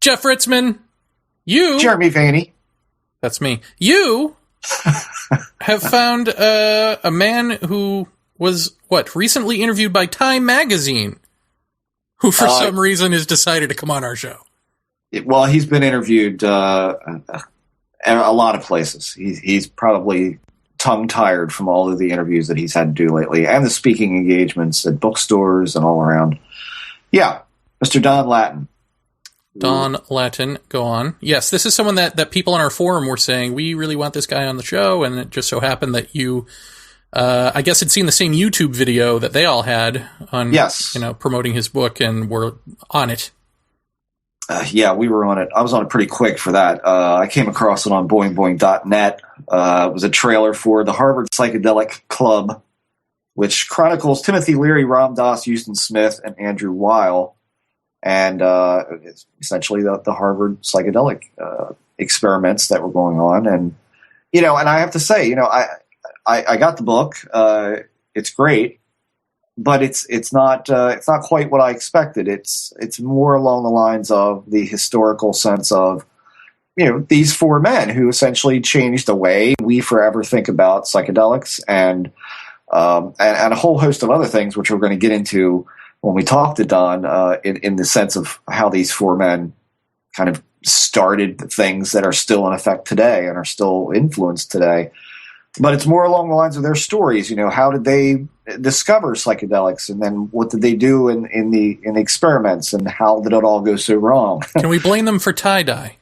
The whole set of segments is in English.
Jeff Ritzman, you... Jeremy Vaeni. That's me. You have found a man who was, recently interviewed by Time Magazine, who for some reason has decided to come on our show. Well, he's been interviewed a lot of places. He's probably tongue-tired from all of the interviews that he's had to do lately, and the speaking engagements at bookstores and all around. Yeah, Mr. Don Lattin. Don Lattin, go on. Yes, this is someone that people on our forum were saying, we really want this guy on the show, and it just so happened that you, I guess, had seen the same YouTube video that they all had on, promoting his book, and were on it. Yeah, we were on it. I was on it pretty quick for that. I came across it on boingboing.net. It was a trailer for the Harvard Psychedelic Club, which chronicles Timothy Leary, Ram Dass, Huston Smith, and Andrew Weil, and it's essentially the Harvard psychedelic experiments that were going on. And and I have to say, I got the book. It's great. But it's not quite what I expected. It's more along the lines of the historical sense of these four men who essentially changed the way we forever think about psychedelics and a whole host of other things, which we're going to get into when we talk to Don in the sense of how these four men kind of started things that are still in effect today and are still influenced today. But it's more along the lines of their stories. How did they discover psychedelics, and then what did they do in the experiments, and how did it all go so wrong? Can we blame them for tie-dye?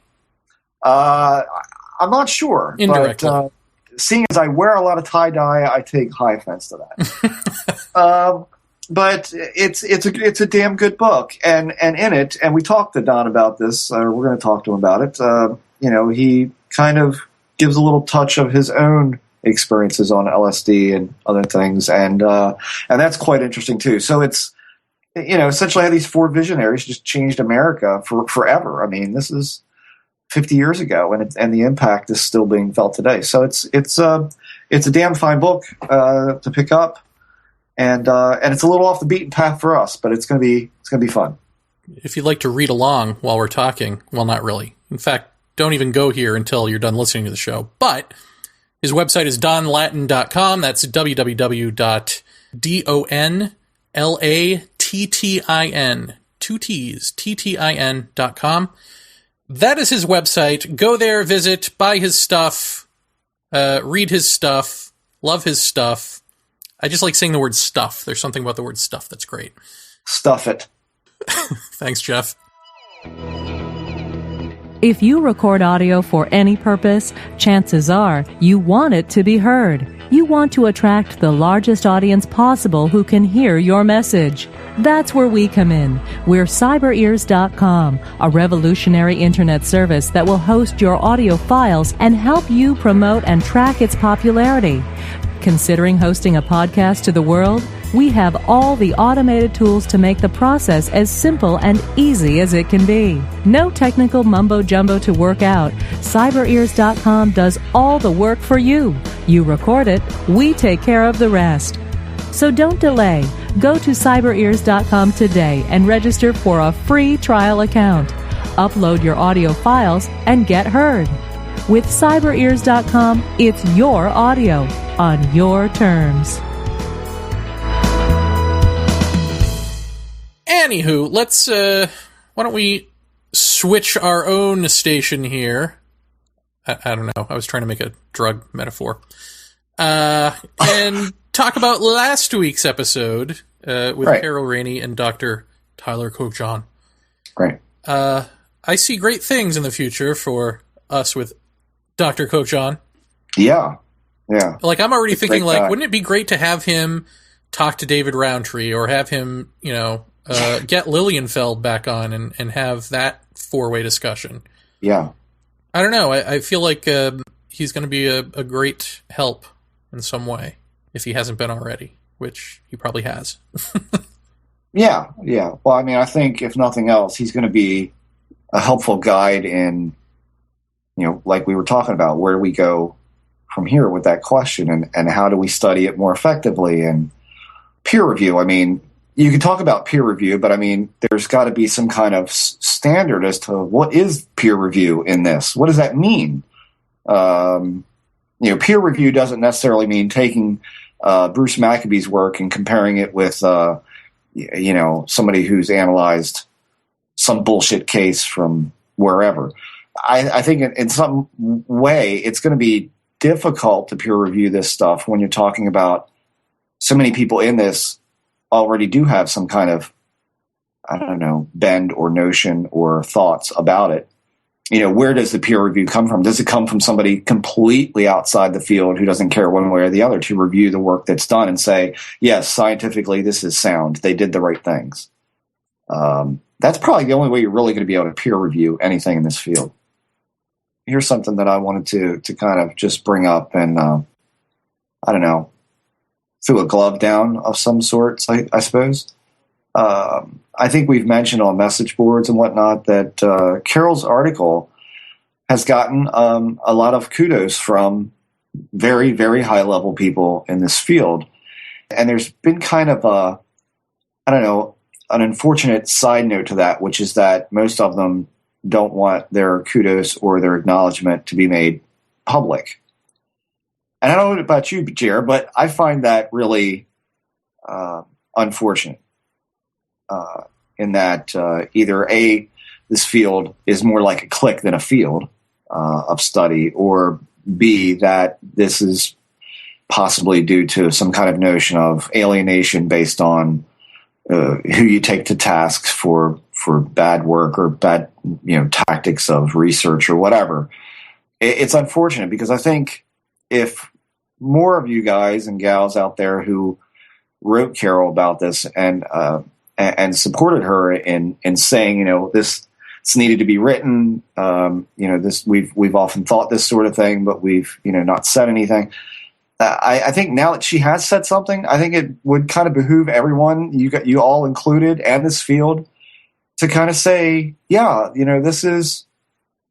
I'm not sure. Indirectly. But, seeing as I wear a lot of tie-dye, I take high offense to that. But it's a damn good book, and in it, and we talked to Don about this. We're going to talk to him about it. He kind of gives a little touch of his own experiences on LSD and other things, and that's quite interesting too. So it's essentially how these four visionaries just changed America forever. I mean, this is 50 years ago, and the impact is still being felt today. So it's a damn fine book to pick up, and it's a little off the beaten path for us, but it's gonna be fun. If you'd like to read along while we're talking, well, not really. In fact, don't even go here until you're done listening to the show. But his website is donlattin.com. That's www.donlattin, two T's, TTIN.com. That is his website. Go there, visit, buy his stuff, read his stuff, love his stuff. I just like saying the word stuff. There's something about the word stuff that's great. Stuff it. Thanks, Jeff. If you record audio for any purpose, chances are you want it to be heard. You want to attract the largest audience possible who can hear your message. That's where we come in. We're CyberEars.com, a revolutionary internet service that will host your audio files and help you promote and track its popularity. Considering hosting a podcast to the world? We have all the automated tools to make the process as simple and easy as it can be. No technical mumbo-jumbo to work out. CyberEars.com does all the work for you. You record it, we take care of the rest. So don't delay. Go to CyberEars.com today and register for a free trial account. Upload your audio files and get heard. With CyberEars.com, it's your audio on your terms. Anywho, let's, why don't we switch our own station here? I don't know. I was trying to make a drug metaphor. And talk about last week's episode with Carol Rainey and Dr. Tyler Cochon. Right. I see great things in the future for us with Dr. Cochon. Yeah. Yeah. Like, I'm already thinking, like, wouldn't it be great to have him talk to David Roundtree, or have him, get Lilienfeld back on and have that four-way discussion? Yeah. I don't know. I feel like he's going to be a great help in some way, if he hasn't been already, which he probably has. Yeah. Well, I mean, I think if nothing else, he's going to be a helpful guide in, like we were talking about, where do we go from here with that question, and how do we study it more effectively, and peer review. I mean, you can talk about peer review, but I mean, there's got to be some kind of standard as to what is peer review in this. What does that mean? Peer review doesn't necessarily mean taking Bruce Maccabee's work and comparing it with, somebody who's analyzed some bullshit case from wherever. I think in some way it's going to be difficult to peer review this stuff when you're talking about so many people in this already do have some kind of, bend or notion or thoughts about it. Where does the peer review come from? Does it come from somebody completely outside the field who doesn't care one way or the other to review the work that's done and say, yes, scientifically, this is sound. They did the right things. That's probably the only way you're really going to be able to peer review anything in this field. Here's something that I wanted to kind of just bring up and, threw a glove down of some sorts, I suppose. I think we've mentioned on message boards and whatnot that Carol's article has gotten a lot of kudos from very, very high-level people in this field. And there's been kind of an unfortunate side note to that, which is that most of them don't want their kudos or their acknowledgement to be made public. And I don't know about you, Jer, but I find that really unfortunate in that either A, this field is more like a clique than a field of study, or B, that this is possibly due to some kind of notion of alienation based on who you take to task for bad work or bad tactics of research or whatever. It's unfortunate because I think if more of you guys and gals out there who wrote Carol about this and supported her in saying this needed to be written, this we've often thought this sort of thing, but we've not said anything. I think now that she has said something, I think it would kind of behoove everyone, you all included, and this field, to kind of say, yeah, this is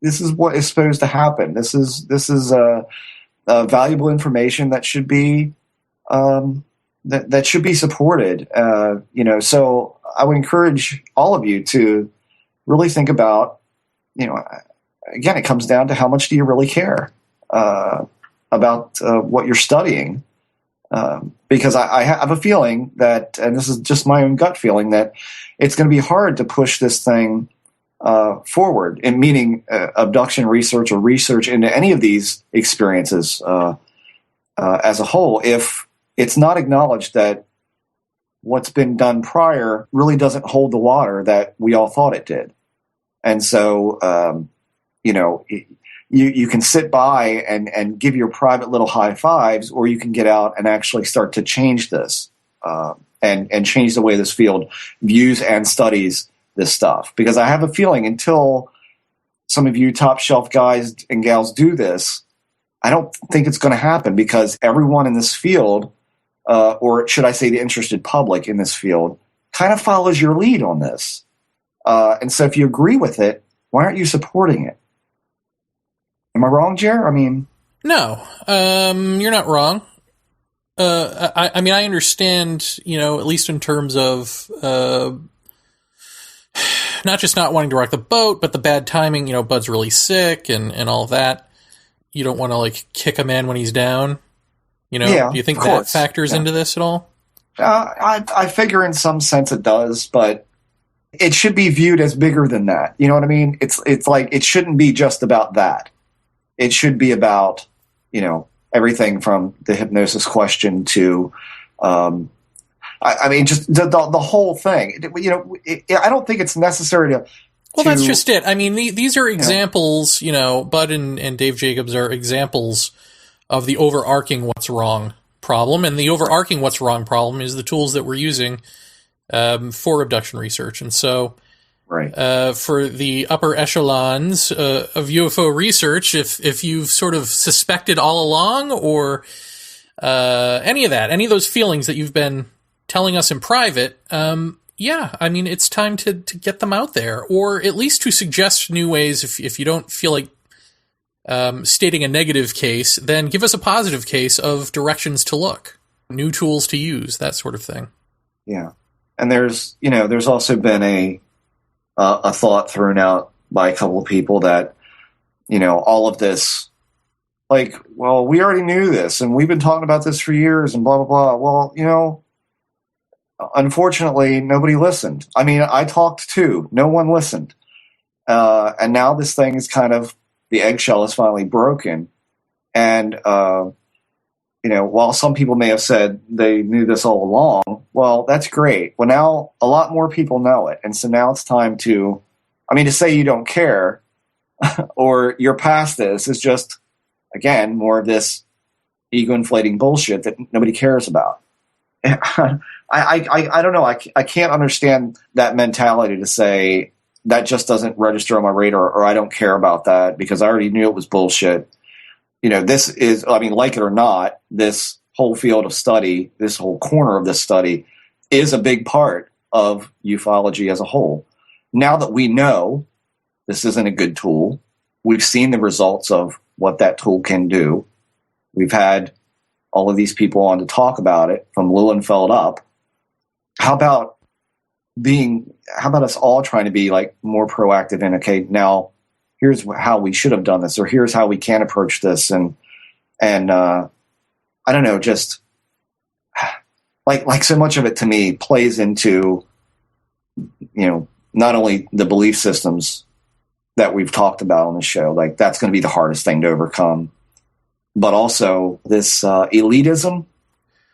what is supposed to happen. This is valuable information that should be that should be supported. So I would encourage all of you to really think about, again, it comes down to how much do you really care about what you're studying, because I have a feeling that, and this is just my own gut feeling, that it's going to be hard to push this thing forward, in meaning abduction research or research into any of these experiences as a whole, if it's not acknowledged that what's been done prior really doesn't hold the water that we all thought it did. And so, you can sit by and give your private little high fives, or you can get out and actually start to change this and change the way this field views and studies this stuff. Because I have a feeling until some of you top shelf guys and gals do this, I don't think it's going to happen, because everyone in this field, or should I say the interested public in this field, kind of follows your lead on this. And so if you agree with it, why aren't you supporting it? Am I wrong, Jer? I mean, no, you're not wrong. I mean, I understand, at least in terms of not just not wanting to rock the boat, but the bad timing. Bud's really sick and all of that. You don't want to kick a man when he's down. Yeah, do you think that factors into this at all? I figure in some sense it does, but it should be viewed as bigger than that. You know what I mean? It's like, it shouldn't be just about that. It should be about, everything from the hypnosis question to, I mean, just the whole thing. I don't think it's necessary to. Well, that's just it. I mean, these are examples. Bud and Dave Jacobs are examples of the overarching what's wrong problem, and the overarching what's wrong problem is the tools that we're using for abduction research, and so. Right. For the upper echelons of UFO research, if you've sort of suspected all along, or any of those feelings that you've been telling us in private, I mean, it's time to get them out there, or at least to suggest new ways. If you don't feel like stating a negative case, then give us a positive case of directions to look, new tools to use, that sort of thing. Yeah. And there's also been a thought thrown out by a couple of people that, all of this, like, well, we already knew this and we've been talking about this for years and blah, blah, blah. Well, unfortunately, nobody listened. I mean, I talked too. No one listened. And now this thing is kind of, the eggshell is finally broken. And, while some people may have said they knew this all along, well, that's great. Well, now a lot more people know it. And so now it's time to say you don't care or you're past this is just, again, more of this ego-inflating bullshit that nobody cares about. I don't know. I can't understand that mentality to say that just doesn't register on my radar or I don't care about that because I already knew it was bullshit. This is, like it or not, this whole field of study, this whole corner of this study is a big part of ufology as a whole. Now that we know this isn't a good tool, we've seen the results of what that tool can do. We've had all of these people on to talk about it from Lilienfeld up. How about us all trying to be like more proactive in, okay, now here's how we should have done this, or here's how we can approach this. And I don't know, just like so much of it to me plays into, not only the belief systems that we've talked about on the show, like that's going to be the hardest thing to overcome, but also this elitism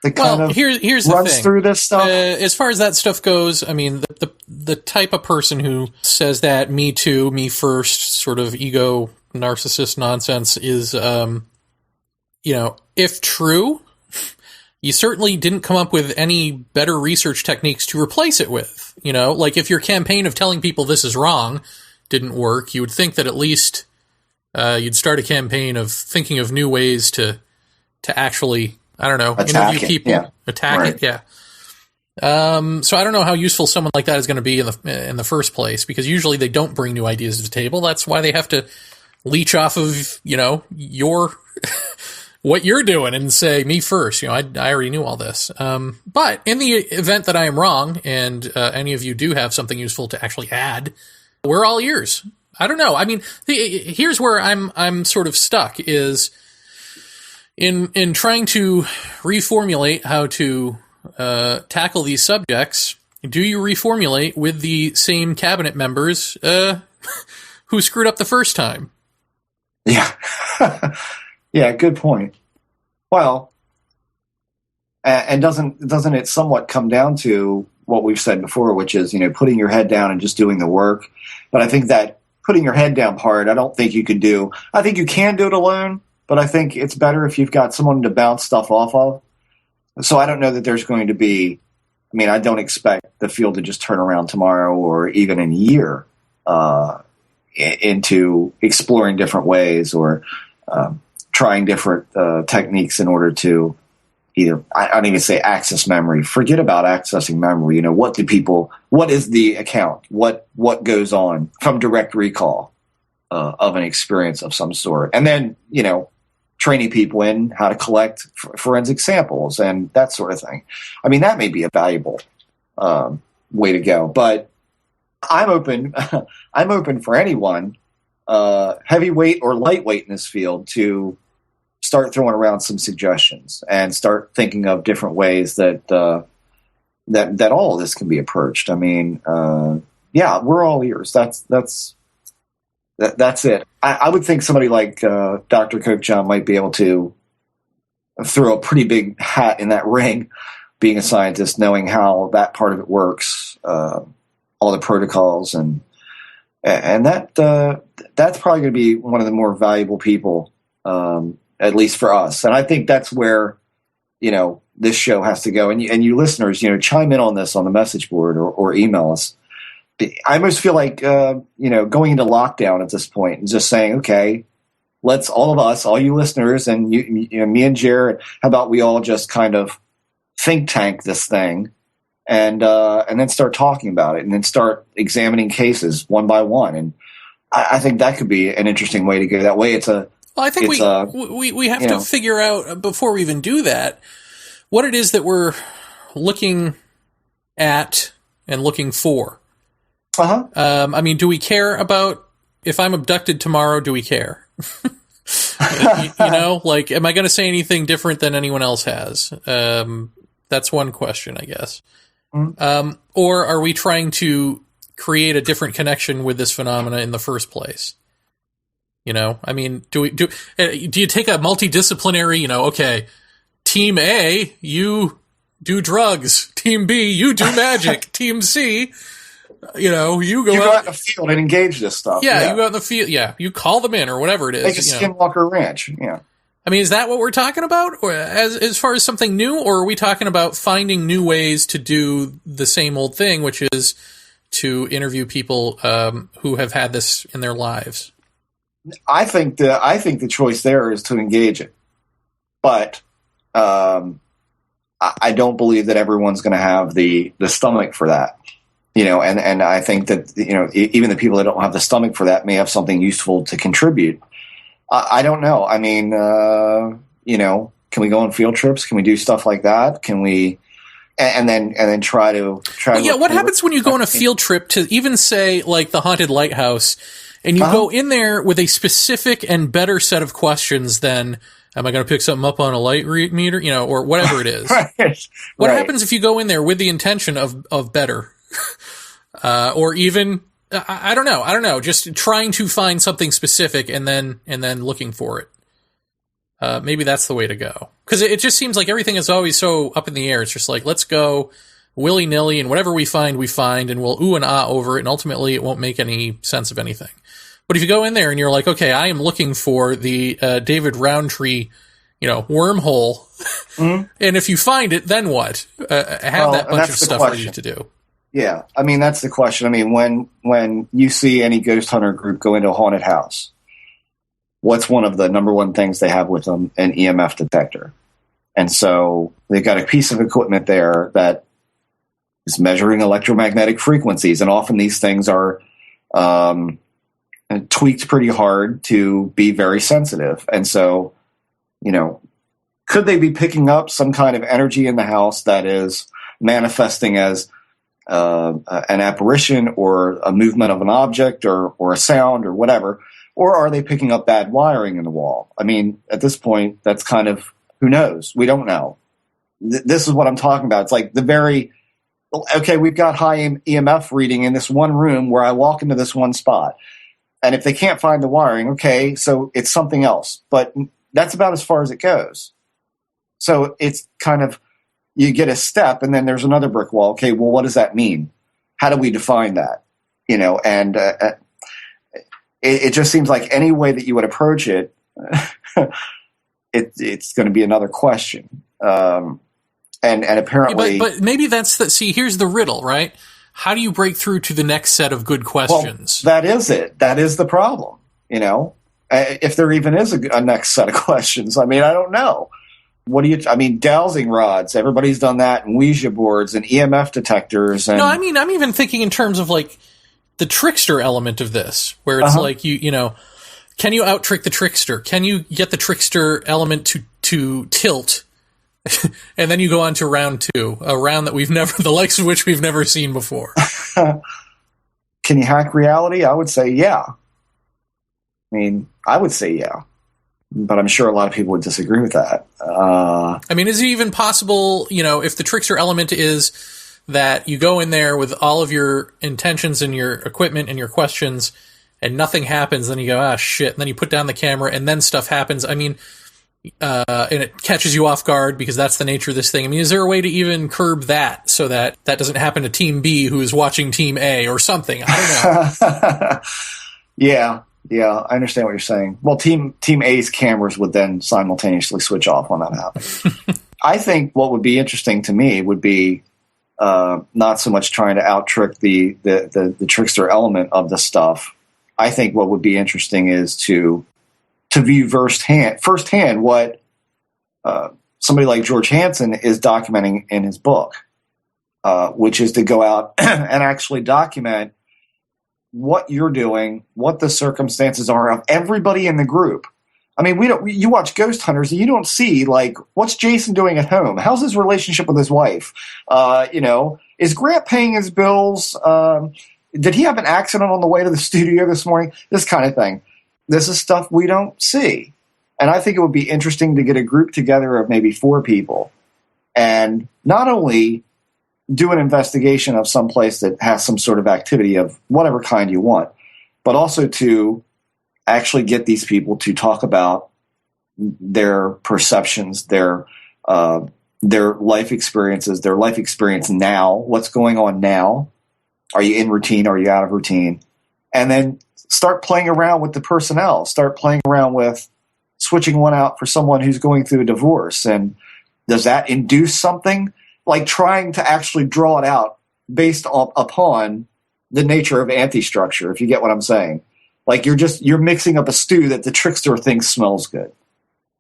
that kind of here's runs the thing. through this stuff. As far as that stuff goes, the type of person who says that me too, me first sort of ego narcissist nonsense is, if true, you certainly didn't come up with any better research techniques to replace it with. Like if your campaign of telling people this is wrong didn't work, you would think that at least you'd start a campaign of thinking of new ways to actually, I don't know, interview people, attack it. Yeah. So I don't know how useful someone like that is going to be in the first place, because usually they don't bring new ideas to the table. That's why they have to leech off of, your, what you're doing and say me first. I already knew all this. But in the event that I am wrong and any of you do have something useful to actually add, we're all ears. I don't know. Here's where I'm sort of stuck is in trying to reformulate how to tackle these subjects. Do you reformulate with the same cabinet members who screwed up the first time? Yeah. Yeah, good point. Well, and doesn't it somewhat come down to what we've said before, which is, putting your head down and just doing the work. But I think that putting your head down part, I don't think you can do. I think you can do it alone, but I think it's better if you've got someone to bounce stuff off of. So I don't know that there's going to be, I don't expect the field to just turn around tomorrow or even in a year into exploring different ways or trying different techniques in order to either, I don't even say access memory. Forget about accessing memory. What is the account? What goes on from direct recall of an experience of some sort? And then, training people in how to collect forensic samples and that sort of thing. That may be a valuable way to go, but I'm open. I'm open for anyone, heavyweight or lightweight in this field, to start throwing around some suggestions and start thinking of different ways that all of this can be approached. Yeah, we're all ears. That's it. I would think somebody like Dr. Coke John might be able to throw a pretty big hat in that ring, being a scientist, knowing how that part of it works, all the protocols, and that's probably going to be one of the more valuable people, at least for us. And I think that's where this show has to go. And you listeners, chime in on this on the message board or email us. I almost feel like, going into lockdown at this point and just saying, okay, let's all of us, all you listeners and me and Jared, how about we all just kind of think tank this thing and then start talking about it and then start examining cases one by one. And I think that could be an interesting way to go. That way I think we have to figure out before we even do that, what it is that we're looking at and looking for. Uh-huh. I mean, do we care about if I'm abducted tomorrow? Do we care? You know, like, am I going to say anything different than anyone else has? That's one question, I guess. Mm-hmm. Or are we trying to create a different connection with this phenomena in the first place? You know, I mean, do you take a multidisciplinary, you know, okay, Team A, you do drugs. Team B, you do magic. Team C, you know, you go out in the field and engage this stuff. Yeah, you go out in the field. Yeah, you call them in or whatever it is. Like a Skinwalker Ranch. Yeah. I mean, is that what we're talking about, or as far as something new, or are we talking about finding new ways to do the same old thing, which is to interview people who have had this in their lives? I think the choice there is to engage it, but I don't believe that everyone's going to have the stomach for that. You know, and I think that, you know, even the people that don't have the stomach for that may have something useful to contribute. I don't know. I mean, you know, can we go on field trips? Can we do stuff like that? Can we, and then try to. Well, yeah. What happens when you go on a field trip to even say like the Haunted Lighthouse, and you go in there with a specific and better set of questions than, am I going to pick something up on a light meter? You know, or whatever it is. Right. What happens if you go in there with the intention of better? Or even, I don't know, just trying to find something specific and then looking for it. Maybe that's the way to go. Cause it just seems like everything is always so up in the air. It's just like, let's go willy nilly, and whatever we find, and we'll ooh and ah over it. And ultimately it won't make any sense of anything. But if you go in there and you're like, okay, I am looking for the, David Roundtree, you know, wormhole. Mm-hmm. And if you find it, then what? Have that bunch of stuff ready to do. Yeah, I mean, that's the question. I mean, when you see any ghost hunter group go into a haunted house, what's one of the number one things they have with them? An EMF detector. And so they've got a piece of equipment there that is measuring electromagnetic frequencies. And often these things are tweaked pretty hard to be very sensitive. And so, you know, could they be picking up some kind of energy in the house that is manifesting as an apparition or a movement of an object or a sound or whatever, or are they picking up bad wiring in the wall? I mean, at this point, that's kind of, who knows? We don't know. This is what I'm talking about. It's like okay, we've got high EMF reading in this one room where I walk into this one spot. And if they can't find the wiring, okay, so it's something else. But that's about as far as it goes. So it's kind of, you get a step and then there's another brick wall. Okay, well, what does that mean? How do we define that? You know, and it just seems like any way that you would approach it, it's going to be another question. And apparently... But maybe that's see, here's the riddle, right? How do you break through to the next set of good questions? Well, that is it. That is the problem, you know? If there even is a next set of questions. I mean, I don't know. Dowsing rods, everybody's done that, and Ouija boards and EMF detectors. And, no, I mean, I'm even thinking in terms of like the trickster element of this, where it's like, you know, can you out-trick the trickster? Can you get the trickster element to tilt? And then you go on to round 2, a round that the likes of which we've never seen before. Can you hack reality? I would say, yeah. I mean, I would say, yeah. But I'm sure a lot of people would disagree with that. I mean, is it even possible, you know, if the trickster element is that you go in there with all of your intentions and your equipment and your questions and nothing happens, then you go, ah, shit. And then you put down the camera and then stuff happens. I mean, and it catches you off guard because that's the nature of this thing. I mean, is there a way to even curb that so that doesn't happen to Team B who is watching Team A or something? I don't know. Yeah, I understand what you're saying. Well, Team A's cameras would then simultaneously switch off when that happened. I think what would be interesting to me would be not so much trying to out-trick the trickster element of the stuff. I think what would be interesting is to view firsthand what somebody like George Hansen is documenting in his book, which is to go out and actually document what you're doing, what the circumstances are of everybody in the group. I mean, you watch Ghost Hunters and you don't see, like, what's Jason doing at home? How's his relationship with his wife? You know, Is Grant paying his bills? Did he have an accident on the way to the studio this morning? This kind of thing. This is stuff we don't see. And I think it would be interesting to get a group together of maybe 4 people and not only do an investigation of some place that has some sort of activity of whatever kind you want, but also to actually get these people to talk about their perceptions, their life experiences, their life experience now, what's going on now. Are you in routine? Are you out of routine? And then start playing around with the personnel. Start playing around with switching one out for someone who's going through a divorce. And does that induce something? Like trying to actually draw it out based upon the nature of anti-structure, if you get what I'm saying. Like you're mixing up a stew that the trickster thinks smells good.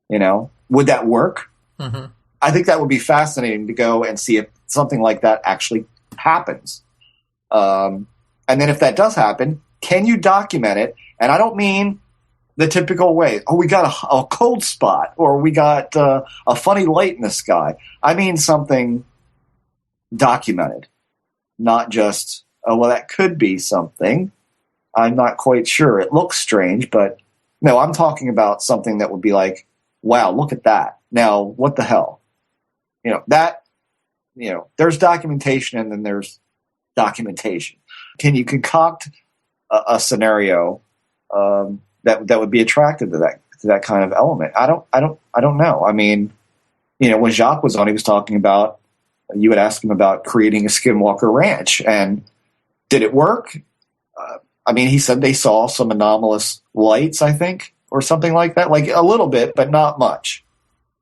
You know, would that work? Mm-hmm. I think that would be fascinating to go and see if something like that actually happens. And then if that does happen, can you document it? And I don't mean the typical way. Oh, we got a cold spot, or we got a funny light in the sky. I mean something documented, not just, oh, well, that could be something. I'm not quite sure. It looks strange, but no, I'm talking about something that would be like, wow, look at that. Now, what the hell? There's documentation and then there's documentation. Can you concoct a scenario that would be attractive to that kind of element? I don't know. I mean, when Jacques was on, he was talking about, you would ask him about creating a Skinwalker Ranch, and did it work? He said they saw some anomalous lights, I think, or something like that, like a little bit, but not much.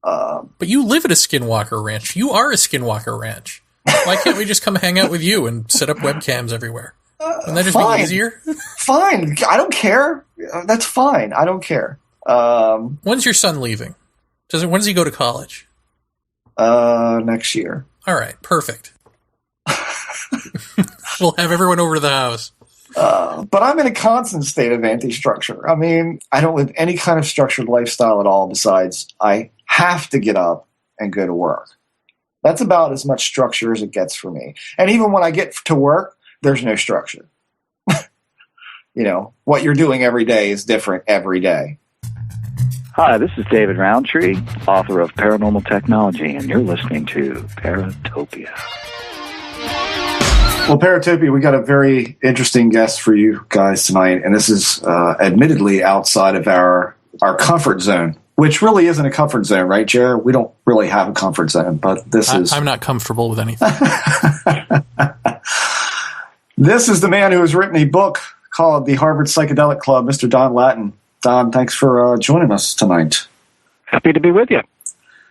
But you live at a Skinwalker Ranch. You are a Skinwalker Ranch. Why can't we just come hang out with you and set up webcams everywhere? Wouldn't that just be easier? Fine. I don't care. That's fine. I don't care. When's your son leaving? When does he go to college? Next year. All right. Perfect. We'll have everyone over to the house. But I'm in a constant state of anti-structure. I mean, I don't live any kind of structured lifestyle at all besides I have to get up and go to work. That's about as much structure as it gets for me. And even when I get to work, there's no structure. What you're doing every day is different every day. Hi, this is David Roundtree, author of Paranormal Technology, and you're listening to Paratopia. Well, Paratopia, we got a very interesting guest for you guys tonight, and this is admittedly outside of our comfort zone, which really isn't a comfort zone, right, Jared? We don't really have a comfort zone, but this is... I'm not comfortable with anything. This is the man who has written a book called The Harvard Psychedelic Club, Mr. Don Lattin. Don, thanks for joining us tonight. Happy to be with you.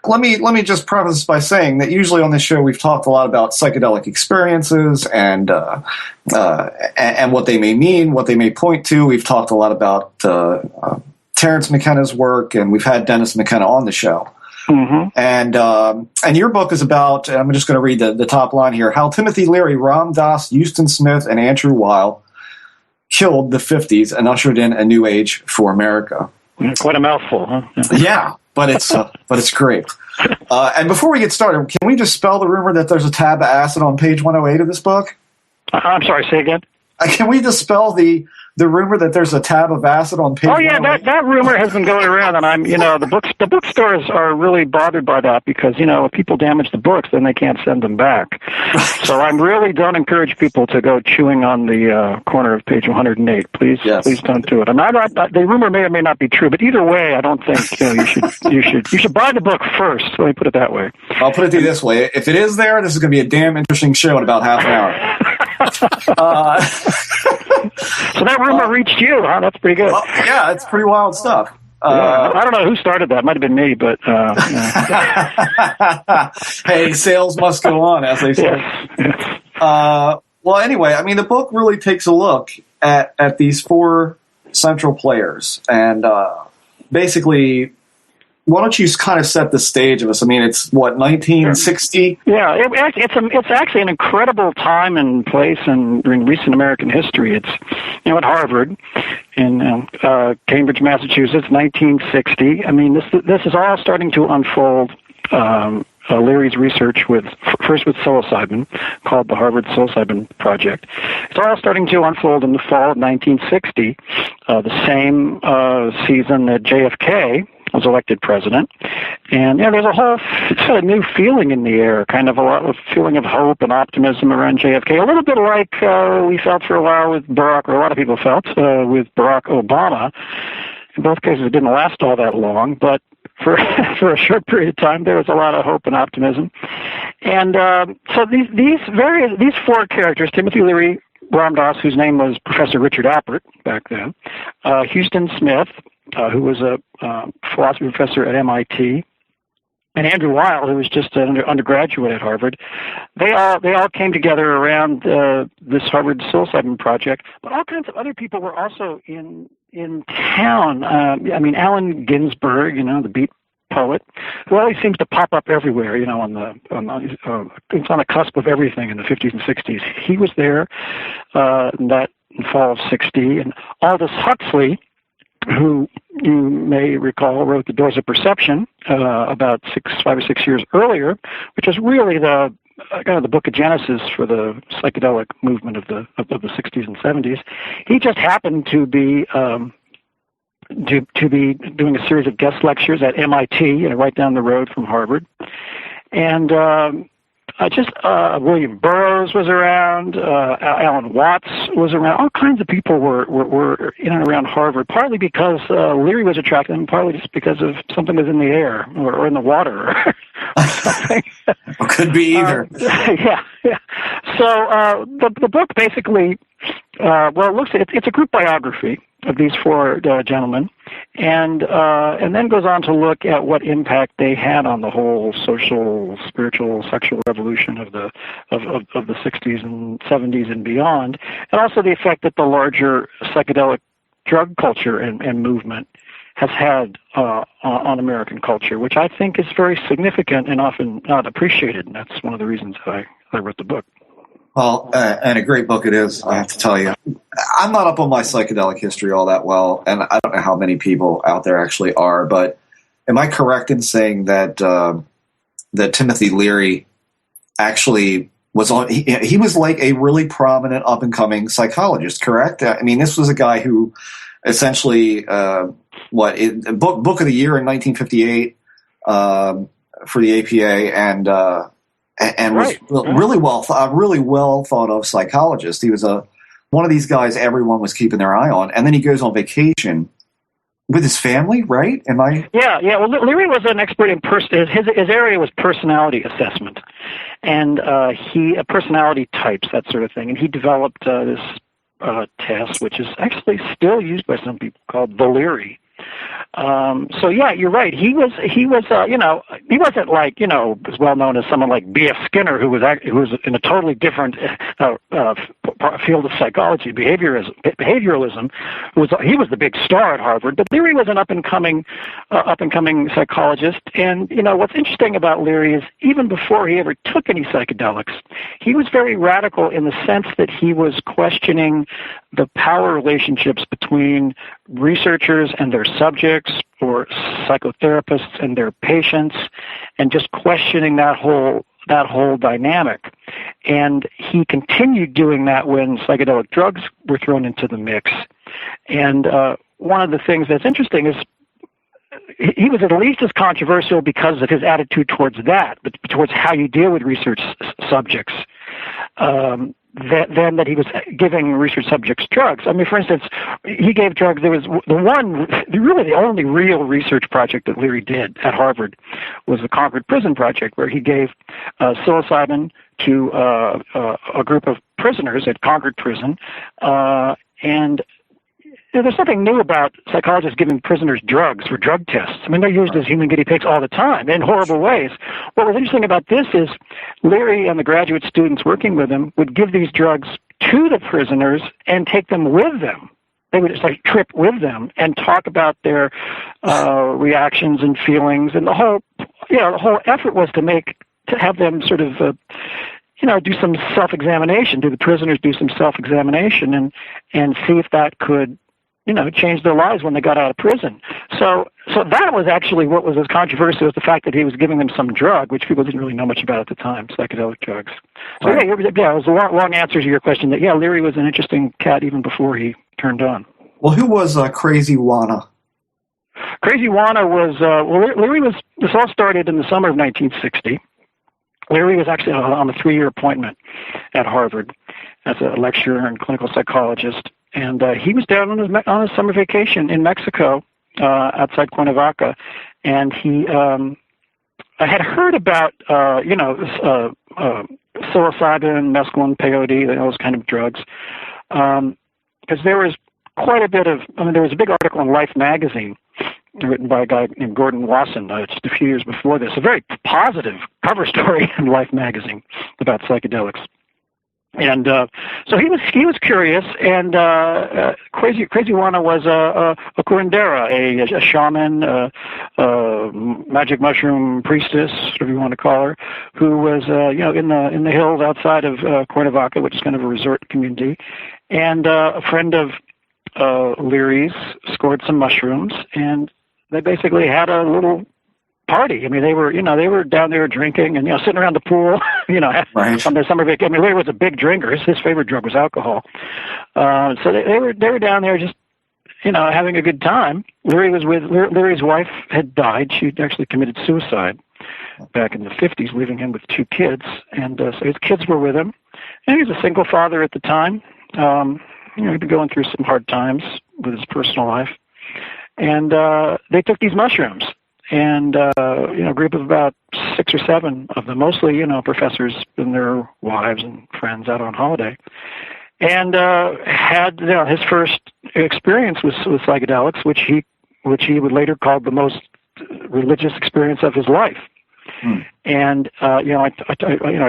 Let me just preface by saying that usually on this show we've talked a lot about psychedelic experiences and what they may mean, what they may point to. We've talked a lot about Terence McKenna's work, and we've had Dennis McKenna on the show. Mm-hmm. And your book is about, and I'm just going to read the top line here, how Timothy Leary, Ram Dass, Huston Smith, and Andrew Weil killed the 50s and ushered in a new age for America. Quite a mouthful, huh? Yeah, but it's great. And before we get started, can we dispel the rumor that there's a tab of acid on page 108 of this book? I'm sorry, say again? Can we dispel the rumor that there's a tab of acid on page 108? That rumor has been going around, and the bookstores are really bothered by that because, if people damage the books, then they can't send them back. So I really don't encourage people to go chewing on the corner of page 108. Please don't do it. The rumor may or may not be true, but either way, I don't think you should buy the book first. Let me put it that way. I'll put it to you this way: if it is there, this is going to be a damn interesting show in about half an hour. So that rumor reached you, huh? That's pretty good. Well, yeah, it's pretty wild stuff. I don't know who started that. It might have been me, but... Hey, sales must go on, as they say. Yes. Well, anyway, the book really takes a look at these 4 central players. And basically, why don't you kind of set the stage of us? It's, 1960? Yeah, it's actually an incredible time and place in recent American history. It's, at Harvard in Cambridge, Massachusetts, 1960. This is all starting to unfold Leary's research first with psilocybin, called the Harvard Psilocybin Project. It's all starting to unfold in the fall of 1960, the same season that JFK was elected president. And there's a whole sort of new feeling in the air, kind of a lot of feeling of hope and optimism around JFK, a little bit like we felt for a while with Barack, or a lot of people felt with Barack Obama. In both cases, it didn't last all that long, but for a short period of time, there was a lot of hope and optimism. And so these four characters, Timothy Leary, Ram Dass, whose name was Professor Richard Appert back then, Huston Smith, who was a philosophy professor at MIT, and Andrew Weil, who was just an undergraduate at Harvard. They all came together around this Harvard Psilocybin Project, but all kinds of other people were also in town. Allen Ginsberg, the Beat poet, who always seems to pop up everywhere, it's on the cusp of everything in the 50s and 60s. He was there in fall of 60, and Aldous Huxley, who you may recall wrote The Doors of Perception about 5 or 6 years earlier, which is really the book of Genesis for the psychedelic movement of the 60s and 70s. He just happened to be doing a series of guest lectures at MIT, right down the road from Harvard, and William Burroughs was around, Alan Watts was around. All kinds of people were in and around Harvard, partly because Leary was attracted, and partly just because of something was in the air or in the water or something. Could be either. Yeah. So the book basically, it's a group biography of these four gentlemen, and then goes on to look at what impact they had on the whole social, spiritual, sexual revolution of the 60s and 70s and beyond, and also the effect that the larger psychedelic drug culture and movement has had on American culture, which I think is very significant and often not appreciated, and that's one of the reasons I wrote the book. Well, and a great book it is, I have to tell you. I'm not up on my psychedelic history all that well, and I don't know how many people out there actually are, but am I correct in saying that that Timothy Leary actually was on, he was like a really prominent up-and-coming psychologist, correct? I mean, this was a guy who essentially, book of the year in 1958 for the APA, and was really well thought of psychologist. He was one of these guys everyone was keeping their eye on, and then he goes on vacation with his family, right? Am I? Yeah. Well, Leary was an expert in his area was personality assessment, and personality types, that sort of thing, and he developed this test, which is actually still used by some people, called the Leary. So yeah, you're right. He was he wasn't like, as well known as someone like B.F. Skinner, who was in a totally different field of psychology, behavioralism. He was the big star at Harvard, but Leary was an up and coming psychologist. And what's interesting about Leary is even before he ever took any psychedelics, he was very radical in the sense that he was questioning the power relationships between researchers and their subjects, or psychotherapists and their patients, and just questioning that whole dynamic. And he continued doing that when psychedelic drugs were thrown into the mix. And one of the things that's interesting is he was at least as controversial because of his attitude towards that, but towards how you deal with research subjects. Then that he was giving research subjects drugs. I mean, for instance, he gave drugs. There was the only real research project that Leary did at Harvard was the Concord Prison Project, where he gave psilocybin to a group of prisoners at Concord Prison, and there's something new about psychologists giving prisoners drugs for drug tests. I mean, they're used as human guinea pigs all the time in horrible ways. What was interesting about this is Leary and the graduate students working with him would give these drugs to the prisoners and take them with them. They would just trip with them and talk about their reactions and feelings. And the whole effort was to have them sort of do some self-examination, do the prisoners do some self-examination and see if that could changed their lives when they got out of prison. So that was actually what was as controversial as the fact that he was giving them some drug, which people didn't really know much about at the time, psychedelic drugs. So right. it was a long answer to your question that, Leary was an interesting cat even before he turned on. Well, who was Crazy Juana? Crazy Juana was, Leary was, this all started in the summer of 1960. Leary was actually on a 3-year appointment at Harvard as a lecturer and clinical psychologist. And he was down on his summer vacation in Mexico, outside Cuernavaca. And he I had heard about, psilocybin, mescaline, peyote, those kind of drugs. Because there was quite a bit of, there was a big article in Life magazine written by a guy named Gordon Wasson just a few years before this, a very positive cover story in Life magazine about psychedelics. And so he was curious, and Crazy Juana was a curandera, a shaman, magic mushroom priestess, whatever you want to call her, who was in the hills outside of Cuernavaca, which is kind of a resort community, and a friend of Leary's scored some mushrooms, and they basically had a little party. They were down there drinking and sitting around the pool, right. on their summer vacation. Leary was a big drinker. His favorite drug was alcohol. So they were down there just having a good time. Leary's wife had died. She'd actually committed suicide back in the 50s, leaving him with 2 kids, and so his kids were with him. And he was a single father at the time. He'd been going through some hard times with his personal life, and they took these mushrooms. And, a group of about 6 or 7 of them, mostly, professors and their wives and friends out on holiday, and had his first experience with psychedelics, which he would later call the most religious experience of his life. And, I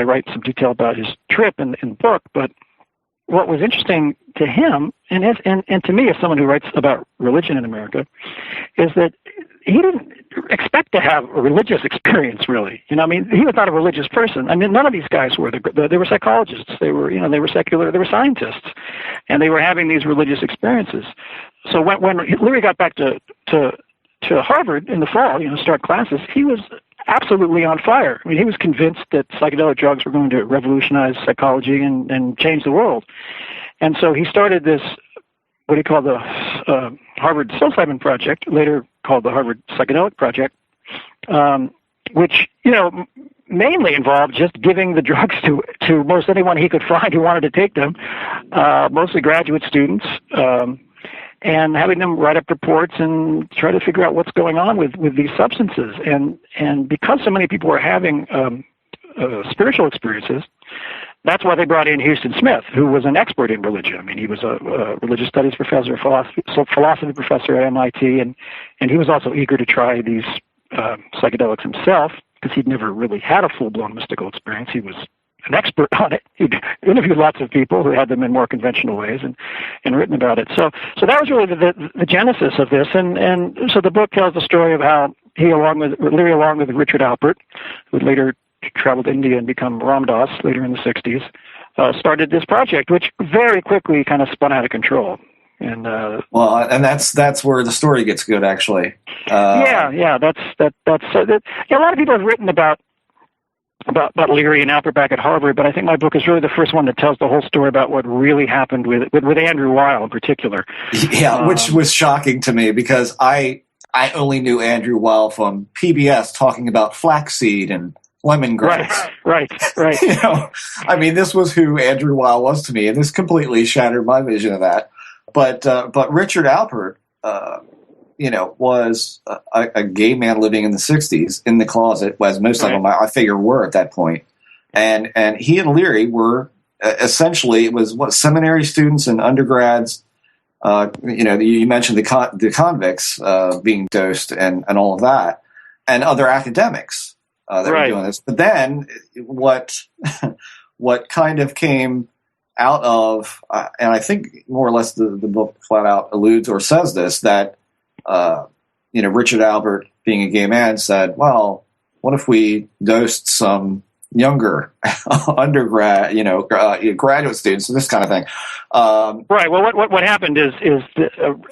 write some detail about his trip in the book, but what was interesting to him, and to me as someone who writes about religion in America, is that he didn't expect to have a religious experience, really. He was not a religious person. None of these guys were. They were psychologists. They were secular. They were scientists, and they were having these religious experiences. So when Leary got back to Harvard in the fall, start classes, he was absolutely on fire. He was convinced that psychedelic drugs were going to revolutionize psychology and change the world. And so he started this, what he called the Harvard Psilocybin Project, later called the Harvard Psychedelic Project, which, mainly involved just giving the drugs to most anyone he could find who wanted to take them, mostly graduate students, and having them write up reports and try to figure out what's going on with these substances. And because so many people were having spiritual experiences, that's why they brought in Huston Smith, who was an expert in religion. He was a religious studies professor, philosophy professor at MIT, and he was also eager to try these psychedelics himself, because he'd never really had a full-blown mystical experience. He was an expert on it. He'd interviewed lots of people who had them in more conventional ways and written about it. So that was really the genesis of this. And so the book tells the story of how Leary, along with Richard Alpert, who would later travel to India and become Ram Dass later in the 60s, started this project, which very quickly kind of spun out of control. And and that's where the story gets good, actually. That's a lot of people have written about Leary and Alpert back at Harvard, but I think my book is really the first one that tells the whole story about what really happened with Andrew Weil in particular. Yeah, which was shocking to me, because I only knew Andrew Weil from PBS talking about flaxseed and lemongrass. Right. This was who Andrew Weil was to me, and this completely shattered my vision of that. But Richard Alpert, was a gay man living in the 60s in the closet, as most of them, I figure, were at that point. And he and Leary were essentially, it was seminary students and undergrads. You mentioned the convicts being dosed and all of that, and other academics that were doing this. But then what kind of came out of, and I think more or less the book flat out alludes or says this, that Richard Alpert, being a gay man, said, well, what if we dosed some younger undergrad, graduate students, this kind of thing. Right. Well, what happened is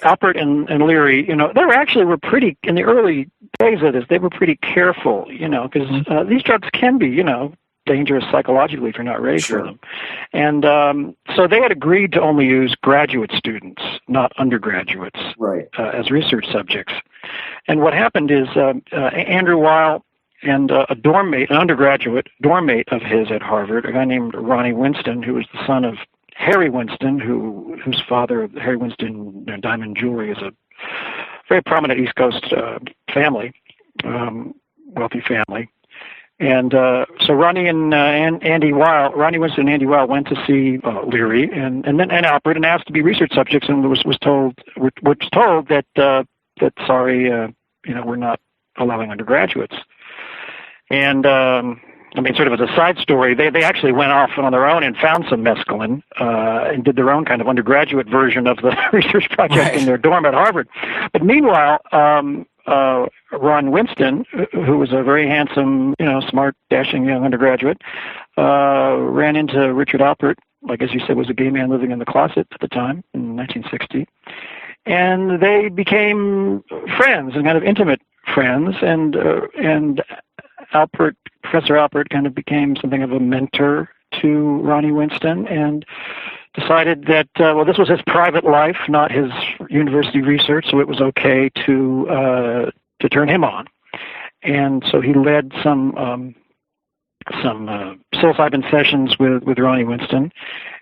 Alpert and Leary, they were pretty, in the early days of this, they were pretty careful, because these drugs can be, dangerous psychologically if you're not ready for them. And so they had agreed to only use graduate students, not undergraduates, as research subjects. And what happened is Andrew Weil and an undergraduate dorm mate of his at Harvard, a guy named Ronnie Winston, who was the son of Harry Winston, whose father, Harry Winston Diamond Jewelry, is a very prominent East Coast family, wealthy family. And so Ronnie and Ronnie Winston and Andy Weil went to see Leary and Alpert and asked to be research subjects, and was told that sorry, we're not allowing undergraduates. And sort of as a side story, they actually went off on their own and found some mescaline and did their own kind of undergraduate version of the research project in their dorm at Harvard. But meanwhile, Ron Winston, who was a very handsome, smart, dashing young undergraduate, ran into Richard Alpert, like as you said, was a gay man living in the closet at the time in 1960. And they became friends and kind of intimate friends, and Professor Alpert kind of became something of a mentor to Ronnie Winston, and decided that this was his private life, not his university research, so it was okay to turn him on. And so he led some psilocybin sessions with Ronnie Winston,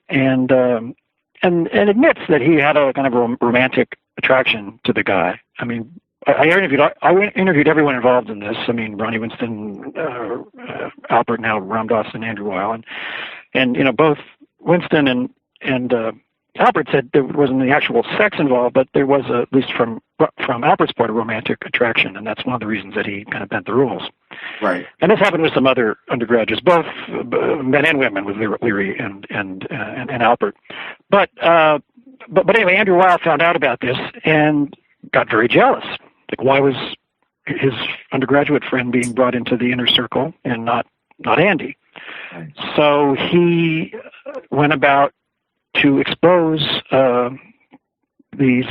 and admits that he had a kind of a romantic attraction to the guy. I mean, I interviewed everyone involved in this. I mean, Ronnie Winston, Alpert, now Ram Dass, and Andrew Weil, and both Winston and Alpert said there wasn't the actual sex involved, but there was, at least from Alpert's part, a romantic attraction, and that's one of the reasons that he kind of bent the rules. Right. And this happened with some other undergraduates, both men and women, with Leary and Alpert. But anyway, Andrew Weil found out about this and got very jealous. Like, why was his undergraduate friend being brought into the inner circle and not Andy? Right. So he went about to expose these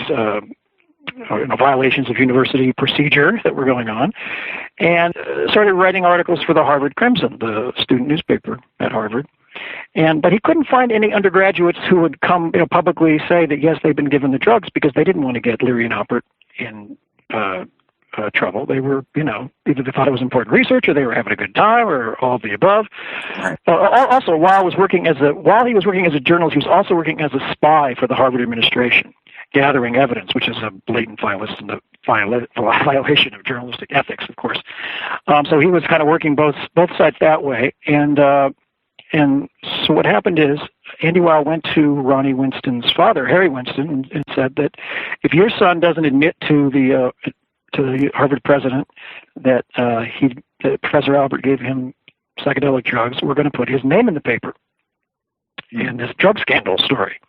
violations of university procedure that were going on, and started writing articles for the Harvard Crimson, the student newspaper at Harvard. But he couldn't find any undergraduates who would come publicly say that, yes, they've been given the drugs, because they didn't want to get Leary and Alpert in trouble. They were, either they thought it was important research, or they were having a good time, or all of the above. Right. Also, while he was working as a journalist, he was also working as a spy for the Harvard administration, gathering evidence, which is a blatant violation of journalistic ethics, of course. So he was kind of working both sides that way. And so what happened is, Andy Weil went to Ronnie Winston's father, Harry Winston, and said that if your son doesn't admit to the Harvard president that Professor Alpert gave him psychedelic drugs, we're going to put his name in the paper in this drug scandal story,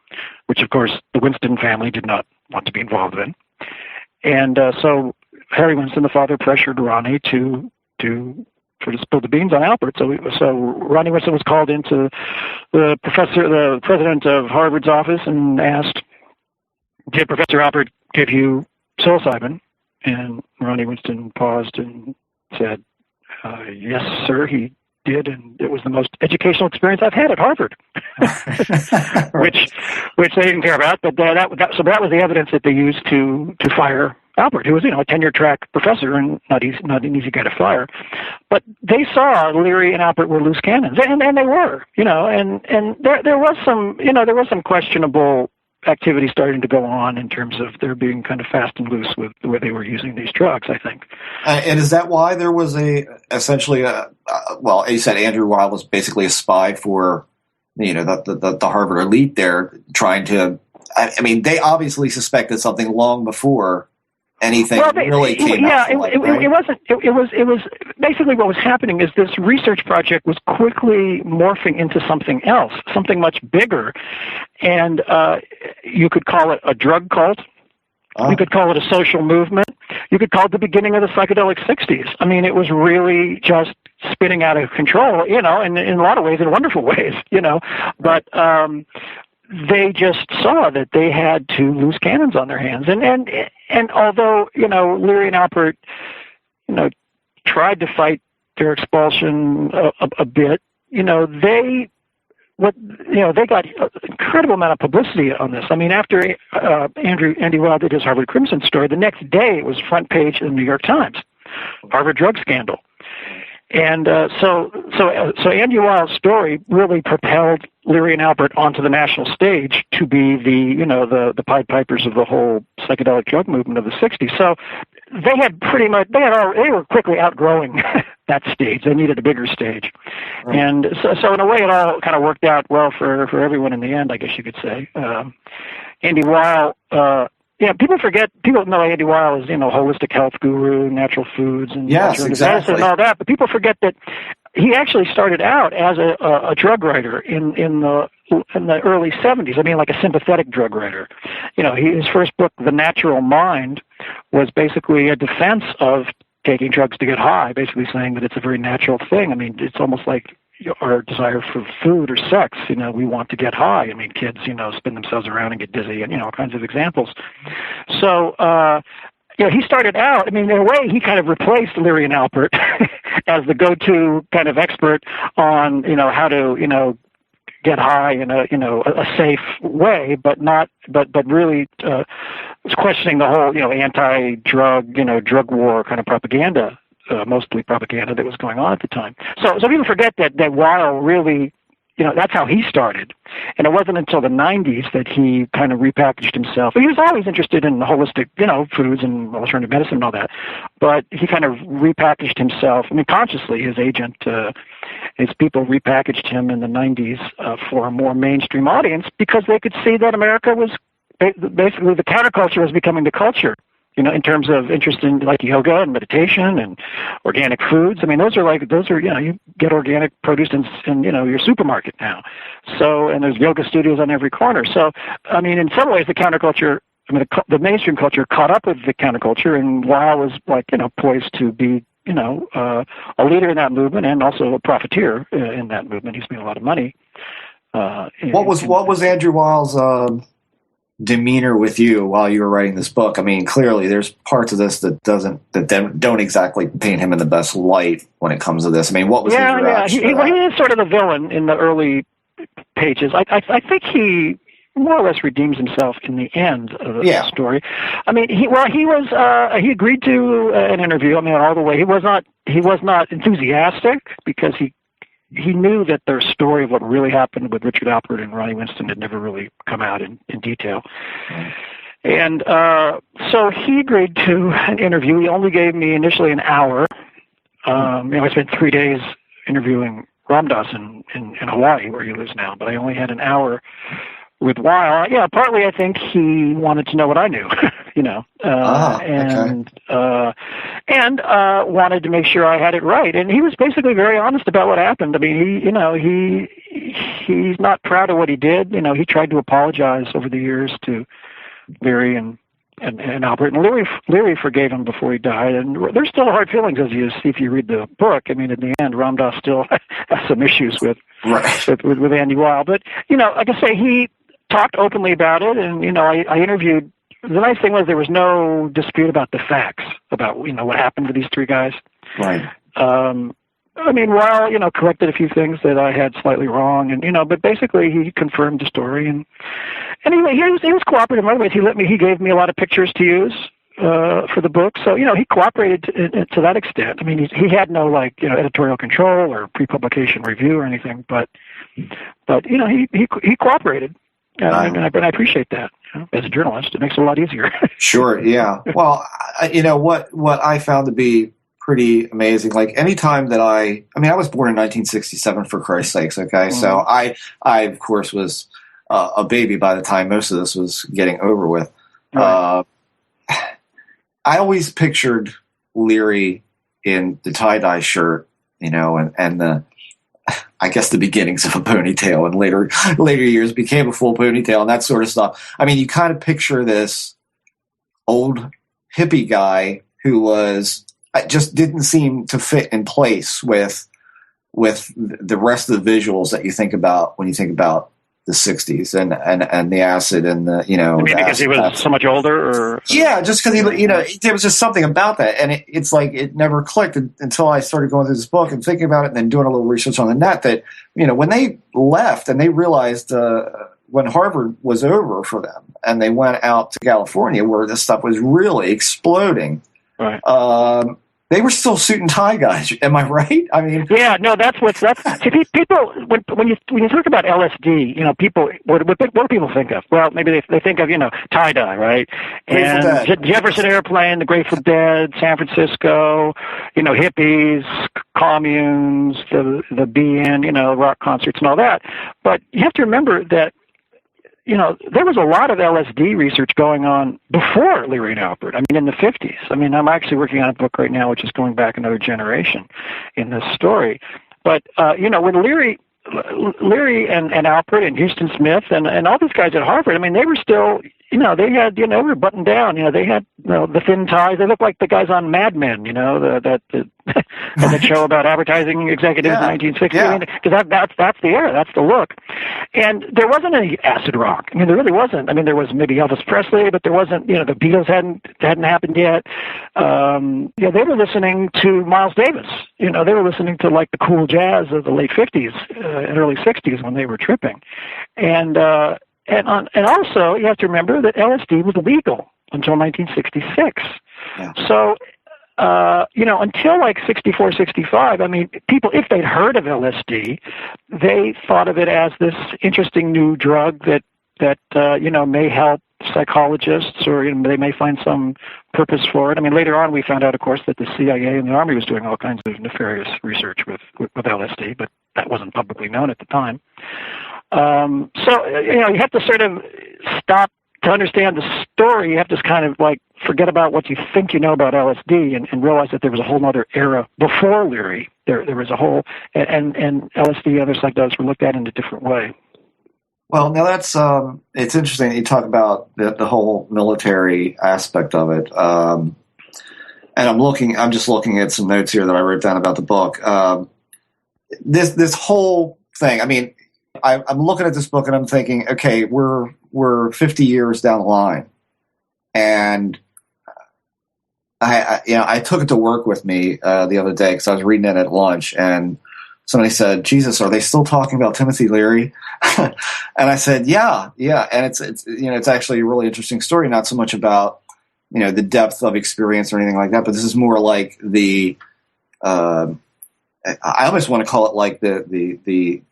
which, of course, the Winston family did not want to be involved in. And so Harry Winston, the father, pressured Ronnie to spill the beans on Alpert. So Ronnie Winston was called into the president of Harvard's office and asked, "Did Professor Alpert give you psilocybin?" And Ronnie Winston paused and said, "Yes, sir, he did, and it was the most educational experience I've had at Harvard," which they didn't care about. But that was the evidence that they used to fire Alpert, who was a tenure-track professor and not an easy guy to fire. But they saw Leary and Alpert were loose cannons, and they were, and there was some questionable activity starting to go on in terms of their being kind of fast and loose with the way they were using these drugs, I think. And is that why there was essentially you said Andrew Weil was basically a spy for, the Harvard elite there, trying to, I mean, they obviously suspected something long before anything really came out. It was basically what was happening is this research project was quickly morphing into something else, something much bigger, and you could call it a drug cult, You could call it a social movement. You could call it the beginning of the psychedelic 60s. I mean, it was really just spinning out of control, you know, and in a lot of ways, in wonderful ways, you know. But they just saw that they had two loose cannons on their hands. And although, you know, Leary and Alpert, you know, tried to fight their expulsion a bit, you know, they got an incredible amount of publicity on this. I mean, after Andy Weil did his Harvard Crimson story, the next day it was front page in the New York Times, Harvard drug scandal. And so Andy Weil's story really propelled Leary and Alpert onto the national stage to be the Pied Pipers of the whole psychedelic drug movement of the 60s. So they were quickly outgrowing that stage. They needed a bigger stage. Right. And so in a way it all kind of worked out well for everyone in the end, I guess you could say. Andy Weil, people know Andy Weil as, you know, holistic health guru, natural foods, and medicine and all that. But people forget that he actually started out as a drug writer in the early 70s. I mean, like a sympathetic drug writer. You know, his first book, The Natural Mind, was basically a defense of taking drugs to get high, basically saying that it's a very natural thing. I mean, it's almost like our desire for food or sex. You know, we want to get high. I mean, kids, you know, spin themselves around and get dizzy, and, you know, all kinds of examples. So, he started out, I mean, in a way, he kind of replaced Leary and Alpert as the go-to kind of expert on, you know, how to, you know, get high in a safe way, but really was questioning the whole, you know, anti-drug, you know, drug war kind of propaganda, mostly propaganda that was going on at the time. So people forget that Weil really, you know, that's how he started. And it wasn't until the 90s that he kind of repackaged himself. He was always interested in holistic, you know, foods and alternative medicine and all that. But he kind of repackaged himself. I mean, consciously, his agent, his people repackaged him in the 90s for a more mainstream audience because they could see that America was basically, the counterculture was becoming the culture. You know, in terms of interest in like yoga and meditation and organic foods. I mean, those are, you know, you get organic produce in you know, your supermarket now. So, and there's yoga studios on every corner. So, I mean, in some ways, the counterculture, I mean, the mainstream culture caught up with the counterculture, and Weil was, like, you know, poised to be, you know, a leader in that movement and also a profiteer in that movement. He's made a lot of money. What was Andrew Weil's demeanor with you while you were writing this book? I mean, clearly there's parts of this that don't exactly paint him in the best light when it comes to this. I mean, what was his reaction? He is sort of the villain in the early pages. I think he more or less redeems himself in the end of the story. I mean, he agreed to an interview. I mean, all the way. He was not enthusiastic because he knew that their story of what really happened with Richard Alpert and Ronnie Winston had never really come out in detail. And so he agreed to an interview. He only gave me initially an hour. I spent 3 days interviewing Ram Dass in Hawaii, where he lives now, but I only had an hour with Weil. Yeah, partly I think he wanted to know what I knew, you know, and wanted to make sure I had it right. And he was basically very honest about what happened. I mean, he's not proud of what he did. You know, he tried to apologize over the years to Leary and Alpert, and Leary forgave him before he died. And there's still hard feelings, as you see if you read the book. I mean, in the end, Ram Dass still has some issues with Andy Weil. But, you know, like I say, he talked openly about it, and, you know, I interviewed. The nice thing was there was no dispute about the facts about, you know, what happened to these three guys. Right. I mean, Weil, you know, corrected a few things that I had slightly wrong, and, you know, but basically he confirmed the story, and anyway, he was cooperative in other ways. He gave me a lot of pictures to use for the book, so, you know, he cooperated to that extent. I mean, he had no, like, you know, editorial control or pre-publication review or anything, but you know, he cooperated. And I appreciate that. You know, as a journalist, it makes it a lot easier. Sure, yeah. Well, you know, what I found to be pretty amazing, like any time that I was born in 1967, for Christ's sakes, okay? Mm-hmm. So I of course was a baby by the time most of this was getting over with. Right. I always pictured Leary in the tie-dye shirt, you know, and the, I guess, the beginnings of a ponytail, and later years became a full ponytail and that sort of stuff. I mean, you kind of picture this old hippie guy who was just didn't seem to fit in place with the rest of the visuals that you think about when you think about the 60s and the acid and the, you know. I mean, because he was so much older, or? Yeah, just because he, you know, there was just something about that. And it's like it never clicked until I started going through this book and thinking about it and then doing a little research on the net that, you know, when they left and they realized when Harvard was over for them and they went out to California where this stuff was really exploding. Right. They were still suit and tie guys. Am I right? I mean, yeah, no, that's see, people when you talk about LSD, you know, people what do people think of? Well, maybe they think of, you know, tie dye, right? And Jefferson Airplane, the Grateful Dead, San Francisco, you know, hippies, communes, the BN, you know, rock concerts and all that. But you have to remember that, you know, there was a lot of LSD research going on before Leary and Alpert. I mean, in the 50s. I mean, I'm actually working on a book right now which is going back another generation in this story. But, you know, when Leary and Alpert and Huston Smith and all these guys at Harvard, I mean, they were still, you know, they had, you know, they were buttoned down. You know, they had, you know, the thin ties. They looked like the guys on Mad Men, you know, that show about advertising executives in 1960. Yeah. Because that's the era, that's the look. And there wasn't any acid rock. I mean, there really wasn't. I mean, there was maybe Elvis Presley, but there wasn't, you know, the Beatles hadn't happened yet. Yeah, they were listening to Miles Davis. You know, they were listening to like the cool jazz of the late 50s and early 60s when they were tripping. And also, you have to remember that LSD was legal until 1966. Yeah. So, you know, until like 64, 65, I mean, people, if they'd heard of LSD, they thought of it as this interesting new drug that you know, may help psychologists, or, you know, they may find some purpose for it. I mean, later on we found out, of course, that the CIA and the Army was doing all kinds of nefarious research with LSD, but that wasn't publicly known at the time. So, you know, you have to sort of stop to understand the story. You have to kind of like forget about what you think you know about LSD and realize that there was a whole other era before Leary. There was a whole, and LSD and other psychedelics were looked at in a different way. Well, now that's it's interesting that you talk about the whole military aspect of it. And I'm just looking at some notes here that I wrote down about the book. This whole thing. I mean, I'm looking at this book and I'm thinking, okay, we're 50 years down the line, and I took it to work with me the other day because I was reading it at lunch, and somebody said, "Jesus, are they still talking about Timothy Leary?" And I said, "Yeah," and it's you know, it's actually a really interesting story, not so much about, you know, the depth of experience or anything like that, but this is more like the I almost want to call it like the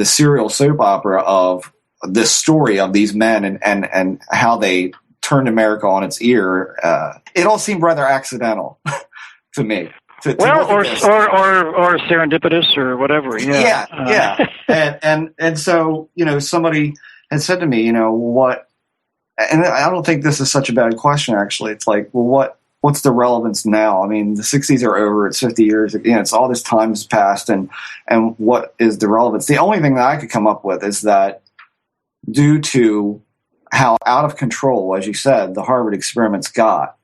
serial soap opera of this story of these men and how they turned America on its ear. It all seemed rather accidental to me. Or serendipitous or whatever. Yeah. And so, you know, somebody had said to me, you know, what, and I don't think this is such a bad question, actually. It's like, well, what's the relevance now? I mean, the 60s are over. It's 50 years. You know, it's all this time has passed, and what is the relevance? The only thing that I could come up with is that due to how out of control, as you said, the Harvard experiments got,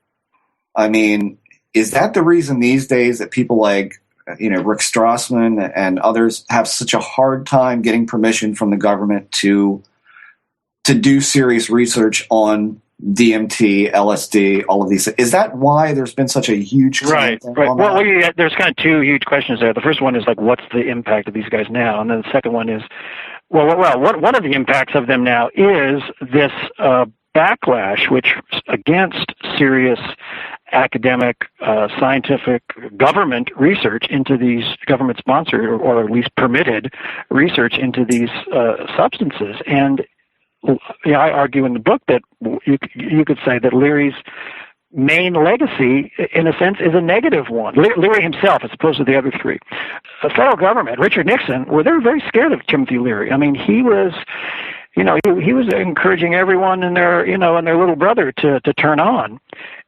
I mean, is that the reason these days that people like, you know, Rick Strassman and others have such a hard time getting permission from the government to do serious research on DMT, LSD, all of these? Is that why there's been such a huge right? Well, there's kind of two huge questions there. The first one is like, what's the impact of these guys now? And then the second one is, one of the impacts of them now is this backlash, which against serious academic, scientific, government research into these government-sponsored or at least permitted research into these substances. And yeah, I argue in the book that you could say that Leary's main legacy, in a sense, is a negative one. Leary himself, as opposed to the other three. The federal government, Richard Nixon, they were very scared of Timothy Leary. I mean, he was, you know, he was encouraging everyone and their little brother to turn on.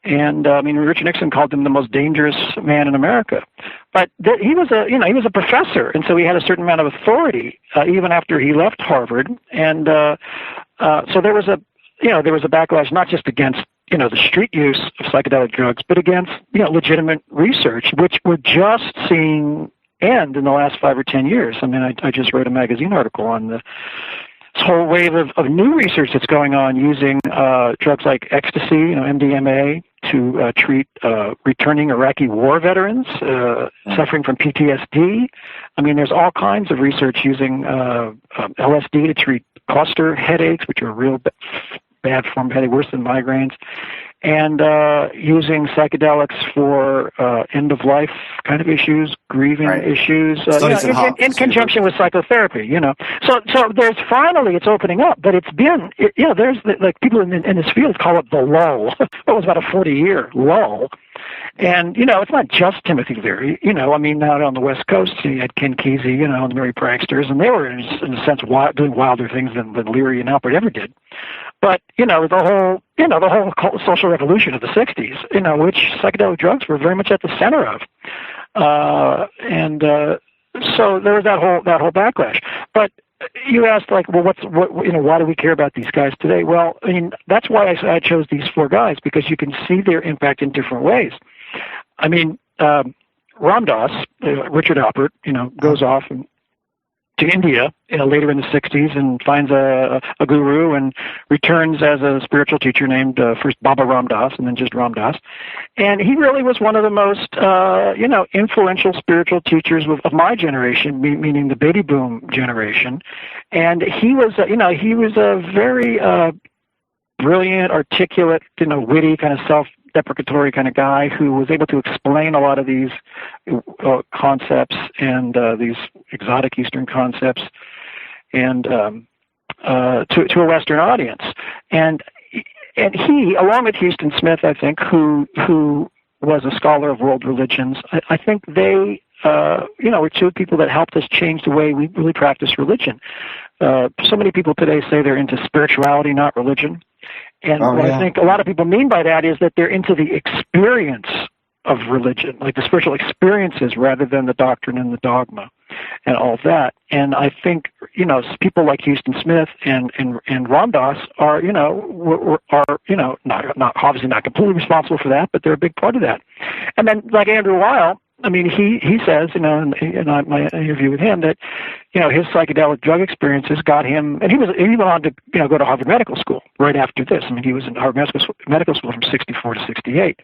And I mean, Richard Nixon called him the most dangerous man in America. But he was a professor, and so he had a certain amount of authority even after he left Harvard. And so there was a backlash not just against the street use of psychedelic drugs, but against, legitimate research, which we're just seeing end in the last 5 or 10 years. I mean, I just wrote a magazine article on this whole wave of new research that's going on using drugs like ecstasy, MDMA, to treat returning Iraqi war veterans suffering from PTSD. I mean, there's all kinds of research using LSD to treat cluster headaches, which are a real bad form of headache, worse than migraines, and using psychedelics for end-of-life kind of issues, grieving issues, in conjunction with psychotherapy, So there's finally, it's opening up, but it's been, there's, people in this field call it the lull. It was about a 40-year lull. And, it's not just Timothy Leary, out on the West Coast, you had Ken Kesey, and the Merry Pranksters, and they were, in a sense, doing wilder things than Leary and Alpert ever did. But, the whole social revolution of the 60s, which psychedelic drugs were very much at the center of. So there was that whole backlash. But you asked, why do we care about these guys today? Well, I mean, that's why I chose these 4 guys, because you can see their impact in different ways. I mean, Ram Dass, Richard Alpert, goes off to India later in the 60s and finds a guru and returns as a spiritual teacher named first Baba Ram Dass and then just Ram Dass. And he really was one of the most, influential spiritual teachers of my generation, meaning the baby boom generation. And he was, a very brilliant, articulate, witty, kind of self-deprecatory kind of guy who was able to explain a lot of these concepts and these exotic Eastern concepts and to a Western audience. And he, along with Huston Smith, I think, who was a scholar of world religions, I think they were 2 people that helped us change the way we really practice religion. So many people today say they're into spirituality, not religion. And what I think a lot of people mean by that is that they're into the experience of religion, like the spiritual experiences rather than the doctrine and the dogma and all of that. And I think, people like Huston Smith and Ram Dass are not obviously not completely responsible for that, but they're a big part of that. And then like Andrew Weil, I mean, he says, in my interview with him that, his psychedelic drug experiences got him, and he went on to, go to Harvard Medical School right after this. I mean, he was in Harvard Medical School from 64 to 68.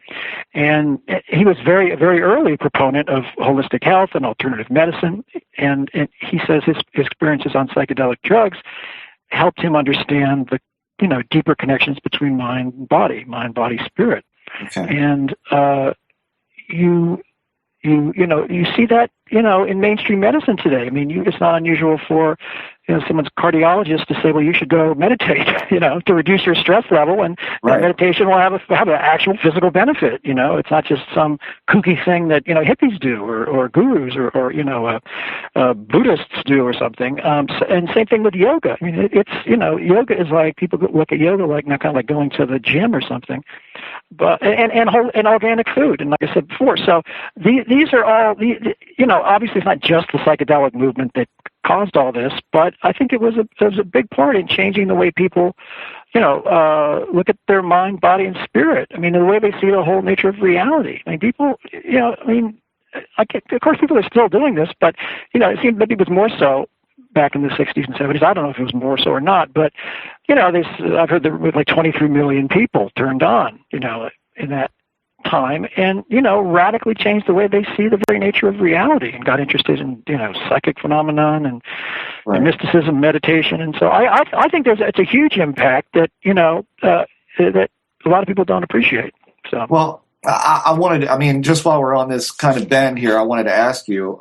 And he was very, very early proponent of holistic health and alternative medicine. And he says his experiences on psychedelic drugs helped him understand the, deeper connections between mind, body, spirit. Okay. And, you see that, in mainstream medicine today. I mean, it's not unusual for, someone's cardiologist to say, well, you should go meditate, to reduce your stress level, and meditation will have an actual physical benefit. It's not just some kooky thing that, hippies do or gurus or Buddhists do or something. And same thing with yoga. I mean, it's, yoga is like, people look at yoga like, kind of like going to the gym or something. But and organic food, and like I said before, so these are all obviously it's not just the psychedelic movement that caused all this, but I think it was a big part in changing the way people look at their mind, body, and spirit. I mean, the way they see the whole nature of reality. I mean, people, of course, people are still doing this, but it seems maybe it was more so back in the 60s and 70s. I don't know if it was more so or not, but I've heard that with like 23 million people turned on, in that time, and radically changed the way they see the very nature of reality, and got interested in psychic phenomenon and mysticism, meditation, and so I think it's a huge impact that that a lot of people don't appreciate. So well, I wanted, just while we're on this kind of bend here, I wanted to ask you,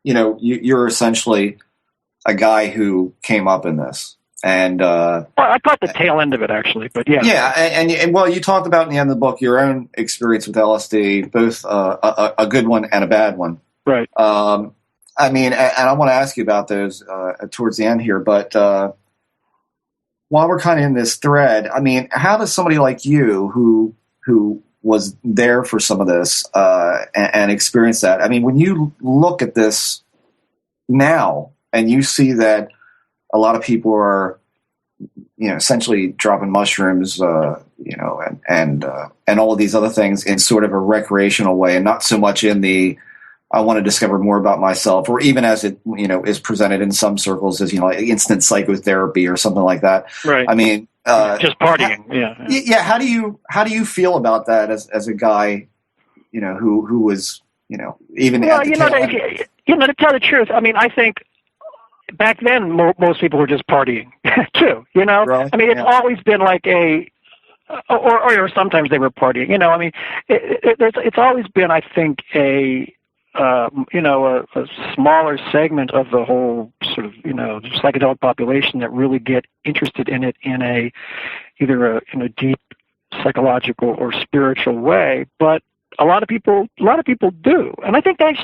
you're essentially a guy who came up in this. And well, I caught the tail end of it, actually, but yeah. Yeah, and well, you talked about in the end of the book your own experience with LSD, both a good one and a bad one. Right. And I want to ask you about those towards the end here, but while we're kind of in this thread, how does somebody like you, who was there for some of this and experienced that, when you look at this now and you see that a lot of people are, essentially dropping mushrooms, and all of these other things in sort of a recreational way, and not so much in the I want to discover more about myself, or even as it is presented in some circles as like instant psychotherapy or something like that. Right. I mean, just partying. Yeah. How do you feel about that as a guy, who was even at the tail end? To tell the truth, I mean, I think back then most people were just partying too. Really? I mean, it's always been like or sometimes they were partying. I mean, it's always been, I think, a smaller segment of the whole sort of, psychedelic population that really get interested in it in either a deep psychological or spiritual way. But a lot of people do, and I think they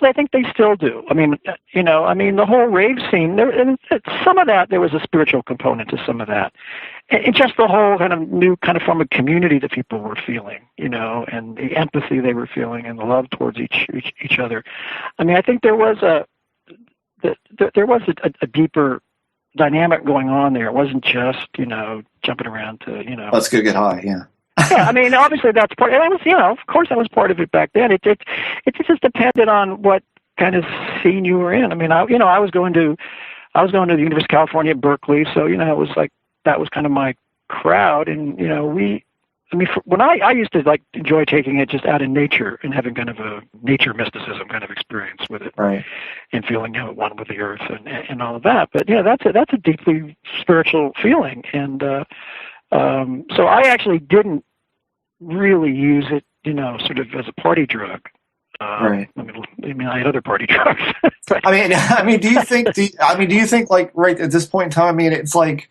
still do. I mean, the whole rave scene. And some of that, there was a spiritual component to some of that, and just the whole kind of new kind of form of community that people were feeling, and the empathy they were feeling, and the love towards each other. I mean, I think there was a deeper dynamic going on there. It wasn't just jumping around to Let's go get high, yeah. Yeah, I mean, obviously that's part. And I was, of course, that was part of it back then. It just depended on what kind of scene you were in. I mean, I was going to the University of California at Berkeley, so it was like that was kind of my crowd, and when I used to like enjoy taking it just out in nature and having kind of a nature mysticism kind of experience with it, right, and feeling one with the earth and all of that. But that's a deeply spiritual feeling, and so I actually didn't really use it, sort of as a party drug. Right. I mean, I had other party drugs. But, I mean, do you think like right at this point in time? I mean, it's like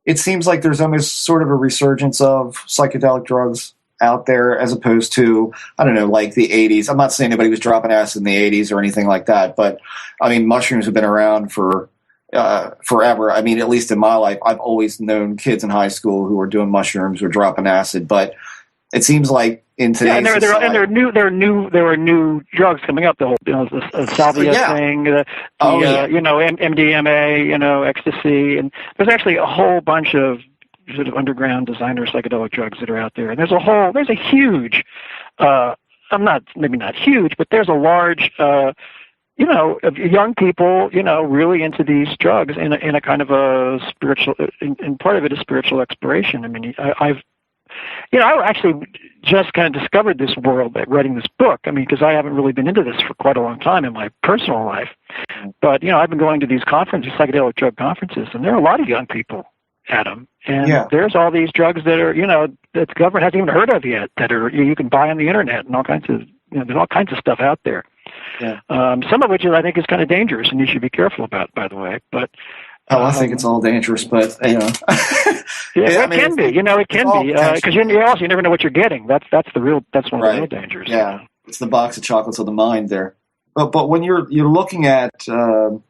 it seems like there's almost sort of a resurgence of psychedelic drugs out there, as opposed to I don't know, like the '80s. I'm not saying anybody was dropping acid in the '80s or anything like that, but I mean, mushrooms have been around for forever. I mean, at least in my life, I've always known kids in high school who were doing mushrooms or dropping acid, but it seems like in today's society, there were new drugs coming up. The whole the salvia thing, MDMA, ecstasy, and there's actually a whole bunch of sort of underground designer psychedelic drugs that are out there. And there's a huge, maybe not huge, but there's a large, of young people, really into these drugs in a kind of a spiritual, and part of it is spiritual exploration. I mean, I actually just kind of discovered this world by writing this book. I mean, because I haven't really been into this for quite a long time in my personal life. But, I've been going to these conferences, psychedelic drug conferences, and there are a lot of young people at them. And there's all these drugs that are, that the government hasn't even heard of yet, that are you can buy on the internet, and all kinds of, there's all kinds of stuff out there. Yeah. Some of which I think is kind of dangerous, and you should be careful about, by the way. But I think it's all dangerous, but it can be. It can be because you never know what you're getting. That's one of the real dangers. Yeah, it's the box of chocolates of the mind there. But when you're looking at things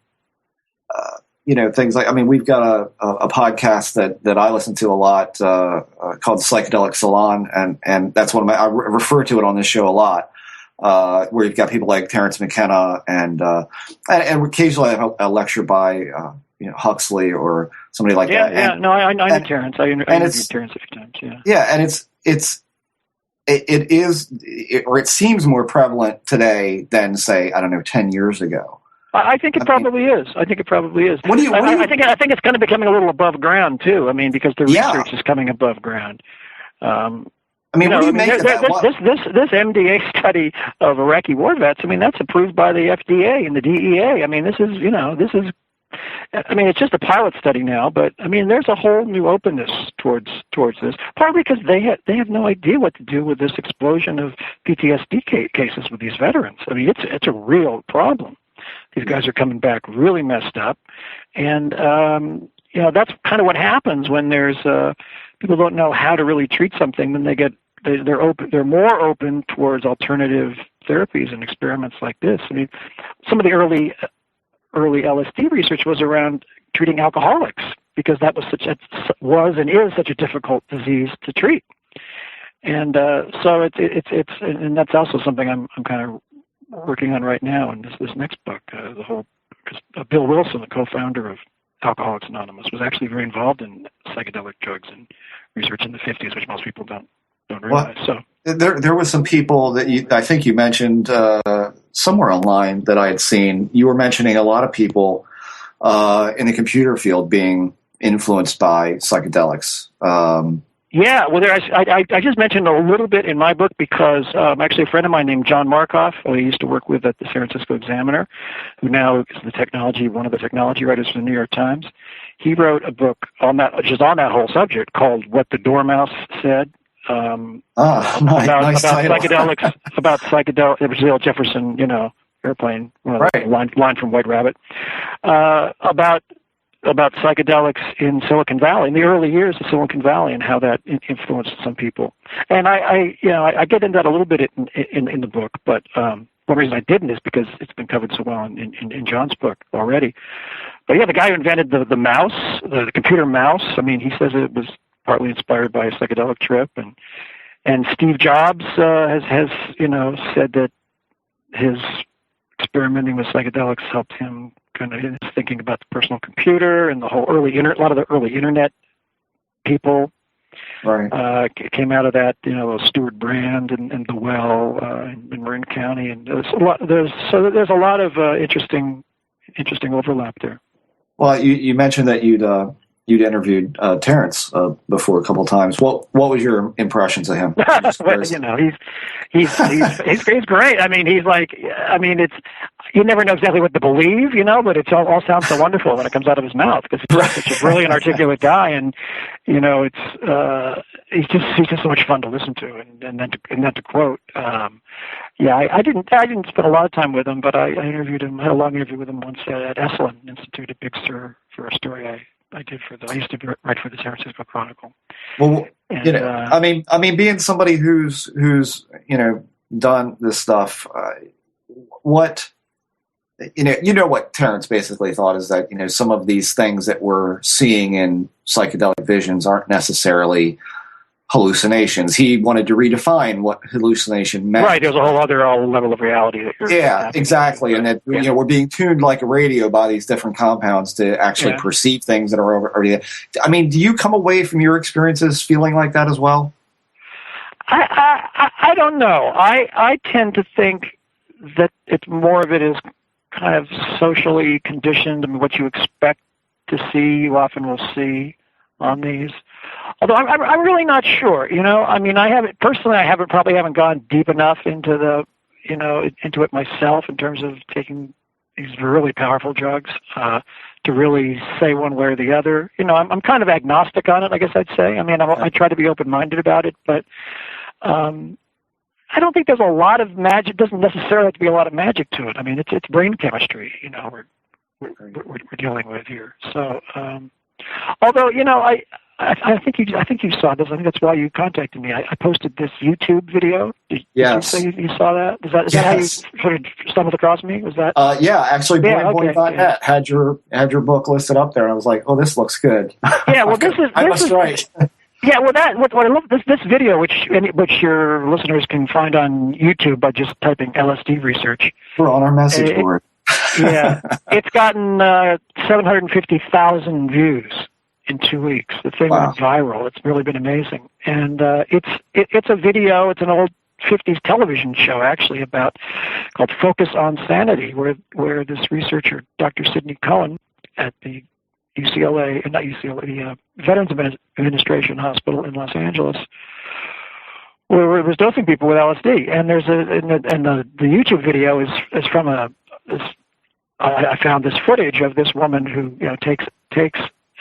like, I mean, we've got a podcast that I listen to a lot called Psychedelic Salon, and that's one of I refer to it on this show a lot. Where you've got people like Terence McKenna and occasionally I have a lecture by Huxley or somebody like that. Yeah, no, I know Terence. I interviewed Terence a few times. Yeah. Yeah, and it seems more prevalent today than, say, I don't know, 10 years ago. I think it probably is. I think I think it's kind of becoming a little above ground too. I mean, because the research is coming above ground. What do you make of that? This MDA study of Iraqi war vets, I mean, that's approved by the FDA and the DEA. I mean, it's just a pilot study now, but I mean, there's a whole new openness towards this. Partly because they have no idea what to do with this explosion of PTSD cases with these veterans. I mean, it's a real problem. These guys are coming back really messed up, and that's kind of what happens when there's people don't know how to really treat something. Then they're more open towards alternative therapies and experiments like this. I mean, some of the early LSD research was around treating alcoholics because that was and is such a difficult disease to treat. And so it's and that's also something I'm kind of working on right now in this next book. Bill Wilson, the co-founder of Alcoholics Anonymous, was actually very involved in psychedelic drugs and research in the 50s, which most people don't realize. Well, there was some people that I think you mentioned somewhere online that I had seen. You were mentioning a lot of people in the computer field being influenced by psychedelics. Yeah, well, I just mentioned a little bit in my book because actually a friend of mine named John Markoff, who I used to work with at the San Francisco Examiner, who now is one of the technology writers for the New York Times, he wrote a book on that whole subject called "What the Dormouse Said." Nice psychedelics, about psychedelics. It was the old Jefferson, airplane, right. line from White Rabbit, about psychedelics in Silicon Valley, in the early years of Silicon Valley, and how that influenced some people. And I get into that a little bit in the book, but one reason I didn't is because it's been covered so well in John's book already. But yeah, the guy who invented the mouse, the computer mouse, I mean, he says it was partly inspired by a psychedelic trip, and Steve Jobs has said that his experimenting with psychedelics helped him kind of in his thinking about the personal computer and the whole a lot of the early internet people came out of that, Stuart Brand and the Weil in Marin County, and there's a lot of interesting overlap there. Well, you mentioned that you'd interviewed Terrence before a couple of times. What was your impressions of him? Well, he's great. I mean, it's you never know exactly what to believe, but it all sounds so wonderful when it comes out of his mouth because he's such a brilliant, articulate guy, and it's he's just so much fun to listen to, and then to quote. I didn't spend a lot of time with him, but I interviewed him, had a long interview with him once at Esalen Institute at Big Sur for a story I did I used to write for the San Francisco Chronicle. Well, and, I mean, being somebody who's done this stuff, what Terrence basically thought is that some of these things that we're seeing in psychedelic visions aren't necessarily hallucinations. He wanted to redefine what hallucination meant. Right, there's a whole other level of reality. Exactly, and that we're being tuned like a radio by these different compounds to actually perceive things that are already. I mean, do you come away from your experiences feeling like that as well? I don't know. I tend to think that it's more of it is kind of socially conditioned. I mean, what you expect to see, you often will see on these. Although I'm really not sure, I mean, I haven't gone deep enough into into it myself in terms of taking these really powerful drugs to really say one way or the other. I'm kind of agnostic on it, I guess I'd say. I mean, I try to be open-minded about it, but I don't think there's a lot of magic. It doesn't necessarily have to be a lot of magic to it. I mean, it's brain chemistry, we're dealing with here. So, although I think you saw this. I think that's why you contacted me. I posted this YouTube video. Did you say you saw that? Is that how you sort of stumbled across me? Was that? Actually, boing.net had your book listed up there, and I was like, oh, this looks good. Yeah, well, I must write. Yeah, well, what I love this video, which your listeners can find on YouTube by just typing LSD research. We're on our message board. Yeah, it's gotten 750,000 views in 2 weeks. The thing went viral. It's really been amazing, and it's a video. It's an old 50s television show actually called Focus on Sanity, where this researcher, Dr. Sidney Cohen, at the the Veterans Administration Hospital in Los Angeles, where it was dosing people with LSD. And the YouTube video is from I found this footage of this woman who takes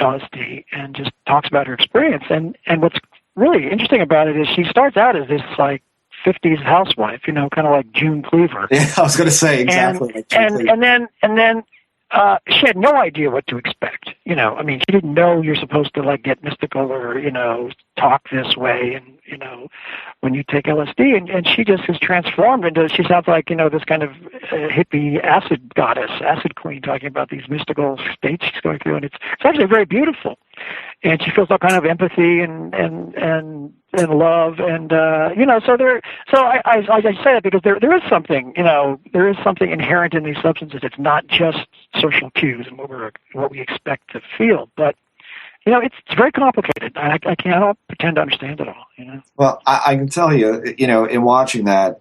LSD and just talks about her experience. And what's really interesting about it is she starts out as this like 50s housewife, kind of like June Cleaver. Yeah, I was going to say exactly. And then she had no idea what to expect. I mean, she didn't know you're supposed to like get mystical or, talk this way. And, when you take LSD and she just is transformed into, she sounds like, this kind of hippie acid goddess, acid queen, talking about these mystical states she's going through. And it's actually very beautiful. And she feels all kind of empathy and love. And, so I say that because there is something, there is something inherent in these substances. It's not just social cues and what we expect to feel, but it's very complicated. I can't pretend to understand it all. Well, I can tell you, in watching that,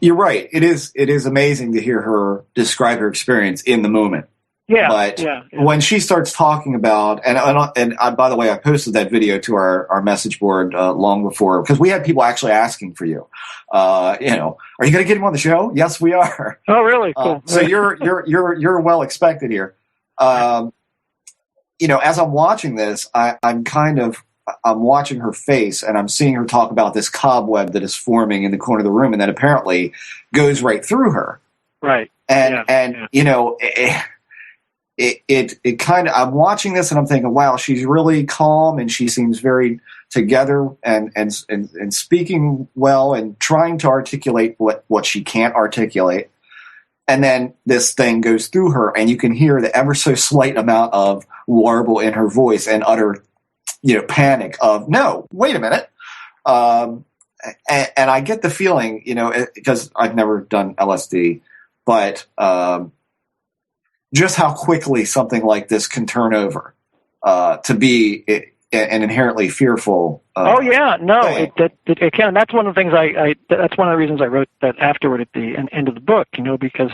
you're right. It is amazing to hear her describe her experience in the moment. Yeah. But when she starts talking about, and by the way, I posted that video to our message board long before, because we had people actually asking for you. Are you going to get him on the show? Yes, we are. Oh, really? Cool. So you're well expected here. As I'm watching this, I'm watching her face, and I'm seeing her talk about this cobweb that is forming in the corner of the room, and that apparently goes right through her. Right. It kind of, I'm watching this and I'm thinking, wow, she's really calm and she seems very together and speaking well and trying to articulate what she can't articulate. And then this thing goes through her and you can hear the ever so slight amount of warble in her voice and utter, panic of, no, wait a minute. And I get the feeling, because I've never done LSD, but, just how quickly something like this can turn over to be an inherently fearful. It can. That's one of the things that's one of the reasons I wrote that afterward at the end of the book. Because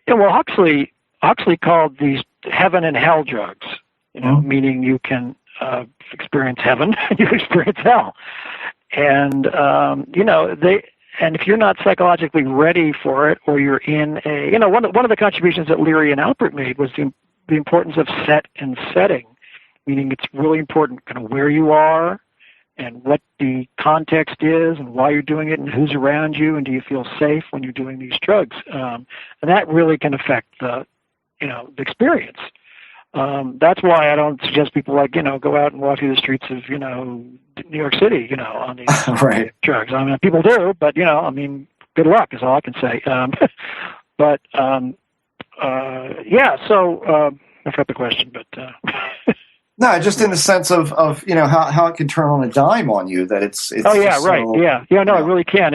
Huxley called these heaven and hell drugs. Meaning you can experience heaven and you experience hell, and And if you're not psychologically ready for it, or you're in one of the contributions that Leary and Alpert made was the importance of set and setting, meaning it's really important kind of where you are and what the context is and why you're doing it and who's around you and do you feel safe when you're doing these drugs. And that really can affect the experience. That's why I don't suggest people go out and walk through the streets of, New York City, on these right. drugs. I mean, people do, but, good luck is all I can say. I forgot the question, but... No, just in the sense of how it can turn on a dime on you, that it's oh, yeah, right, so, yeah. Yeah, no, it really can.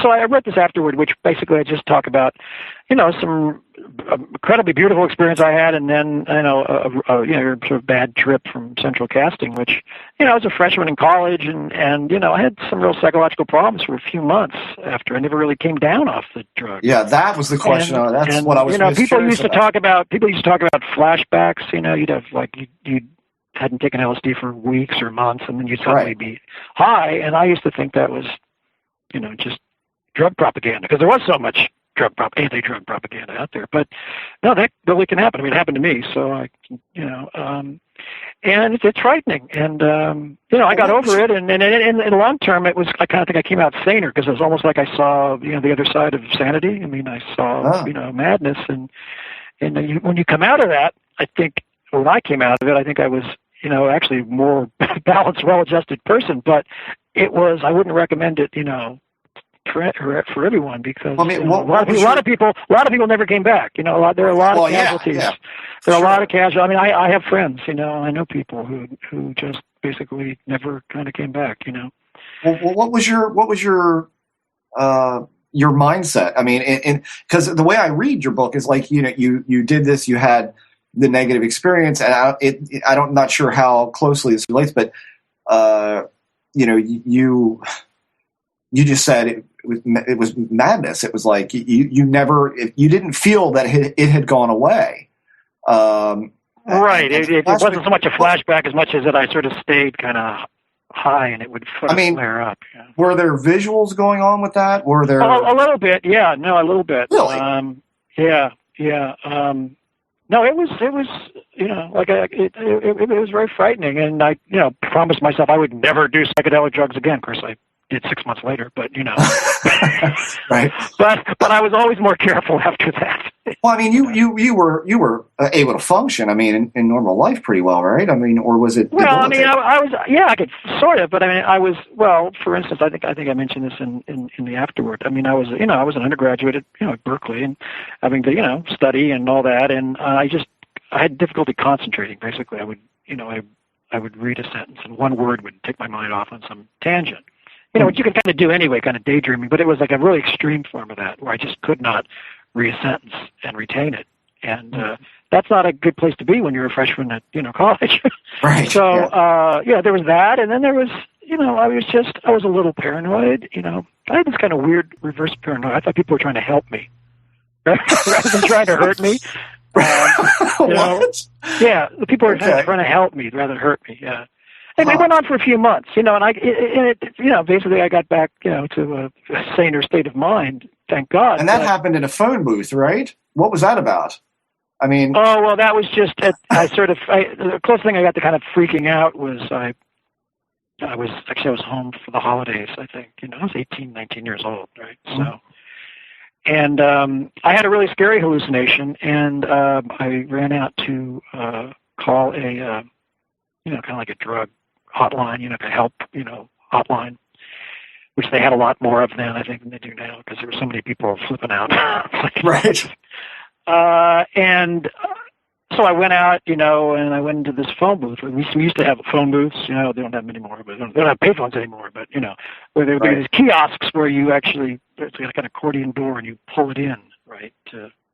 So I read this afterward, which basically I just talk about, some incredibly beautiful experience I had, and then a sort of bad trip from central casting, which I was a freshman in college, and I had some real psychological problems for a few months after. I never really came down off the drug. Yeah, that was the question. That's what I was. People used to talk about flashbacks. You'd have you hadn't taken LSD for weeks or months, and then you'd suddenly be high. And I used to think that was, just drug propaganda, because there was so much anti-drug propaganda out there. But no, that really can happen. I mean, it happened to me. So and it's frightening. And I got over it. And in the long term, it was. I kind of think I came out saner, because it was almost like I saw the other side of sanity. I mean, I saw madness. And when you come out of that, I think when I came out of it, I think I was actually a more balanced, well-adjusted person. But it was. I wouldn't recommend it. For everyone, because a lot of people never came back. There are a lot of casualties. Yeah, there are a lot of casualties. I mean, I have friends, I know people who just basically never kind of came back. Well, what was your mindset? I mean, because the way I read your book is like you did this, you had the negative experience, and I'm not sure how closely this relates, but you just said it was madness. It was like you didn't feel that it had gone away. Right. It wasn't so much a flashback as much as that I sort of stayed kind of high, and it would flare up. Yeah. Were there visuals going on with that? Were there a little bit? Yeah. No, a little bit. Really? Yeah. No, it was it was very frightening, and I promised myself I would never do psychedelic drugs again. Of course, I did 6 months later, but right. But I was always more careful after that. Well, I mean, you were able to function. I mean, in normal life, pretty well, right? I mean, or was it? Well, I mean, I was. Yeah, I could sort of, but I mean, I was. Well, for instance, I think I mentioned this in the afterward. I mean, I was an undergraduate at Berkeley, and having to study and all that, and I had difficulty concentrating. Basically, I would read a sentence, and one word would take my mind off on some tangent. which you can kind of do anyway, kind of daydreaming, but it was like a really extreme form of that where I just could not read a sentence and retain it. And that's not a good place to be when you're a freshman at, college. Right. So, there was that. And then there was, I was a little paranoid, I had this kind of weird reverse paranoia. I thought people were trying to help me rather than trying to hurt me. What? Yeah, the people were trying to help me rather than hurt me. Yeah. And it went on for a few months, and basically I got back, to a saner state of mind, thank God. And that happened in a phone booth, right? What was that about? I mean, oh well, that was just the closest thing I got to kind of freaking out was I was home for the holidays. I think I was 18, 19 years old, right? Mm-hmm. So, and I had a really scary hallucination, and I ran out to call a kind of like a drug hotline, to help, hotline, which they had a lot more of then, I think, than they do now, because there were so many people flipping out. Right. And so I went out, and I went into this phone booth. We used to have phone booths, they don't have them anymore, but they don't have payphones anymore, but, where there would be these kiosks where you actually, it's like an accordion door and you pull it in, right,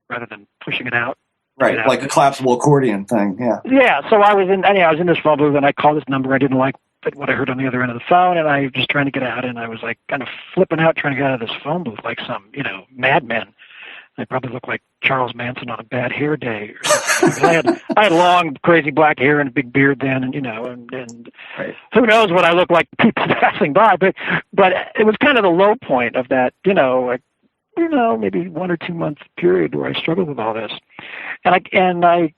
rather than pushing it out. Right, like a collapsible accordion thing, yeah. Yeah, so I was in this phone booth, and I called this number. I didn't like what I heard on the other end of the phone, and I was just trying to get out, and I was like kind of flipping out trying to get out of this phone booth like some, madman. I probably looked like Charles Manson on a bad hair day or something. I had long, crazy black hair and a big beard then, and and right. Who knows what I looked like to people passing by, but it was kind of the low point of that, maybe 1 or 2 month period where I struggled with all this. And I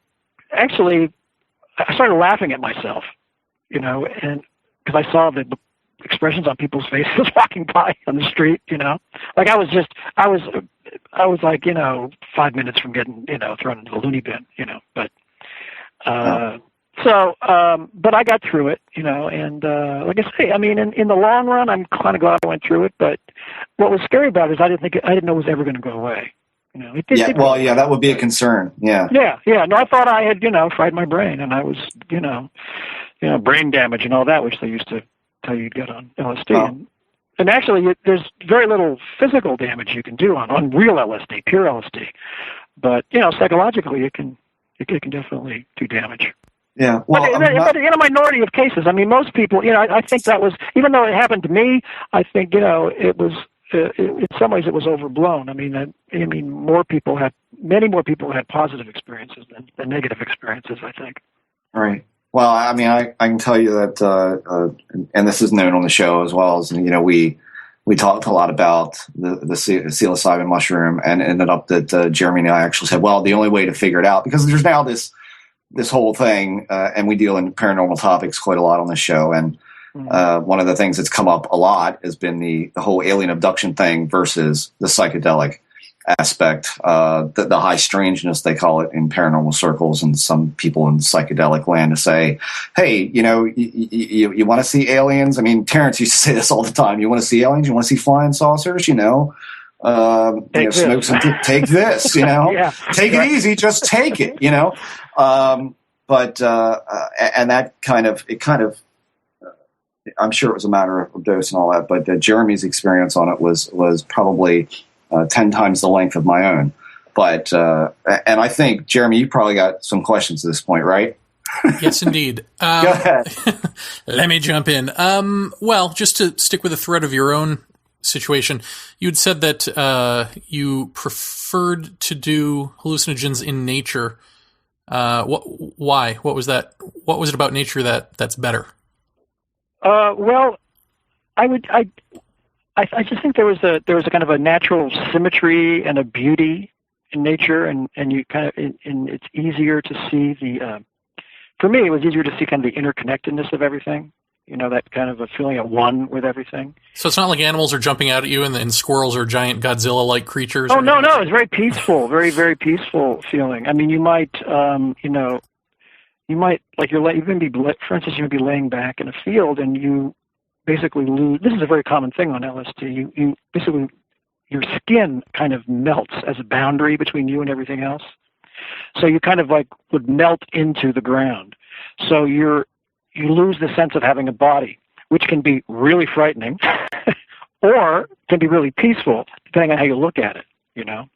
started laughing at myself, and because I saw the expressions on people's faces walking by on the street, like I was like, 5 minutes from getting, thrown into the loony bin, but but I got through it, and like I say, I mean, in the long run, I'm kind of glad I went through it. But what was scary about it is I didn't know it was ever going to go away. It did. Yeah, that would be a concern. Yeah. Yeah. No, I thought I had, fried my brain, and I was, brain damage and all that, which they used to tell you you'd get on LSD. Oh. And actually, there's very little physical damage you can do on real LSD, pure LSD. But psychologically, it can definitely do damage. Yeah, but in a minority of cases, I mean, most people, I think that was, even though it happened to me, I think, it was, in some ways it was overblown. I mean, many more people had positive experiences than negative experiences, I think. Right. Well, I mean, I can tell you that, and this is known on the show as well, as, we talked a lot about the psilocybin mushroom, and ended up that Jeremy and I actually said, well, the only way to figure it out, because there's now this whole thing, and we deal in paranormal topics quite a lot on the show. And one of the things that's come up a lot has been the whole alien abduction thing versus the psychedelic aspect, the high strangeness, they call it in paranormal circles, and some people in psychedelic land to say, hey, you want to see aliens? I mean, Terrence used to say this all the time. You want to see aliens? You want to see flying saucers? Smoke some, take this, yeah, take it easy, just take it, but and that kind of, I'm sure it was a matter of dose and all that, but Jeremy's experience on it was probably 10 times the length of my own. But, and I think, Jeremy, you probably got some questions at this point, right? Yes, indeed. Go ahead. Let me jump in. Well, just to stick with the thread of your own situation, you'd said that you preferred to do hallucinogens in nature. Why? What was that? What was it about nature that's better? Well, I just think there was a kind of a natural symmetry and a beauty in nature, and you kind of, and it's easier to see for me, it was easier to see kind of the interconnectedness of everything. That kind of a feeling at one with everything. So it's not like animals are jumping out at you and squirrels are giant Godzilla-like creatures? Oh, no. It's very peaceful, very, very peaceful feeling. I mean, you might, like you can be, for instance, you would be laying back in a field and you basically lose, this is a very common thing on LSD, you basically, your skin kind of melts as a boundary between you and everything else. So you kind of like would melt into the ground. So you lose the sense of having a body, which can be really frightening. or can be really peaceful, depending on how you look at it, you know.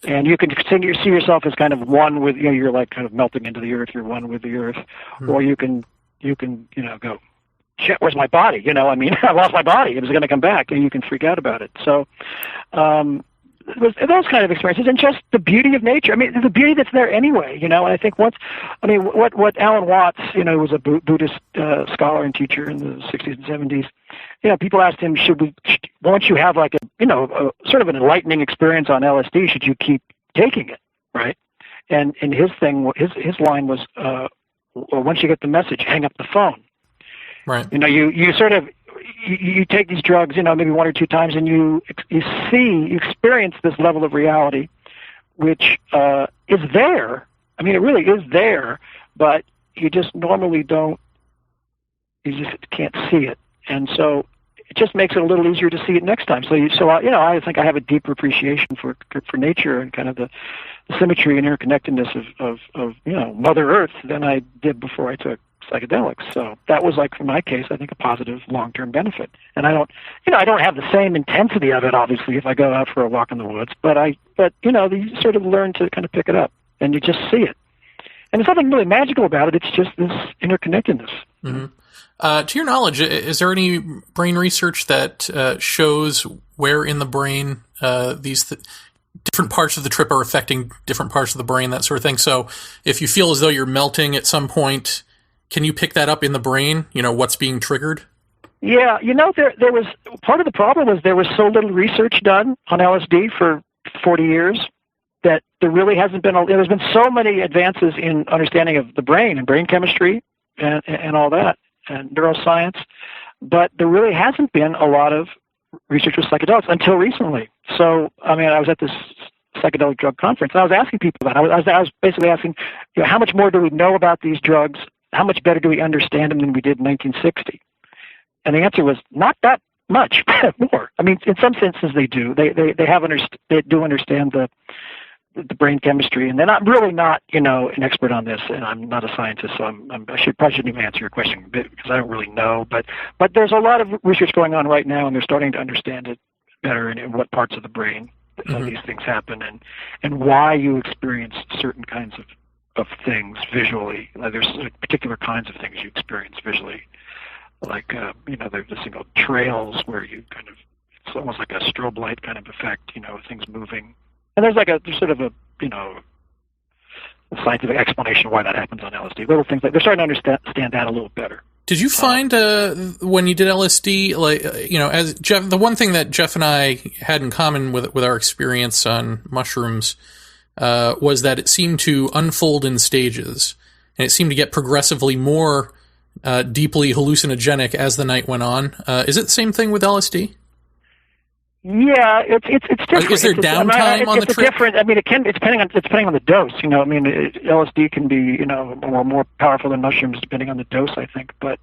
And you can see yourself as kind of one with, you know, you're like kind of melting into the earth, you're one with the earth, or you can, you know, go, shit, where's my body? You know, I mean, I lost my body. It was going to come back, and you can freak out about it. So, those kind of experiences, and just the beauty of nature. I mean, the beauty that's there anyway, you know. And I think what Alan Watts, you know, was a Buddhist scholar and teacher in the 60s and 70s. You know, people asked him, once you have like a sort of an enlightening experience on LSD, should you keep taking it, right? And his line was, well, once you get the message, hang up the phone. Right. You know, you sort of, you take these drugs, you know, maybe one or two times, and you experience this level of reality, which is there. I mean, it really is there, but you just normally you just can't see it. And so it just makes it a little easier to see it next time. So you know, I think I have a deeper appreciation for nature and kind of the symmetry and interconnectedness of you know, Mother Earth than I did before I took psychedelics. So that was, like, for my case, I think a positive long-term benefit. And I don't have the same intensity of it, obviously, if I go out for a walk in the woods, but you know, you sort of learn to kind of pick it up, and you just see it. And there's nothing really magical about it. It's just this interconnectedness. Mm-hmm. To your knowledge, is there any brain research that shows where in the brain these different parts of the trip are affecting different parts of the brain, that sort of thing? So if you feel as though you're melting at some point, can you pick that up in the brain? You know, what's being triggered? Yeah, you know, there was part of the problem was there was so little research done on LSD for 40 years that there really hasn't been. There's been so many advances in understanding of the brain and brain chemistry and all that and neuroscience, but there really hasn't been a lot of research with psychedelics until recently. So, I mean, I was at this psychedelic drug conference, and I was asking people that. I was basically asking, you know, how much more do we know about these drugs? How much better do we understand them than we did in 1960? And the answer was not that much more. I mean, in some senses they do. They do understand the brain chemistry, and they're not, you know, an expert on this. And I'm not a scientist, so I shouldn't even answer your question because I don't really know. But there's a lot of research going on right now, and they're starting to understand it better and in what parts of the brain these things happen, and why you experience certain kinds of things visually. There's particular kinds of things you experience visually, like you know, there's this thing called trails where you kind of, it's almost like a strobe light kind of effect, you know, things moving. And there's sort of a, you know, a scientific explanation why that happens on LSD. Little things like they're starting to understand that a little better. Did you find when you did LSD, like, you know, as Jeff, the one thing that Jeff and I had in common with our experience on mushrooms was that it seemed to unfold in stages, and it seemed to get progressively more deeply hallucinogenic as the night went on. Is it the same thing with LSD? Yeah, it's different. Is there downtime on the trip? Different. I mean, it's depending on the dose. You know, I mean, LSD can be, you know, more powerful than mushrooms depending on the dose, I think. But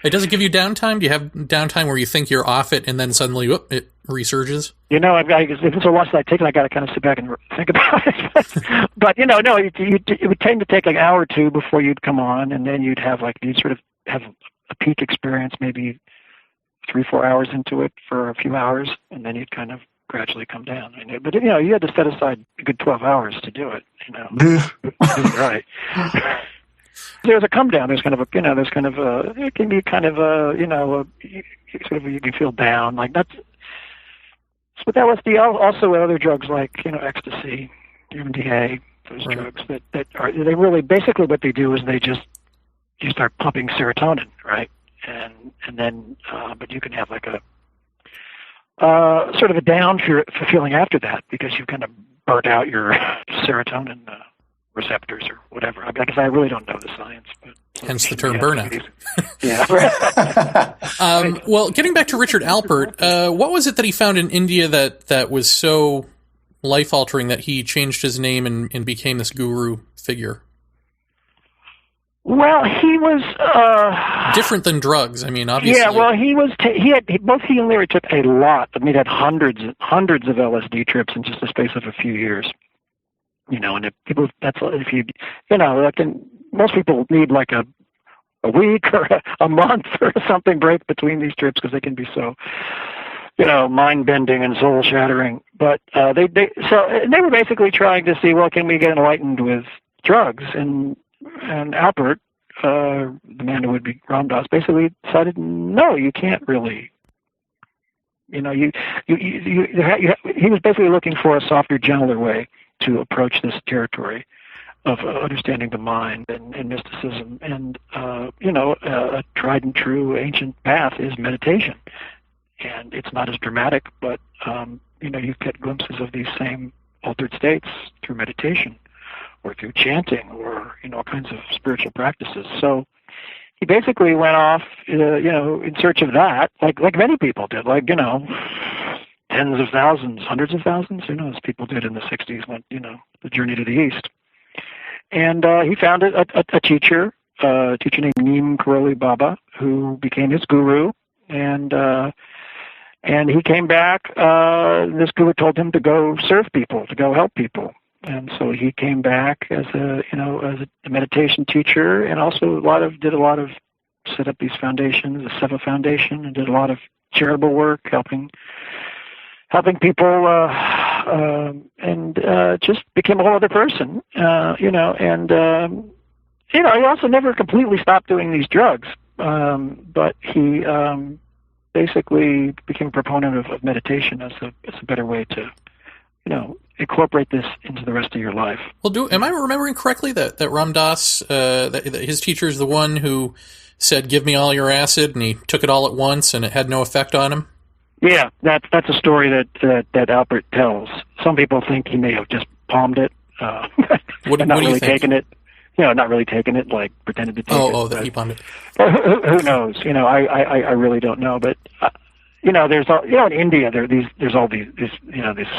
it doesn't give you downtime. Do you have downtime where you think you're off it and then suddenly it resurges? You know, if it's a once I take it, I got to kind of sit back and think about it. But you know, no, it would tend to take like an hour or two before you'd come on, and then you'd sort of have a peak experience, maybe 3-4 hours into it for a few hours, and then you'd kind of gradually come down. But you know, you had to set aside a good 12 hours to do it. You know, right? There's a come down. There's kind of it can be kind of a, you know, you can feel down like that's. With LSD, also with other drugs like, you know, ecstasy, MDA, those drugs that are, they really, basically what they do is you start pumping serotonin, right? And then, but you can have like a sort of a down feeling after that because you've kind of burnt out your serotonin receptors or whatever. I guess I really don't know the science, but hence the term burnout. Yeah. Right. Well, getting back to Richard Alpert, what was it that he found in India that was so life altering that he changed his name and became this guru figure? Well, he was different than drugs. I mean, obviously. Yeah, well, both he and Leary took a lot. I mean, he had hundreds of LSD trips in just the space of a few years. You know, and most people need like a week or a month or something break between these trips because they can be so mind bending and soul shattering. But they were basically trying to see, well, can we get enlightened with drugs? And Albert, the man who would be Ram Dass, basically decided, no, you can't really. He was basically looking for a softer, gentler way to approach this territory of understanding the mind and mysticism. And, a tried and true ancient path is meditation. And it's not as dramatic, but, you get glimpses of these same altered states through meditation or through chanting or, all kinds of spiritual practices. So he basically went off, in search of that, like many people did, tens of thousands, hundreds of thousands, who knows, people did in the 60s when, the journey to the East. And he found a teacher named Neem Karoli Baba, who became his guru. And he came back. This guru told him to go serve people, to go help people. And so he came back as a meditation teacher, and also did a lot of set up these foundations, the Seva Foundation, and did a lot of charitable work, helping people, and just became a whole other person, he also never completely stopped doing these drugs, but he basically became a proponent of meditation as a better way to, incorporate this into the rest of your life. Well, am I remembering correctly that Ram Dass, that his teacher is the one who said, "Give me all your acid," and he took it all at once, and it had no effect on him? Yeah, that's a story that Albert tells. Some people think he may have just palmed it, what do you think? Taken it. Not really taking it, like pretended to take it. Oh, that he palmed it. Who knows? I really don't know. But there's all, in India there's all these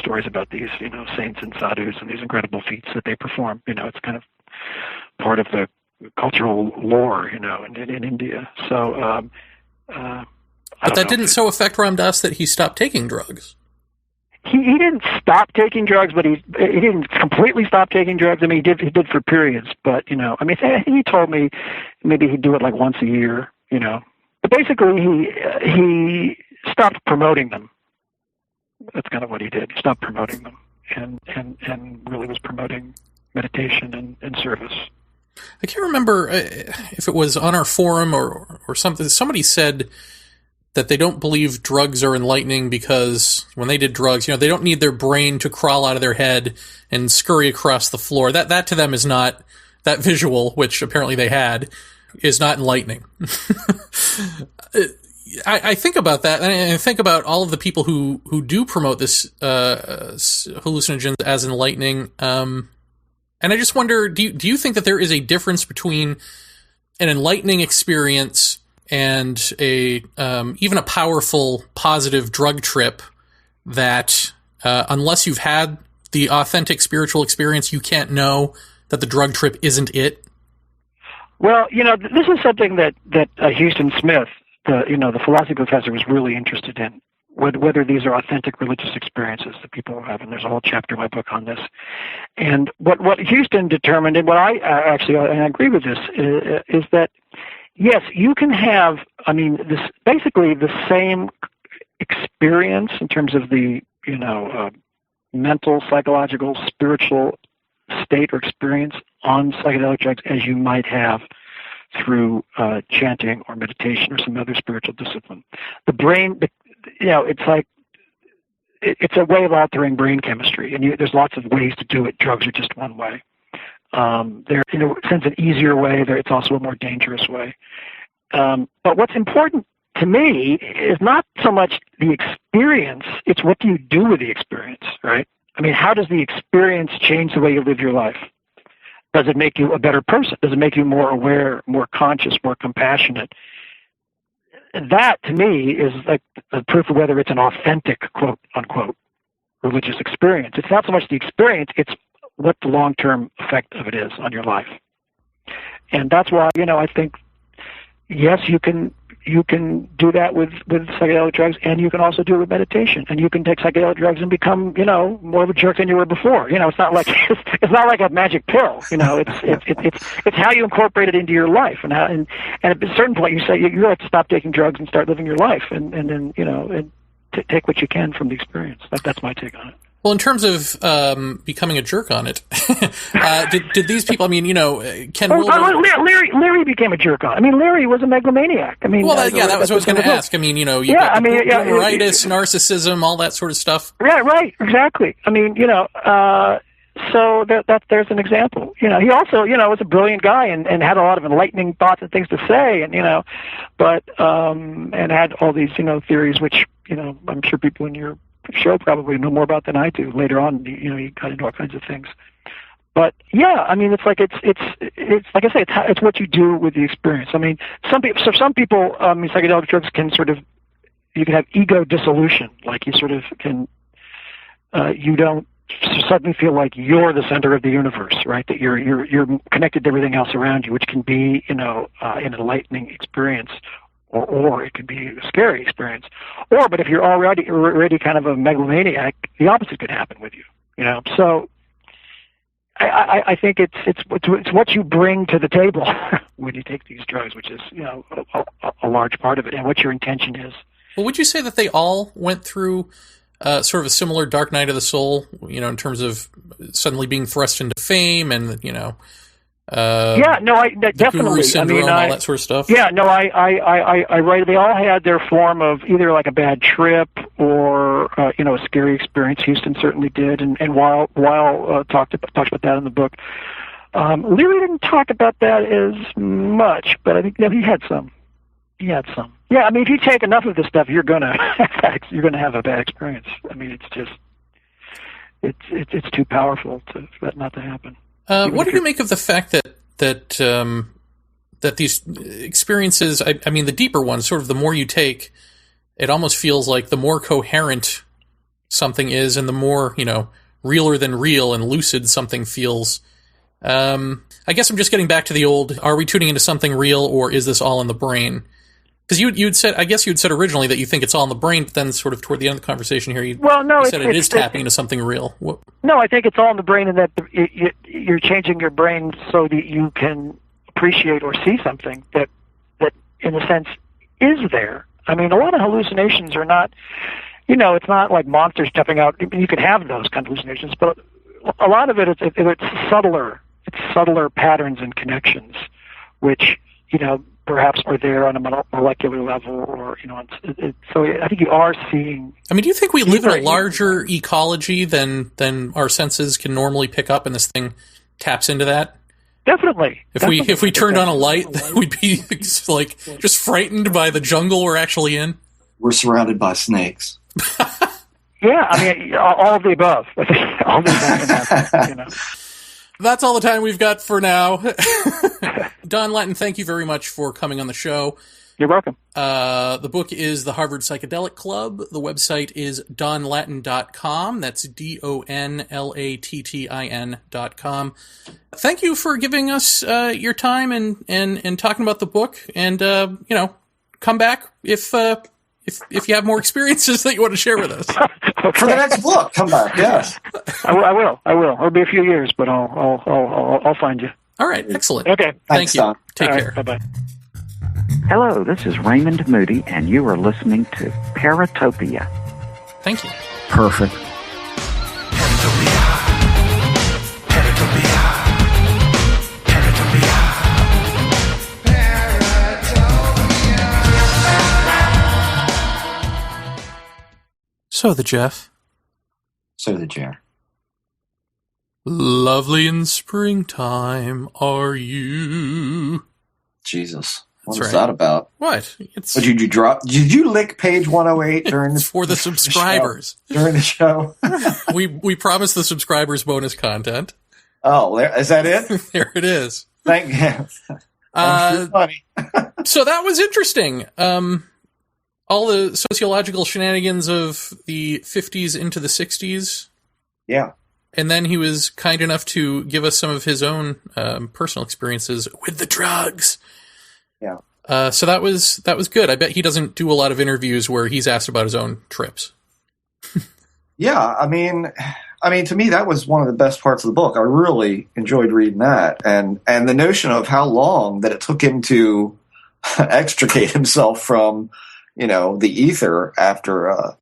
stories about these saints and sadhus and these incredible feats that they perform. It's kind of part of the cultural lore, in India. So, but that didn't so affect Ram Dass that he stopped taking drugs. He didn't stop taking drugs, but he didn't completely stop taking drugs. I mean, he did for periods, but he told me maybe he'd do it like once a year, But basically, he stopped promoting them. That's kind of what he did. He stopped promoting them, and really was promoting meditation and service. I can't remember if it was on our forum or something. Somebody said that they don't believe drugs are enlightening because when they did drugs, they don't need their brain to crawl out of their head and scurry across the floor. That to them is not, that visual, which apparently they had, is not enlightening. I think about that, and I think about all of the people who do promote this hallucinogens as enlightening. And I just wonder, do you think that there is a difference between an enlightening experience and even a powerful, positive drug trip that, unless you've had the authentic spiritual experience, you can't know that the drug trip isn't it? Well, this is something that Huston Smith, the philosophy professor, was really interested in, whether these are authentic religious experiences that people have, and there's a whole chapter in my book on this. And what Huston determined, and what I agree with this, is that yes, you can have, this basically the same experience in terms of the, mental, psychological, spiritual state or experience on psychedelic drugs as you might have through chanting or meditation or some other spiritual discipline. The brain, it's like, it's a way of altering brain chemistry, and there's lots of ways to do it. Drugs are just one way. There, in a sense, an easier way. It's also a more dangerous way. But what's important to me is not so much the experience; it's what do you do with the experience, right? How does the experience change the way you live your life? Does it make you a better person? Does it make you more aware, more conscious, more compassionate? That, to me, is like the proof of whether it's an authentic, quote unquote, religious experience. It's not so much the experience; it's what the long-term effect of it is on your life. And that's why, I think, yes, you can do that with psychedelic drugs, and you can also do it with meditation. And you can take psychedelic drugs and become, more of a jerk than you were before. It's not like it's not like a magic pill. It's how you incorporate it into your life, and at a certain point you say you have to stop taking drugs and start living your life, and then take what you can from the experience. That's my take on it. Well, in terms of becoming a jerk on it, did these people? I mean, Ken Wilber. Leary became a jerk on it. I mean, Leary was a megalomaniac. I mean, well, that was what I was going to ask. I mean, you got boomeritis, narcissism, all that sort of stuff. Yeah, right, exactly. I mean, so there's an example. He also, was a brilliant guy and had a lot of enlightening thoughts and things to say, and and had all these theories, which I'm sure people in your show probably know more about than I do. Later on, he got into all kinds of things. But yeah, I mean, it's like it's like I say, it's what you do with the experience. I mean, some people, psychedelic drugs can you can have ego dissolution, like you sort of can, you don't suddenly feel like you're the center of the universe, right? That you're connected to everything else around you, which can be, an enlightening experience. Or it could be a scary experience. But if you're already kind of a megalomaniac, the opposite could happen with you. So I think it's what you bring to the table when you take these drugs, which is a large part of it, and what your intention is. Well, would you say that they all went through sort of a similar dark night of the soul? In terms of suddenly being thrust into fame and definitely. Syndrome, all that sort of stuff. Yeah, no, I write. They all had their form of either like a bad trip or a scary experience. Huston certainly did, and Weil talked about that in the book. Leary didn't talk about that as much, but I think he had some. Yeah, I mean, if you take enough of this stuff, you're gonna have a bad experience. I mean, it's just it's too powerful for that not to happen. What do you make of the fact that these experiences, I mean, the deeper ones, sort of the more you take, it almost feels like the more coherent something is and the more, realer than real and lucid something feels. I guess I'm just getting back to the old, are we tuning into something real or is this all in the brain? Because you'd said originally that you think it's all in the brain, but then sort of toward the end of the conversation here, you said it is tapping into something real. No, I think it's all in the brain, and that you're changing your brain so that you can appreciate or see something that in a sense is there. I mean, a lot of hallucinations are not, it's not like monsters jumping out. You can have those kind of hallucinations, but a lot of it's subtler. It's subtler patterns and connections, which perhaps are there on a molecular level, or so I think you are seeing. I mean, do you think we live in a larger ecology than our senses can normally pick up, and this thing taps into that? Definitely. If we turned on a light, we'd be like just frightened by the jungle we're actually in. We're surrounded by snakes. Yeah, I mean, all of the above. All of the above, That's all the time we've got for now. Don Lattin, thank you very much for coming on the show. You're welcome. The book is the Harvard Psychedelic Club. The website is donlatin.com. That's DONLATTIN.com. Thank you for giving us your time and talking about the book. And come back if you have more experiences that you want to share with us. Okay. For the next book, come back. Yes, I will. It'll be a few years, but I'll find you. All right, excellent. Okay, thank you. Don. Take care. Bye bye. Hello, this is Raymond Moody, and you are listening to Paratopia. Thank you. Perfect. So the Jeff. So the Jer. Lovely in springtime are you. Jesus. What That's was right. that about? What? What did you drop? Did you lick page 108 during It's for the subscribers. During the show? we promised the subscribers bonus content. Oh, is that it? There it is. Thank you. Funny. So that was interesting. All the sociological shenanigans of the 50s into the 60s. Yeah. And then he was kind enough to give us some of his own personal experiences with the drugs. Yeah. So that was good. I bet he doesn't do a lot of interviews where he's asked about his own trips. Yeah, I mean, to me, that was one of the best parts of the book. I really enjoyed reading that, and the notion of how long that it took him to extricate himself from, the ether after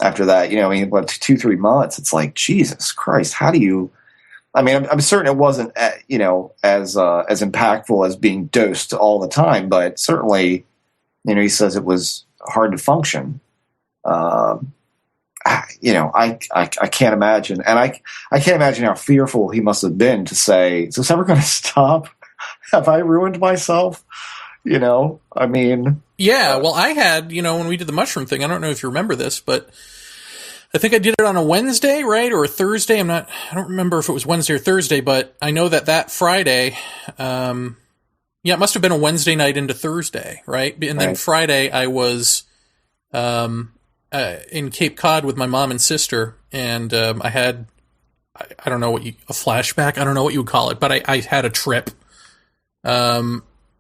after that, I mean, what, 2-3 months, it's like, Jesus Christ, how do you, I mean, I'm certain it wasn't, as impactful as being dosed all the time, but certainly, he says it was hard to function. I can't imagine. And I can't imagine how fearful he must have been to say, is this ever going to stop? Have I ruined myself? I mean. Yeah, well, I had, when we did the mushroom thing, I don't know if you remember this, but I think I did it on a Wednesday, right? Or a Thursday. I don't remember if it was Wednesday or Thursday, but I know that Friday, it must have been a Wednesday night into Thursday, right? And then Friday I was, in Cape Cod with my mom and sister, and I had, I don't know a flashback, I don't know what you would call it, but I had a trip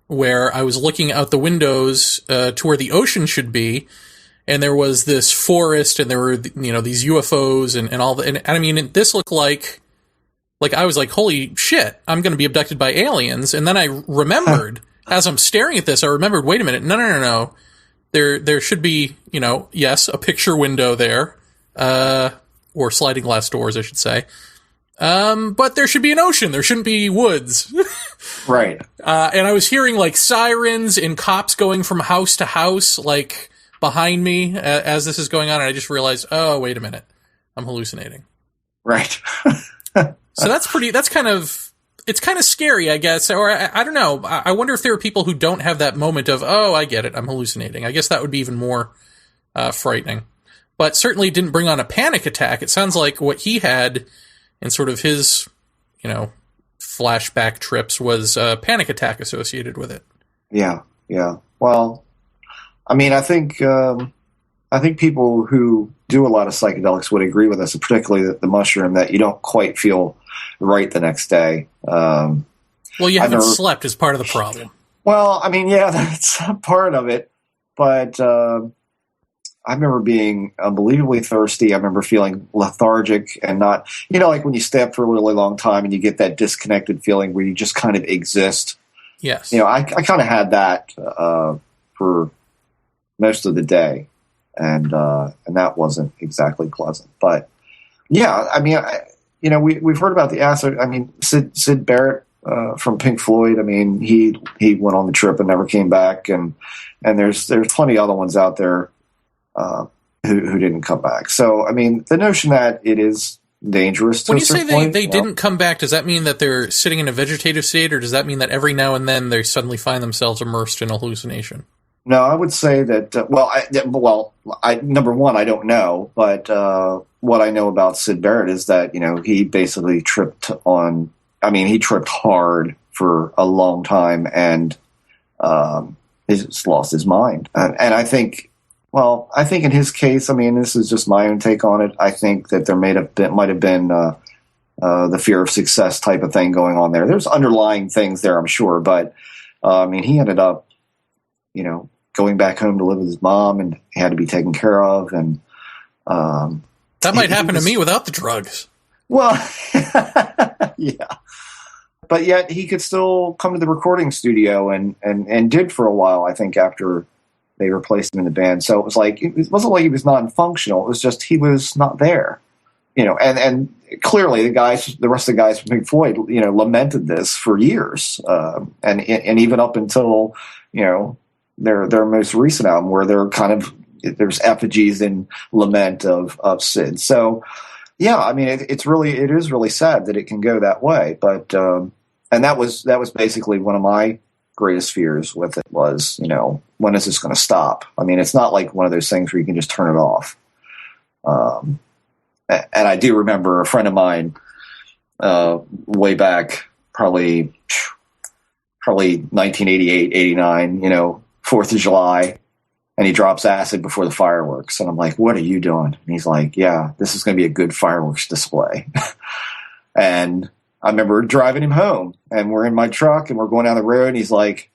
where I was looking out the windows to where the ocean should be, and there was this forest, and there were these UFOs and all and I mean, this looked like I was like, holy shit, I'm going to be abducted by aliens. And then I remembered as I'm staring at this, I remembered, wait a minute, no. There should be, yes, a picture window there, or sliding glass doors, I should say. But there should be an ocean. There shouldn't be woods. Right. And I was hearing like sirens and cops going from house to house, like behind me as this is going on. And I just realized, oh, wait a minute, I'm hallucinating. Right. So it's kind of scary, I guess. Or I don't know. I wonder if there are people who don't have that moment of, oh, I get it, I'm hallucinating. I guess that would be even more frightening. But certainly didn't bring on a panic attack. It sounds like what he had in sort of his, flashback trips was a panic attack associated with it. Yeah. Well, I mean, I think people who do a lot of psychedelics would agree with us, particularly the mushroom, that you don't quite feel right the next day. Well, you haven't slept is part of the problem. Well, I mean, yeah, that's part of it. But I remember being unbelievably thirsty. I remember feeling lethargic and not, like when you stay up for a really long time and you get that disconnected feeling where you just kind of exist. Yes. I kind of had that for most of the day. And that wasn't exactly pleasant. But yeah, I mean, we've heard about the acid. I mean, Syd Barrett from Pink Floyd. I mean, he went on the trip and never came back, and there's plenty of other ones out there who didn't come back. So I mean, the notion that it is dangerous. When you say they didn't come back, does that mean that they're sitting in a vegetative state, or does that mean that every now and then they suddenly find themselves immersed in a hallucination? No, I would say that. Number one, I don't know, but what I know about Syd Barrett is that he basically tripped on. I mean, he tripped hard for a long time and he's lost his mind. And I think, in his case, I mean, this is just my own take on it. I think that there might have been the fear of success type of thing going on there. There's underlying things there, I'm sure, but I mean, he ended up, going back home to live with his mom and had to be taken care of. And that might happen to me without the drugs. Well, yeah. But yet he could still come to the recording studio and did for a while, I think, after they replaced him in the band. So it wasn't like he was non-functional. It was just he was not there. And clearly the rest of the guys from Pink Floyd, lamented this for years. And even up until, their most recent album where there's effigies and lament of Syd. So, yeah, I mean, it is really sad that it can go that way. But, and that was basically one of my greatest fears with it was, when is this going to stop? I mean, it's not like one of those things where you can just turn it off. And I do remember a friend of mine, way back, probably 1988, 89, 4th of July, and he drops acid before the fireworks. And I'm like, what are you doing? And he's like, yeah, this is going to be a good fireworks display. And I remember driving him home, and we're in my truck, and we're going down the road, and he's like,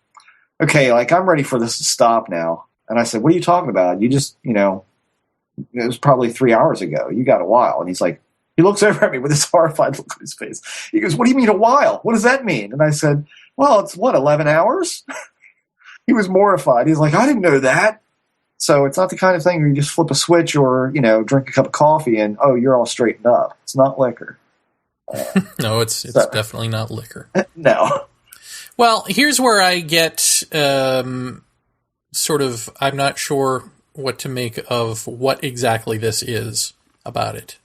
okay, I'm ready for this to stop now. And I said, what are you talking about? You just, it was probably 3 hours ago. You got a while. And he's like, he looks over at me with this horrified look on his face. He goes, what do you mean a while? What does that mean? And I said, well, it's 11 hours? He was mortified. He's like, I didn't know that. So it's not the kind of thing where you just flip a switch or, drink a cup of coffee and, oh, you're all straightened up. It's not liquor. No, it's definitely not liquor. No. Well, here's where I get sort of, I'm not sure what to make of what exactly this is about it.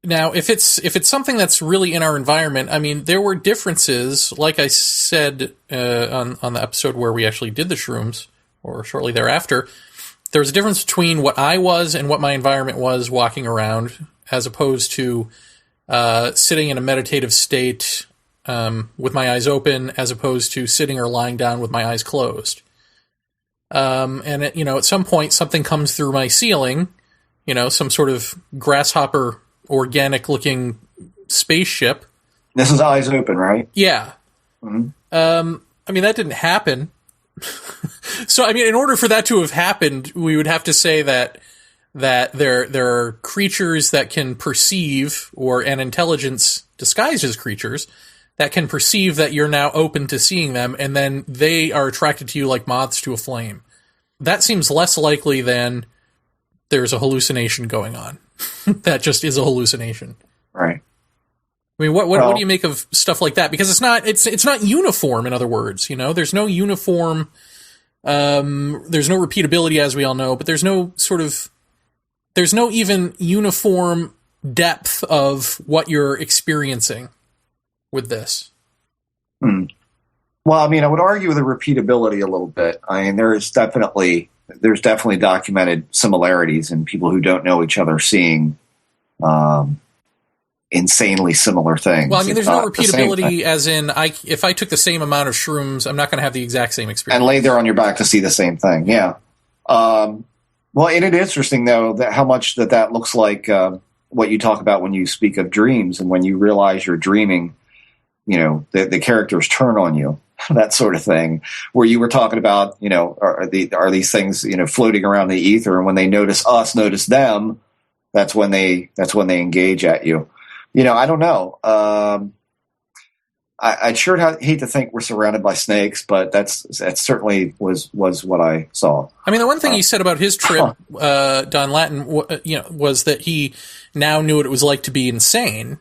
Now, if it's something that's really in our environment, I mean, there were differences, like I said on the episode where we actually did the shrooms, or shortly thereafter. There was a difference between what I was and what my environment was walking around, as opposed to sitting in a meditative state with my eyes open, as opposed to sitting or lying down with my eyes closed. And at some point, something comes through my ceiling, some sort of grasshopper, organic-looking spaceship. This is eyes open, right? Yeah. Mm-hmm. I mean, that didn't happen. So, I mean, in order for that to have happened, we would have to say that there are creatures that can perceive, or an intelligence disguised as creatures that can perceive that you're now open to seeing them, and then they are attracted to you like moths to a flame. That seems less likely than there's a hallucination going on. That just is a hallucination. Right. I mean, what do you make of stuff like that? Because it's not uniform, in other words, there's no uniform, there's no repeatability, as we all know, but there's no even uniform depth of what you're experiencing with this. Well, I mean, I would argue the repeatability a little bit. I mean, there's definitely documented similarities in people who don't know each other seeing insanely similar things. Well, I mean, there's no repeatability, as in, if I took the same amount of shrooms, I'm not going to have the exact same experience. And lay there on your back to see the same thing, yeah. Well, isn't it interesting, though, that how much that looks like what you talk about when you speak of dreams, and when you realize you're dreaming, the characters turn on you, that sort of thing, where you were talking about, are these things, floating around the ether, and when they notice them, that's when they engage at you. I don't know. I sure hate to think we're surrounded by snakes, but that certainly was what I saw. I mean, the one thing he said about his trip, Don Lattin, was that he now knew what it was like to be insane.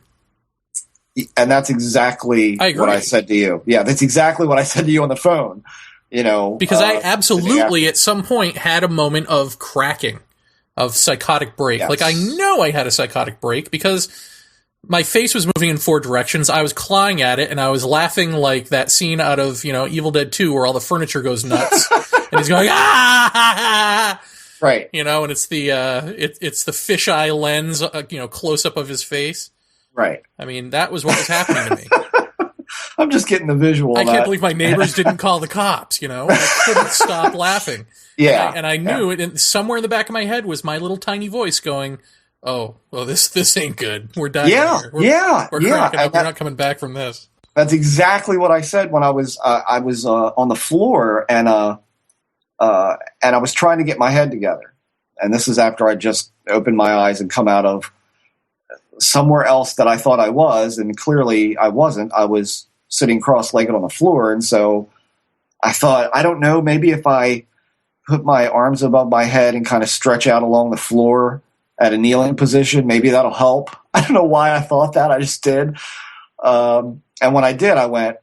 And that's exactly what I said to you. Yeah, that's exactly what I said to you on the phone. Because I absolutely at some point had a moment of cracking, of psychotic break. Yes. Like, I know I had a psychotic break because my face was moving in 4 directions. I was clawing at it, and I was laughing like that scene out of, Evil Dead 2 where all the furniture goes nuts. And he's going, ah! Right. And it's the fisheye lens, close up of his face. Right. I mean, that was what was happening to me. I'm just getting the visual. I can't believe my neighbors didn't call the cops, I couldn't stop laughing. Yeah. And I knew it, and somewhere in the back of my head was my little tiny voice going, oh, well, this ain't good. We're dying here. We're cracking up. We're not coming back from this. That's exactly what I said when I was on the floor, and I was trying to get my head together. And this is after I just opened my eyes and come out of somewhere else that I thought I was, and clearly I wasn't. I was sitting cross-legged on the floor, and so I thought, I don't know, maybe if I put my arms above my head and kind of stretch out along the floor at a kneeling position, maybe that'll help. I don't know why I thought that. I just did. And when I did, I went,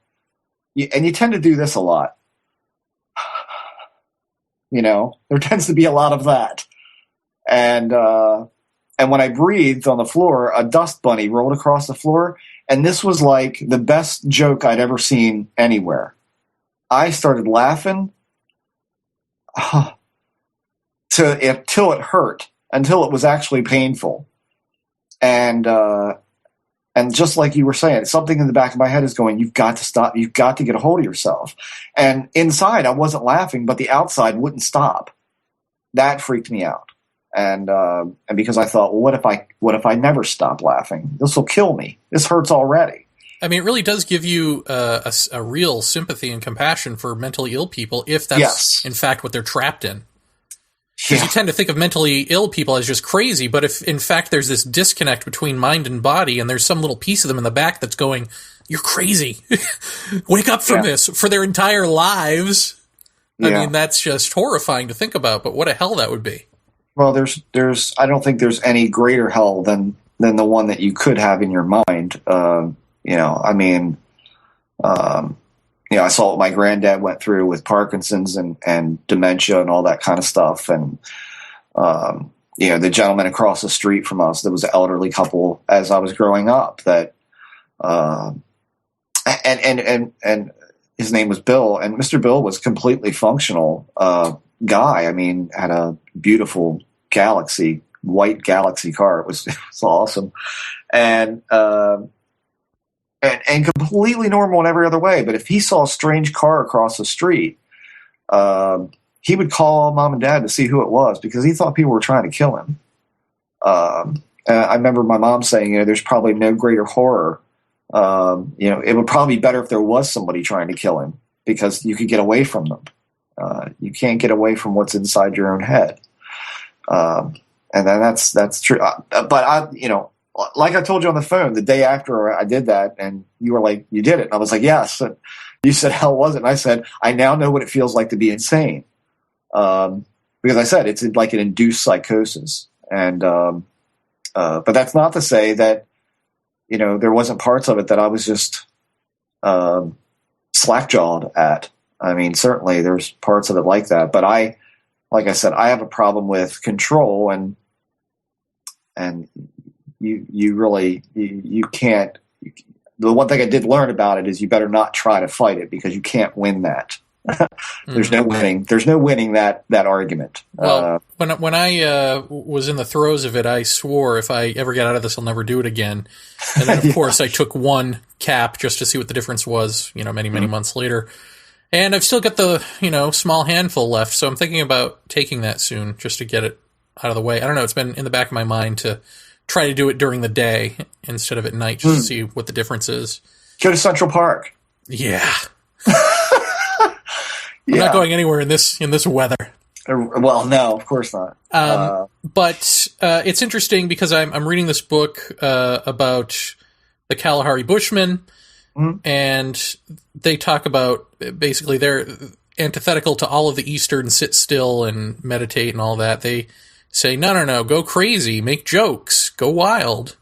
and you tend to do this a lot. There tends to be a lot of that. And when I breathed on the floor, a dust bunny rolled across the floor, and this was like the best joke I'd ever seen anywhere. I started laughing till it hurt, until it was actually painful. And just like you were saying, something in the back of my head is going, you've got to stop. You've got to get a hold of yourself. And inside, I wasn't laughing, but the outside wouldn't stop. That freaked me out. And because I thought, well, what if I never stop laughing? This will kill me. This hurts already. I mean, it really does give you a real sympathy and compassion for mentally ill people, if that's in fact what they're trapped in. Because you tend to think of mentally ill people as just crazy, but if in fact there's this disconnect between mind and body, and there's some little piece of them in the back that's going, "You're crazy, wake up from this," for their entire lives. I mean, that's just horrifying to think about, but what a hell that would be. Well, I don't think there's any greater hell than the one that you could have in your mind. I saw what my granddad went through with Parkinson's and dementia and all that kind of stuff. And, the gentleman across the street from us, that was an elderly couple as I was growing up, that, and his name was Bill, and Mr. Bill was completely functional, guy. I mean, had a beautiful white Galaxy car. It was awesome. And completely normal in every other way. But if he saw a strange car across the street, he would call mom and dad to see who it was, because he thought people were trying to kill him. And I remember my mom saying, there's probably no greater horror. It would probably be better if there was somebody trying to kill him, because you could get away from them. You can't get away from what's inside your own head. And then that's true. But like I told you on the phone, the day after I did that, and you were like, you did it. And I was like, yes. And you said, how was it? And I said, I now know what it feels like to be insane. Because I said, it's like an induced psychosis. And, but that's not to say that, there wasn't parts of it that I was just, slack-jawed at. I mean, certainly there's parts of it like that, but like I said, I have a problem with control, and you really can't. The one thing I did learn about it is you better not try to fight it, because you can't win that. There's no winning. There's no winning that argument. Well, when I was in the throes of it, I swore if I ever get out of this, I'll never do it again. And then, of course, I took one cap just to see what the difference was. Many months later, and I've still got the small handful left. So I'm thinking about taking that soon, just to get it out of the way. I don't know. It's been in the back of my mind to try to do it during the day instead of at night, just to see what the difference is. Go to Central Park. Yeah. I'm not going anywhere in this weather. Well, no, of course not. But it's interesting because I'm reading this book about the Kalahari Bushmen, and they talk about, basically they're antithetical to all of the Eastern sit still and meditate and all that. They say, no, go crazy, make jokes, go wild,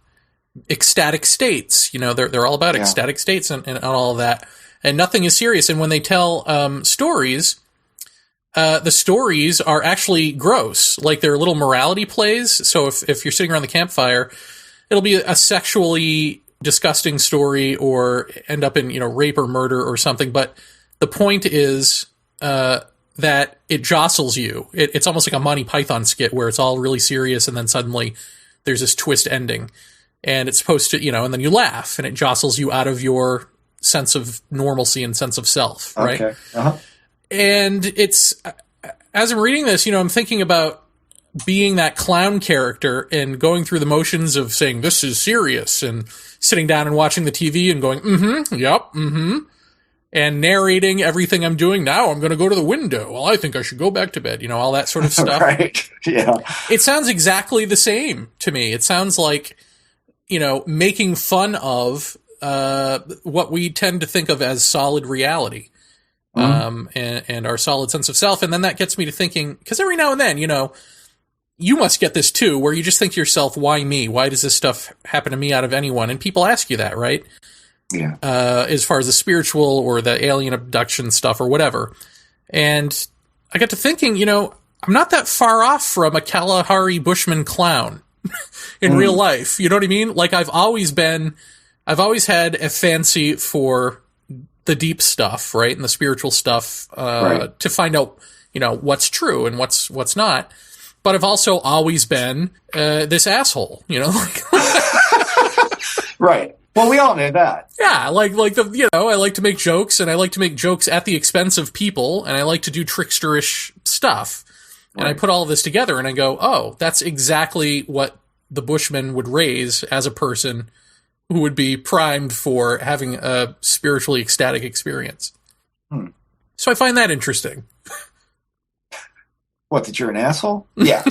ecstatic states. They're all about ecstatic states and all of that. And nothing is serious. And when they tell stories, the stories are actually gross. Like they're little morality plays. So if you're sitting around the campfire, it'll be a sexually disgusting story or end up in, rape or murder or something. But the point is that it jostles you. It's almost like a Monty Python skit where it's all really serious and then suddenly there's this twist ending. And it's supposed to, and then you laugh and it jostles you out of your sense of normalcy and sense of self, right? Okay. Uh-huh. And it's, as I'm reading this, I'm thinking about being that clown character and going through the motions of saying, this is serious, and sitting down and watching the TV and going, yep, and narrating everything I'm doing. Now I'm going to go to the window. Well, I think I should go back to bed, all that sort of stuff. Right. Yeah. It sounds exactly the same to me. It sounds like, making fun of what we tend to think of as solid reality, and our solid sense of self. And then that gets me to thinking, because every now and then, you must get this too, where you just think to yourself, why me? Why does this stuff happen to me out of anyone? And people ask you that, right? Yeah. As far as the spiritual or the alien abduction stuff or whatever. And I got to thinking, I'm not that far off from a Kalahari Bushman clown in real life. You know what I mean? Like I've always had a fancy for the deep stuff, right? And the spiritual stuff, right, to find out, what's true and what's not. But I've also always been, this asshole, Right. Well, we all know that. Yeah. I like to make jokes, and I like to make jokes at the expense of people, and I like to do tricksterish stuff. Right. And I put all of this together and I go, oh, that's exactly what the Bushman would raise as a person who would be primed for having a spiritually ecstatic experience. So I find that interesting. What, that you're an asshole? Yeah.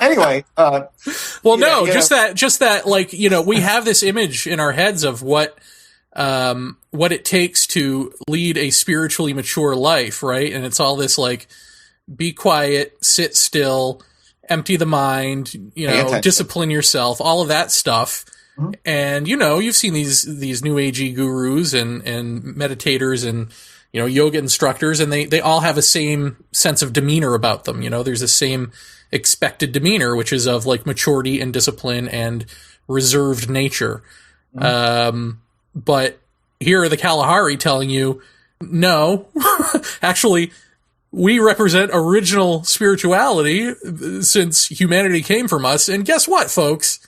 Anyway. Well, no, just that, we have this image in our heads of what what it takes to lead a spiritually mature life, right? And it's all this like, be quiet, sit still, empty the mind, discipline yourself, all of that stuff. Mm-hmm. And, you've seen these new agey gurus and meditators and, yoga instructors, and they all have a same sense of demeanor about them. There's the same expected demeanor, which is of like maturity and discipline and reserved nature. Mm-hmm. But here are the Kalahari telling you, no, actually, we represent original spirituality since humanity came from us. And guess what, folks?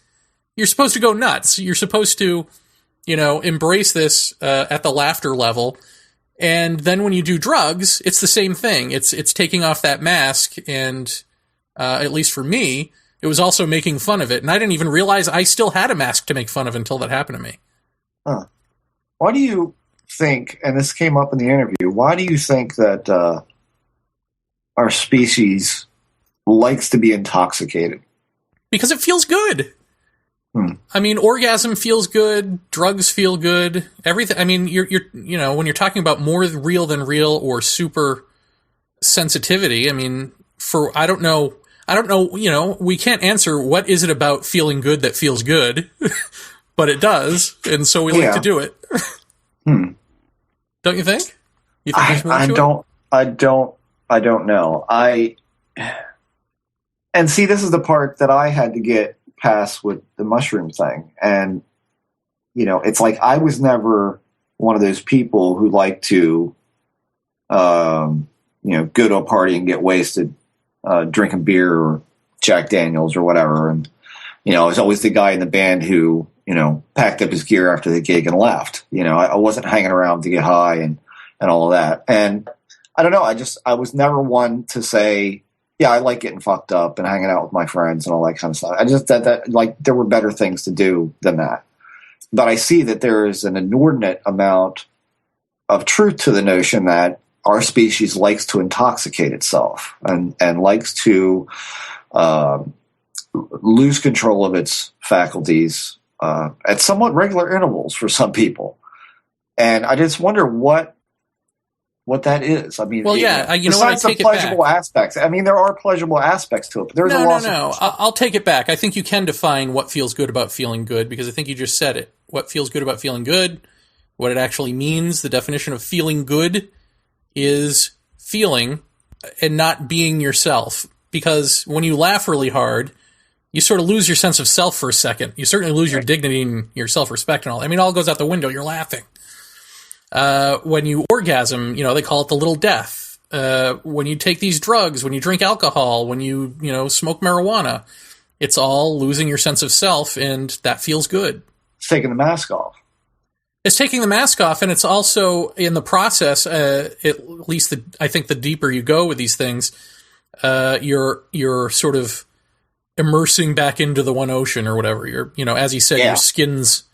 You're supposed to go nuts. You're supposed to, embrace this at the laughter level. And then when you do drugs, it's the same thing. It's taking off that mask. And at least for me, it was also making fun of it. And I didn't even realize I still had a mask to make fun of until that happened to me. Huh. Why do you think, and this came up in the interview, why do you think that our species likes to be intoxicated? Because it feels good. I mean, orgasm feels good. Drugs feel good. Everything. I mean, you're when you're talking about more real than real or super sensitivity. I mean, I don't know. We can't answer what is it about feeling good that feels good, but it does, and so we like to do it. Don't you think? You think there's more to it? I don't know. And see, this is the part that I had to get past with the mushroom thing. And, it's like I was never one of those people who like to, go to a party and get wasted, drinking beer or Jack Daniels or whatever. And, I was always the guy in the band who, packed up his gear after the gig and left. I wasn't hanging around to get high and all of that. And I don't know. I was never one to say, yeah, I like getting fucked up and hanging out with my friends and all that kind of stuff. I just that like there were better things to do than that. But I see that there is an inordinate amount of truth to the notion that our species likes to intoxicate itself and likes to lose control of its faculties at somewhat regular intervals for some people. And I just wonder what that is. I mean, well, yeah, besides the pleasurable aspects. I mean, there are pleasurable aspects to it, but there's a loss. No. I'll take it back. I think you can define what feels good about feeling good, because I think you just said it. What feels good about feeling good, what it actually means. The definition of feeling good is feeling and not being yourself. Because when you laugh really hard, you sort of lose your sense of self for a second. You certainly lose your dignity and your self-respect and all. I mean, it all goes out the window. You're laughing. When you orgasm, they call it the little death. When you take these drugs, when you drink alcohol, when you smoke marijuana, it's all losing your sense of self, and that feels good. It's taking the mask off. It's taking the mask off, and it's also in the process, at least I think the deeper you go with these things, you're sort of immersing back into the one ocean or whatever. You're, as you said, your skin's,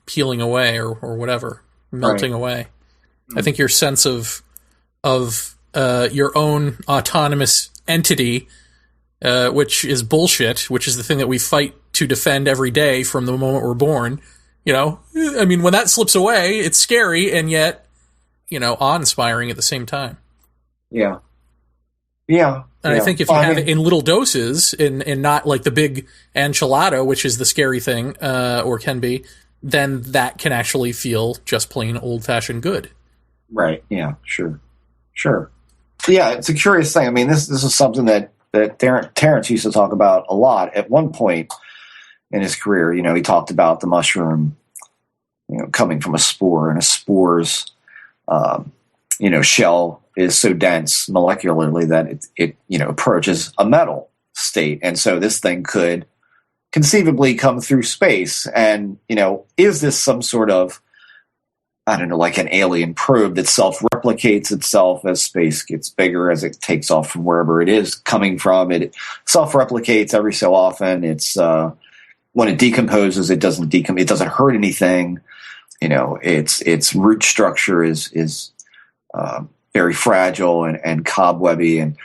peeling away or whatever. Melting away. I think your sense of your own autonomous entity, which is bullshit, which is the thing that we fight to defend every day from the moment we're born. I mean, when that slips away, it's scary and yet, awe-inspiring at the same time. Yeah. And I think if you have it in little doses and not like the big enchilada, which is the scary thing, or can be, then that can actually feel just plain old-fashioned good. Right. Yeah, sure. Yeah, it's a curious thing. I mean, this is something that Terrence used to talk about a lot. At one point in his career, he talked about the mushroom, coming from a spore, and a spore's, shell is so dense molecularly that it approaches a metal state. And so this thing could conceivably come through space. And, is this some sort of, I don't know, like an alien probe that self-replicates itself as space gets bigger, as it takes off from wherever it is coming from? It self-replicates every so often. It's when it decomposes, it doesn't hurt anything. Its root structure is very fragile and cobwebby, and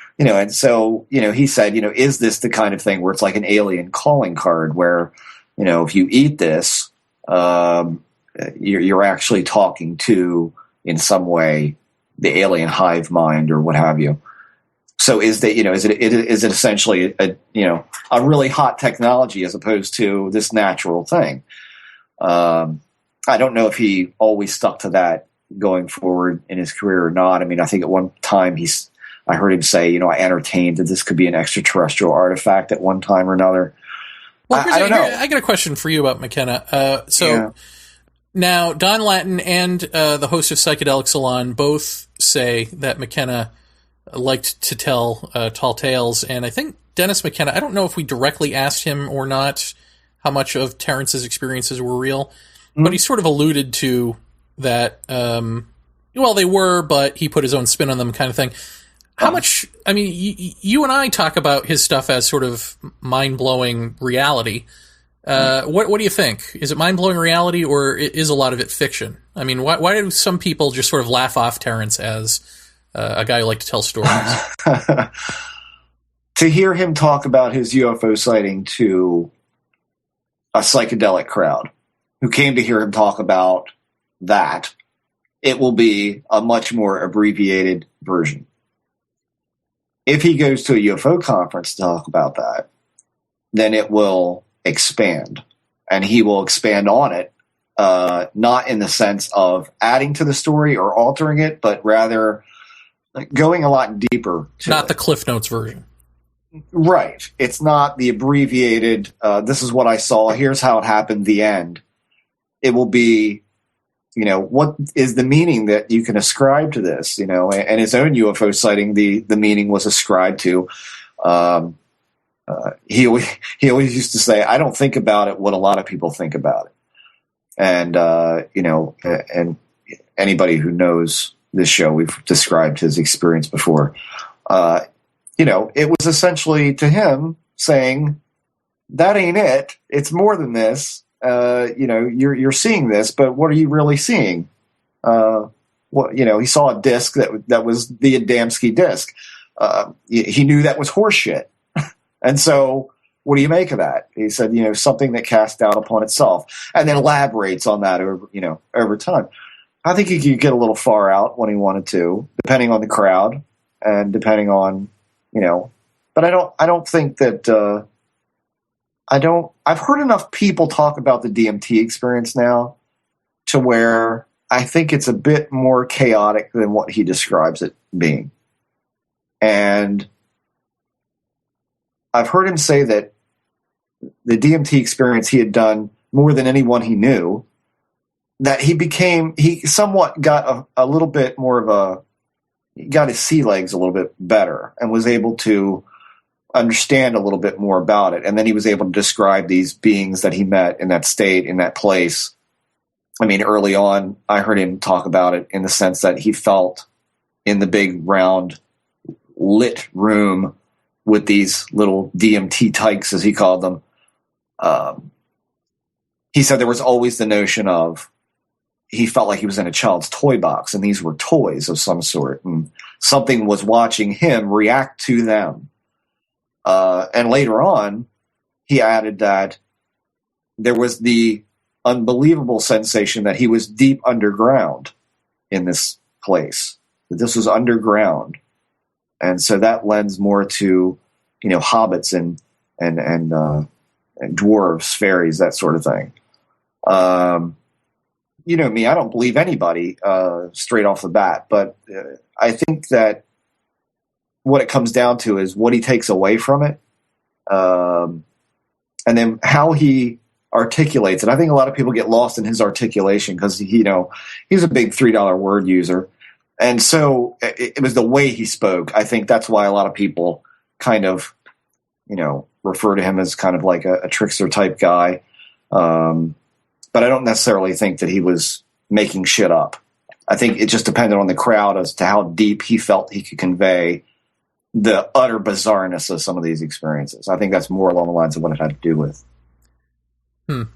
so he said, is this the kind of thing where it's like an alien calling card where, if you eat this, you're actually talking to, in some way, the alien hive mind or what have you. So is it essentially a really hot technology as opposed to this natural thing? I don't know if he always stuck to that going forward in his career or not. I mean, I think at one time I heard him say, I entertained that this could be an extraterrestrial artifact at one time or another. Well, I don't know. I got a question for you about McKenna. Now, Don Lattin and the host of Psychedelic Salon both say that McKenna liked to tell tall tales, and I think Dennis McKenna, I don't know if we directly asked him or not how much of Terrence's experiences were real, but he sort of alluded to that, they were, but he put his own spin on them kind of thing. How much, I mean, you and I talk about his stuff as sort of mind-blowing reality. What do you think? Is it mind-blowing reality, or is a lot of it fiction? I mean, why do some people just sort of laugh off Terrence as a guy who liked to tell stories? To hear him talk about his UFO sighting to a psychedelic crowd who came to hear him talk about that, it will be a much more abbreviated version. If he goes to a UFO conference to talk about that, then it will expand, and he will expand on it, not in the sense of adding to the story or altering it, but rather going a lot deeper. Not the Cliff Notes version. Right. It's not the abbreviated, this is what I saw, here's how it happened, the end. It will be, what is the meaning that you can ascribe to this, and his own UFO sighting, the meaning was ascribed to. He always used to say, I don't think about it what a lot of people think about it. And, and anybody who knows this show, we've described his experience before. It was essentially to him saying, that ain't it. It's more than this. You're seeing this, but what are you really seeing? He saw a disc that was the Adamski disc. He knew that was horseshit. And so what do you make of that? He said, something that cast doubt upon itself, and then elaborates on that over time. I think he could get a little far out when he wanted to, depending on the crowd and depending on, but I don't think that, I've heard enough people talk about the DMT experience now to where I think it's a bit more chaotic than what he describes it being. And I've heard him say that the DMT experience he had done more than anyone he knew, that he somewhat got a little bit more he got his sea legs a little bit better and was able to understand a little bit more about it. And then he was able to describe these beings that he met in that state, in that place. I mean, early on, I heard him talk about it in the sense that he felt in the big round lit room with these little DMT tykes, as he called them. He said there was always the notion of he felt like he was in a child's toy box, and these were toys of some sort, and something was watching him react to them. And later on, he added that there was the unbelievable sensation that he was deep underground in this place, that this was underground. And so that lends more to, hobbits and dwarves, fairies, that sort of thing. Me, I don't believe anybody straight off the bat, but I think that what it comes down to is what he takes away from it, and then how he articulates it. I think a lot of people get lost in his articulation because he's a big $3 word user, and so it was the way he spoke. I think that's why a lot of people kind of refer to him as kind of like a trickster type guy. But I don't necessarily think that he was making shit up. I think it just depended on the crowd as to how deep he felt he could convey the utter bizarreness of some of these experiences. I think that's more along the lines of what it had to do with. On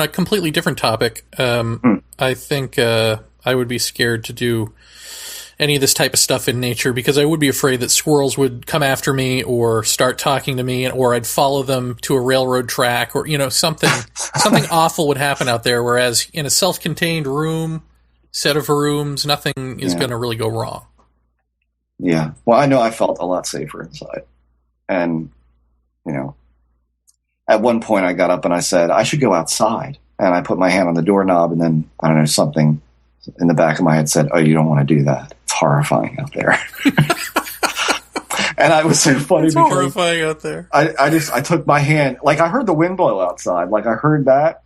a completely different topic, I think I would be scared to do any of this type of stuff in nature, because I would be afraid that squirrels would come after me or start talking to me, or I'd follow them to a railroad track, or, something awful would happen out there. Whereas in a self-contained set of rooms, nothing is going to really go wrong. Yeah. Well, I know I felt a lot safer inside. And, at one point I got up and I said, I should go outside. And I put my hand on the doorknob, and then, I don't know, something in the back of my head said, oh, you don't want to do that. It's horrifying out there. And I was so funny. It's horrifying out there. I took my hand, I heard the wind blow outside. I heard that.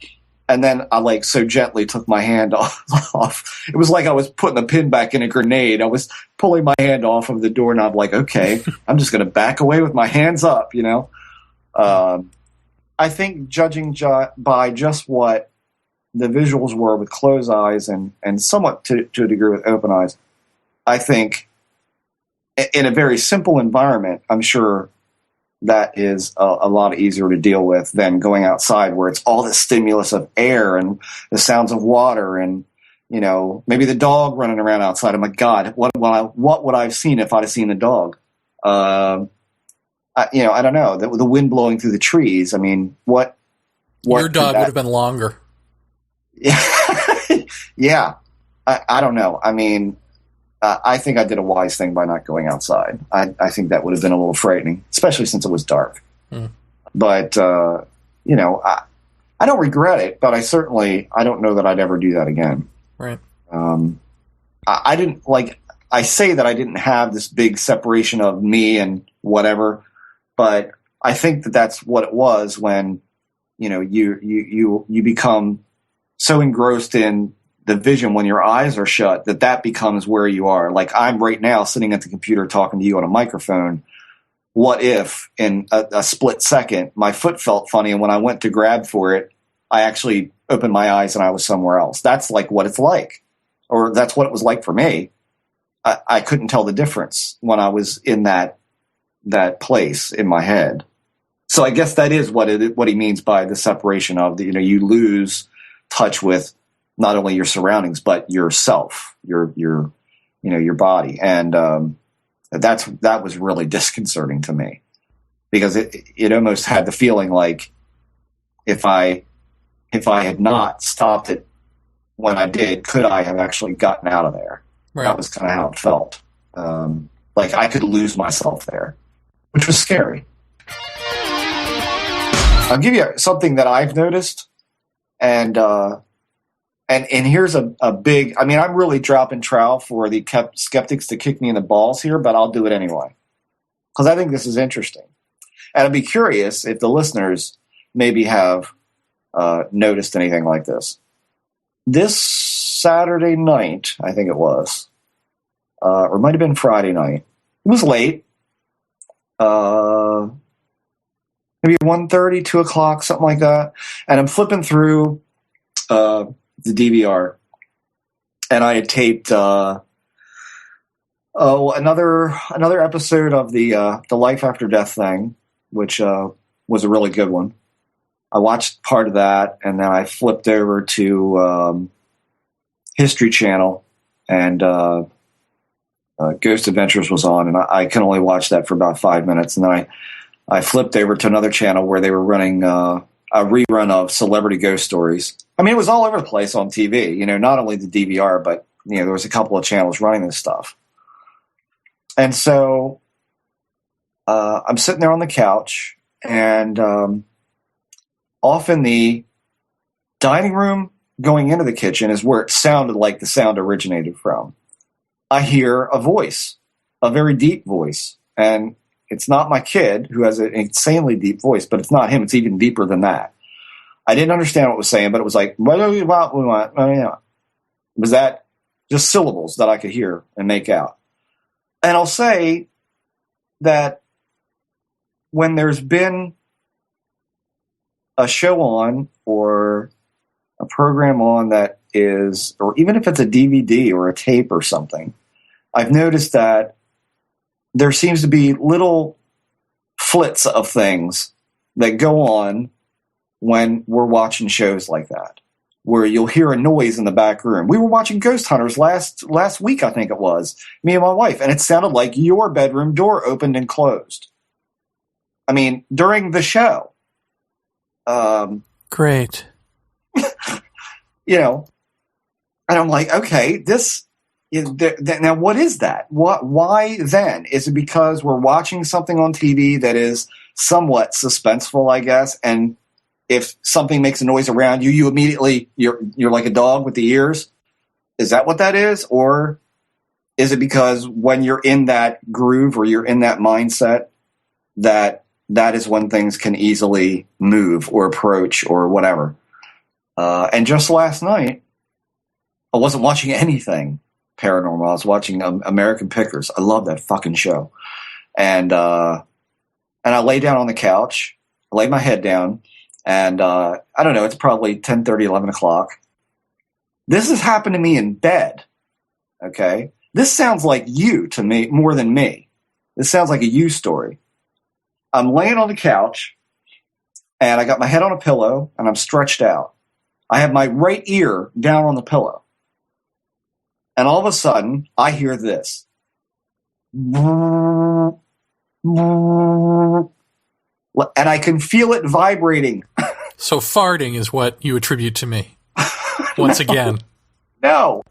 And then I so gently took my hand off. It was like I was putting a pin back in a grenade. I was pulling my hand off of the doorknob okay, I'm just going to back away with my hands up, I think judging by just what the visuals were with closed eyes and somewhat to a degree with open eyes, I think in a very simple environment, I'm sure that is a lot easier to deal with than going outside where it's all the stimulus of air and the sounds of water and, maybe the dog running around outside. Oh my God, what would I have seen if I'd have seen the dog? I don't know. The wind blowing through the trees. I mean, what your dog would have been longer. Yeah. I don't know. I mean, I think I did a wise thing by not going outside. I think that would have been a little frightening, especially since it was dark. But, I don't regret it, but I don't know that I'd ever do that again. Right. I didn't I say that I didn't have this big separation of me and whatever, but I think that that's what it was when, you become so engrossed in the vision when your eyes are shut that becomes where you are. I'm right now sitting at the computer talking to you on a microphone. What if in a split second my foot felt funny, and when I went to grab for it, I actually opened my eyes and I was somewhere else? That's what it's like, or that's what it was like for me. I couldn't tell the difference when I was in that place in my head. So I guess that is what he means by the separation of you lose touch with not only your surroundings, but yourself, your body. And that was really disconcerting to me, because it almost had the feeling like if I had not stopped it when I did, could I have actually gotten out of there? Right. That was kind of how it felt. I could lose myself there, which was scary. I'll give you something that I've noticed. And here's a big, I'm really dropping trowel for the skeptics to kick me in the balls here, but I'll do it anyway, because I think this is interesting. And I'd be curious if the listeners maybe have noticed anything like this. This Saturday night, I think it was, or it might have been Friday night. It was late. Maybe 1:30, 2 o'clock, something like that. And I'm flipping through the DVR, and I had taped another episode of the Life After Death thing, which was a really good one. I watched part of that, and then I flipped over to History Channel, and Ghost Adventures was on, and I can only watch that for about 5 minutes, and then I flipped over to another channel where they were running a rerun of Celebrity Ghost Stories. It was all over the place on TV, not only the DVR, but, there was a couple of channels running this stuff. And so I'm sitting there on the couch, and off in the dining room going into the kitchen is where it sounded like the sound originated from. I hear a voice, a very deep voice, and it's not my kid, who has an insanely deep voice, but it's not him. It's even deeper than that. I didn't understand what it was saying, but it was like, it was that just syllables that I could hear and make out. And I'll say that when there's been a show on or a program on that is, or even if it's a DVD or a tape or something, I've noticed that there seems to be little flits of things that go on when we're watching shows like that. where you'll hear a noise in the back room. We were watching Ghost Hunters last week, I think it was, me and my wife, and it sounded like your bedroom door opened and closed. I mean, during the show. Great. You know, and I'm like, okay, now what is that? Why then? Is it because we're watching something on TV that is somewhat suspenseful, I guess, and if something makes a noise around you, you immediately, you're like a dog with the ears? Is that what that is? Or is it because when you're in that groove or you're in that mindset that is when things can easily move or approach or whatever? And just last night, I wasn't watching anything paranormal. I was watching American Pickers. I love that fucking show. And I lay down on the couch, I laid my head down, and I don't know, it's probably 10:30, 11 o'clock. This has happened to me in bed, okay? This sounds like you to me more than me. This sounds like a you story. I'm laying on the couch, and I got my head on a pillow, and I'm stretched out. I have my right ear down on the pillow. And all of a sudden, I hear this. And I can feel it vibrating. So farting is what you attribute to me. Once again. No.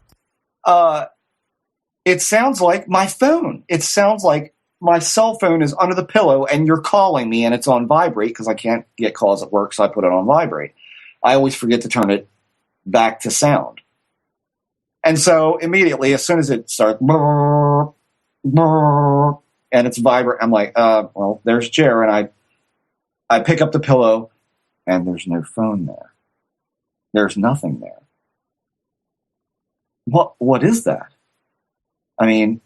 It sounds like my phone. It sounds like my cell phone is under the pillow and you're calling me and it's on vibrate because I can't get calls at work, so I put it on vibrate. I always forget to turn it back to sound. And so immediately, as soon as it starts, and it's vibrant, I'm like, well, there's Jer. And I pick up the pillow, and there's no phone there. There's nothing there. What is that? I mean,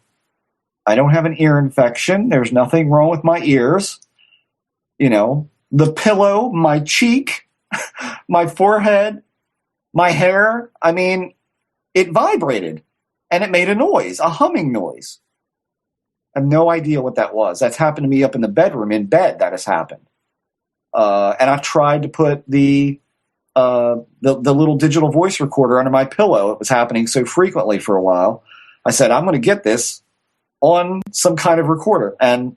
I don't have an ear infection. There's nothing wrong with my ears. You know, the pillow, my cheek, my forehead, my hair. I mean, it vibrated, and it made a noise, a humming noise. I have no idea what that was. That's happened to me up in the bedroom, in bed, that has happened. And I've tried to put the little digital voice recorder under my pillow. It was happening so frequently for a while. I said, I'm going to get this on some kind of recorder. And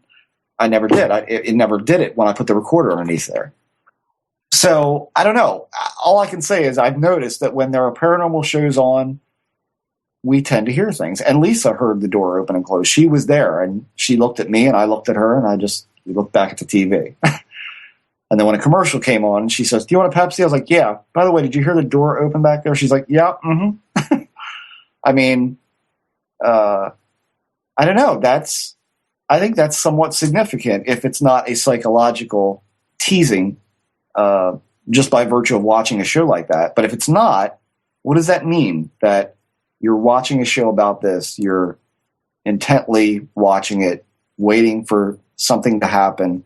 I never did. It never did it when I put the recorder underneath there. So, I don't know. All I can say is I've noticed that when there are paranormal shows on, we tend to hear things. And Lisa heard the door open and close. She was there, and she looked at me, and I looked at her, and we looked back at the TV. And then when a commercial came on, she says, do you want a Pepsi? I was like, yeah. By the way, did you hear the door open back there? She's like, yeah, mm-hmm. I mean, I don't know. I think that's somewhat significant if it's not a psychological teasing just by virtue of watching a show like that. But if it's not, what does that mean? That you're watching a show about this, you're intently watching it, waiting for something to happen,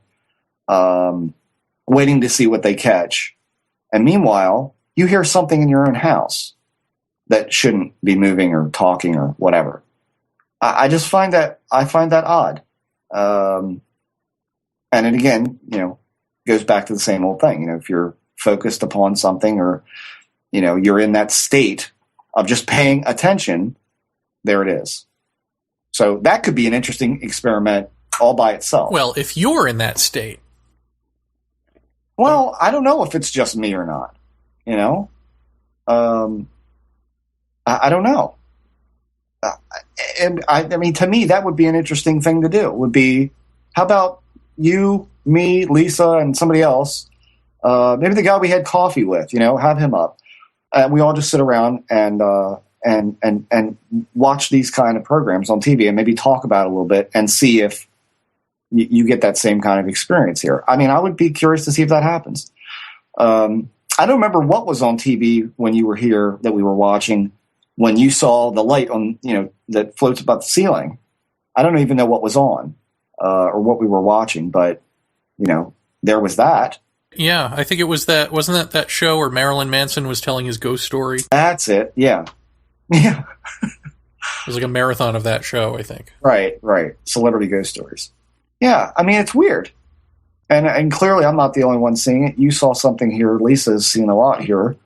waiting to see what they catch. And meanwhile, you hear something in your own house that shouldn't be moving or talking or whatever. I just find that odd. And it again, goes back to the same old thing. If you're focused upon something or, you're in that state of just paying attention, there it is. So that could be an interesting experiment all by itself. Well, if you're in that state. Well, I don't know if it's just me or not. I don't know. And I mean, to me, that would be an interesting thing to do. Would be, how about you, me, Lisa, and somebody else? Maybe the guy we had coffee with. Have him up, and we all just sit around and watch these kind of programs on TV, and maybe talk about it a little bit, and see if you get that same kind of experience here. I mean, I would be curious to see if that happens. I don't remember what was on TV when you were here that we were watching. When you saw the light on, that floats above the ceiling, I don't even know what was on or what we were watching, but, there was that. Yeah, I think it was that. Wasn't that show where Marilyn Manson was telling his ghost story? That's it, yeah. Yeah. It was like a marathon of that show, I think. Right. Celebrity ghost stories. Yeah, I mean, it's weird. And clearly I'm not the only one seeing it. You saw something here. Lisa's seen a lot here.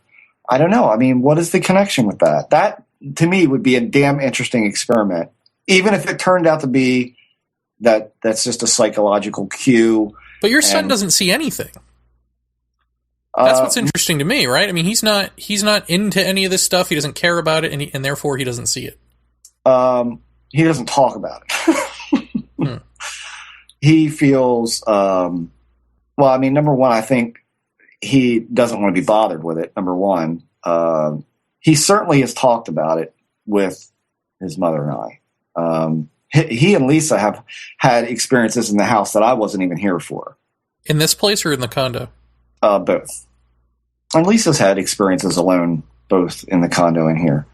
I don't know. I mean, what is the connection with that? That, to me, would be a damn interesting experiment. Even if it turned out to be that's just a psychological cue. But your son doesn't see anything. That's what's interesting to me, right? I mean, he's not into any of this stuff. He doesn't care about it, and therefore he doesn't see it. He doesn't talk about it. He feels, well, I mean, number one, I think he doesn't want to be bothered with it, number one. He certainly has talked about it with his mother and I. He and Lisa have had experiences in the house that I wasn't even here for. In this place or in the condo? Both. And Lisa's had experiences alone, both in the condo and here.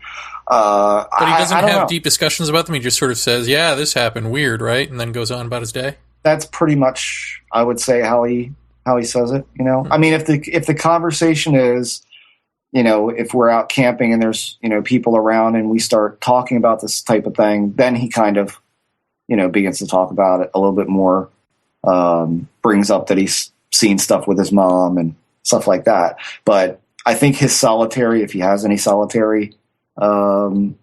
But he doesn't have know. deep discussions about them. He just sort of says, yeah, this happened, weird, right? And then goes on about his day. That's pretty much, I would say, how he says it, you know? I mean, if the conversation is, you know, if we're out camping and there's, you know, people around and we start talking about this type of thing, then he kind of, you know, begins to talk about it a little bit more, brings up that he's seen stuff with his mom and stuff like that. But I think his solitary, if he has any solitary, you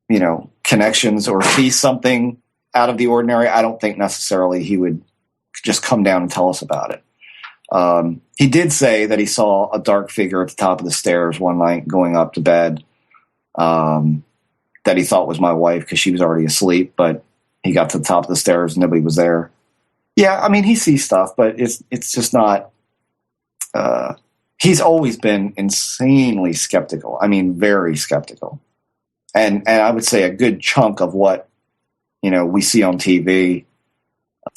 know, connections or sees something out of the ordinary, I don't think necessarily he would just come down and tell us about it. He did say that he saw a dark figure at the top of the stairs one night going up to bed, that he thought was my wife because she was already asleep, but he got to the top of the stairs and nobody was there. Yeah, I mean, he sees stuff, but it's just not, he's always been insanely skeptical. I mean, very skeptical. And I would say a good chunk of what, you know, we see on TV,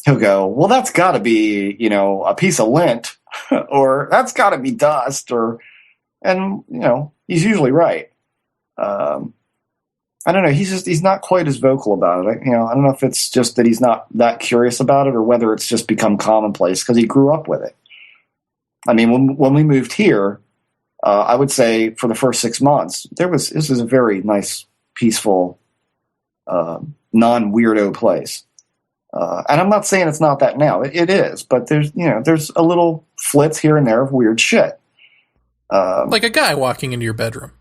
he'll go, well, that's got to be, you know, a piece of lint or that's got to be dust and, you know, he's usually right. I don't know. He's not quite as vocal about it. You know, I don't know if it's just that he's not that curious about it or whether it's just become commonplace because he grew up with it. I mean, when we moved here, I would say for the first 6 months, this is a very nice, peaceful, non-weirdo place. And I'm not saying it's not that now. It is, but there's a little flits here and there of weird shit. Like a guy walking into your bedroom.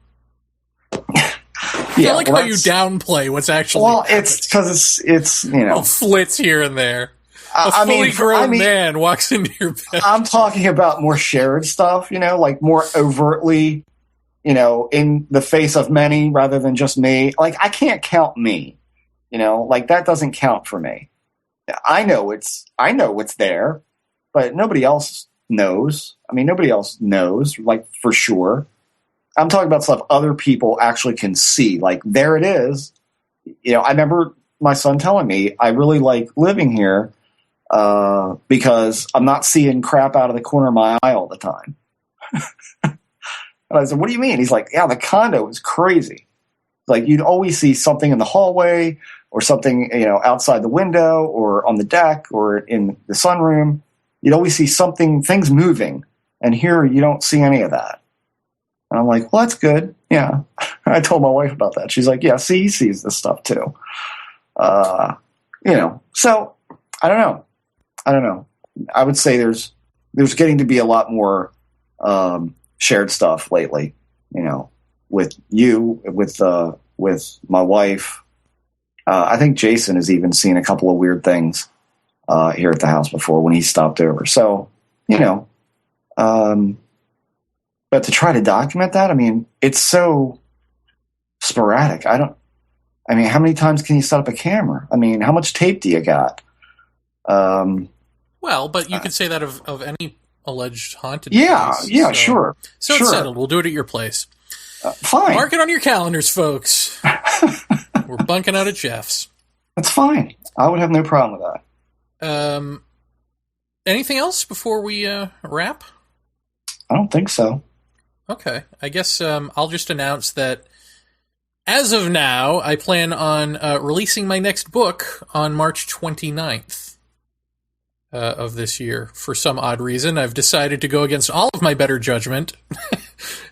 Yeah, I like how you downplay what's actually happened. It's because it's you know, flits here and there. A fully grown man walks into your bed. I'm talking about more shared stuff, you know, like more overtly, you know, in the face of many rather than just me. Like, I can't count me, you know, like that doesn't count for me. I know it's there, but nobody else knows. I mean, nobody else knows, like, for sure. I'm talking about stuff other people actually can see. Like, there it is. You know, I remember my son telling me, I really like living here because I'm not seeing crap out of the corner of my eye all the time. And I said, what do you mean? He's like, yeah, the condo is crazy. Like, you'd always see something in the hallway or something, you know, outside the window or on the deck or in the sunroom. You'd always see things moving. And here you don't see any of that. And I'm like, well, that's good. Yeah. I told my wife about that. She's like, yeah, see, he sees this stuff too. You know, so I don't know. I would say there's getting to be a lot more shared stuff lately, you know, with you, with my wife. I think Jason has even seen a couple of weird things here at the house before when he stopped over. So, you know, but to try to document that, I mean, it's so sporadic. I mean, how many times can you set up a camera? I mean, how much tape do you got? Well, but you could say that of any alleged haunted place. Yeah, sure. So it's settled. We'll do it at your place. Fine. Mark it on your calendars, folks. We're bunking out at Jeff's. That's fine. I would have no problem with that. Anything else before we wrap? I don't think so. Okay. I guess I'll just announce that as of now, I plan on releasing my next book on March 29th of this year. For some odd reason, I've decided to go against all of my better judgment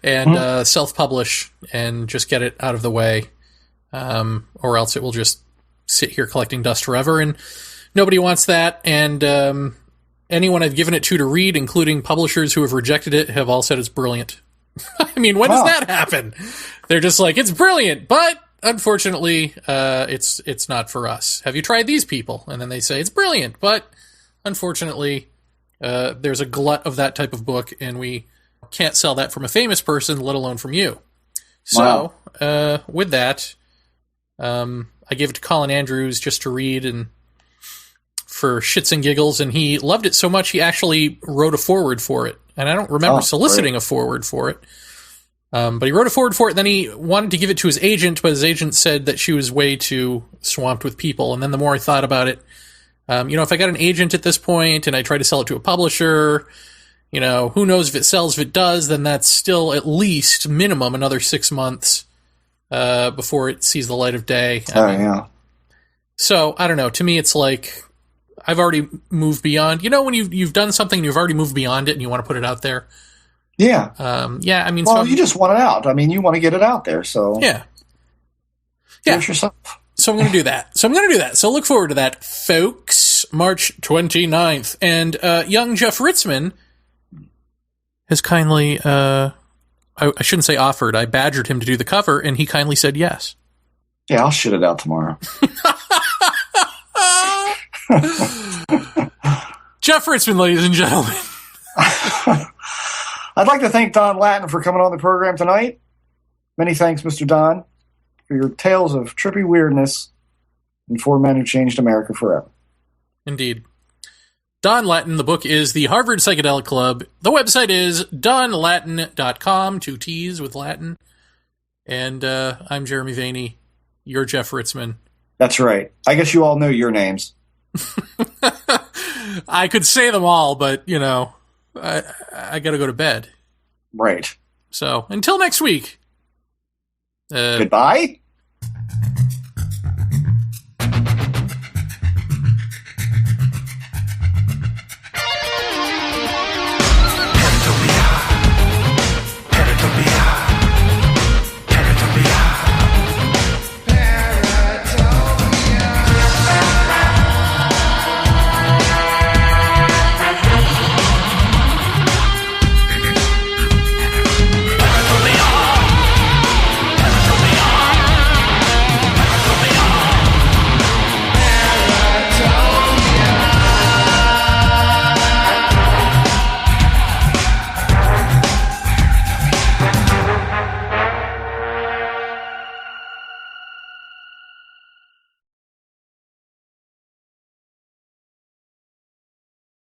and self-publish and just get it out of the way. Or else it will just sit here collecting dust forever, and nobody wants that. And anyone I've given it to read, including publishers who have rejected it, have all said it's brilliant. I mean, when does that happen? They're just like, it's brilliant, but unfortunately, it's not for us. Have you tried these people? And then they say, it's brilliant, but unfortunately, there's a glut of that type of book, and we can't sell that from a famous person, let alone from you. So, with that, I gave it to Colin Andrews just to read and for shits and giggles, and he loved it so much he actually wrote a foreword for it. And I don't remember soliciting a foreword for it. But he wrote a foreword for it, and then he wanted to give it to his agent, but his agent said that she was way too swamped with people. And then the more I thought about it, if I got an agent at this point and I try to sell it to a publisher, who knows if it sells. If it does, then that's still at least minimum another 6 months before it sees the light of day. Yeah. So, I don't know. To me, it's like I've already moved beyond. When you've done something and you've already moved beyond it and you want to put it out there. Yeah. Well, you just want it out. I mean, you want to get it out there, so. Yeah. Do it yourself. So I'm going to do that. So look forward to that, folks. March 29th. And young Jeff Ritzman has kindly, I shouldn't say offered, I badgered him to do the cover, and he kindly said yes. Yeah, I'll shit it out tomorrow. Jeff Ritzman, ladies and gentlemen. I'd like to thank Don Lattin for coming on the program tonight. Many thanks, Mr. Don, for your tales of trippy weirdness and 4 men who changed America forever. Indeed. Don Lattin, the book is The Harvard Psychedelic Club. The website is donlatin.com, 2 T's with Latin. And I'm Jeremy Vaeni. You're Jeff Ritzman. That's right. I guess you all know your names. I could say them all, but, I got to go to bed. Right. So, until next week. Goodbye.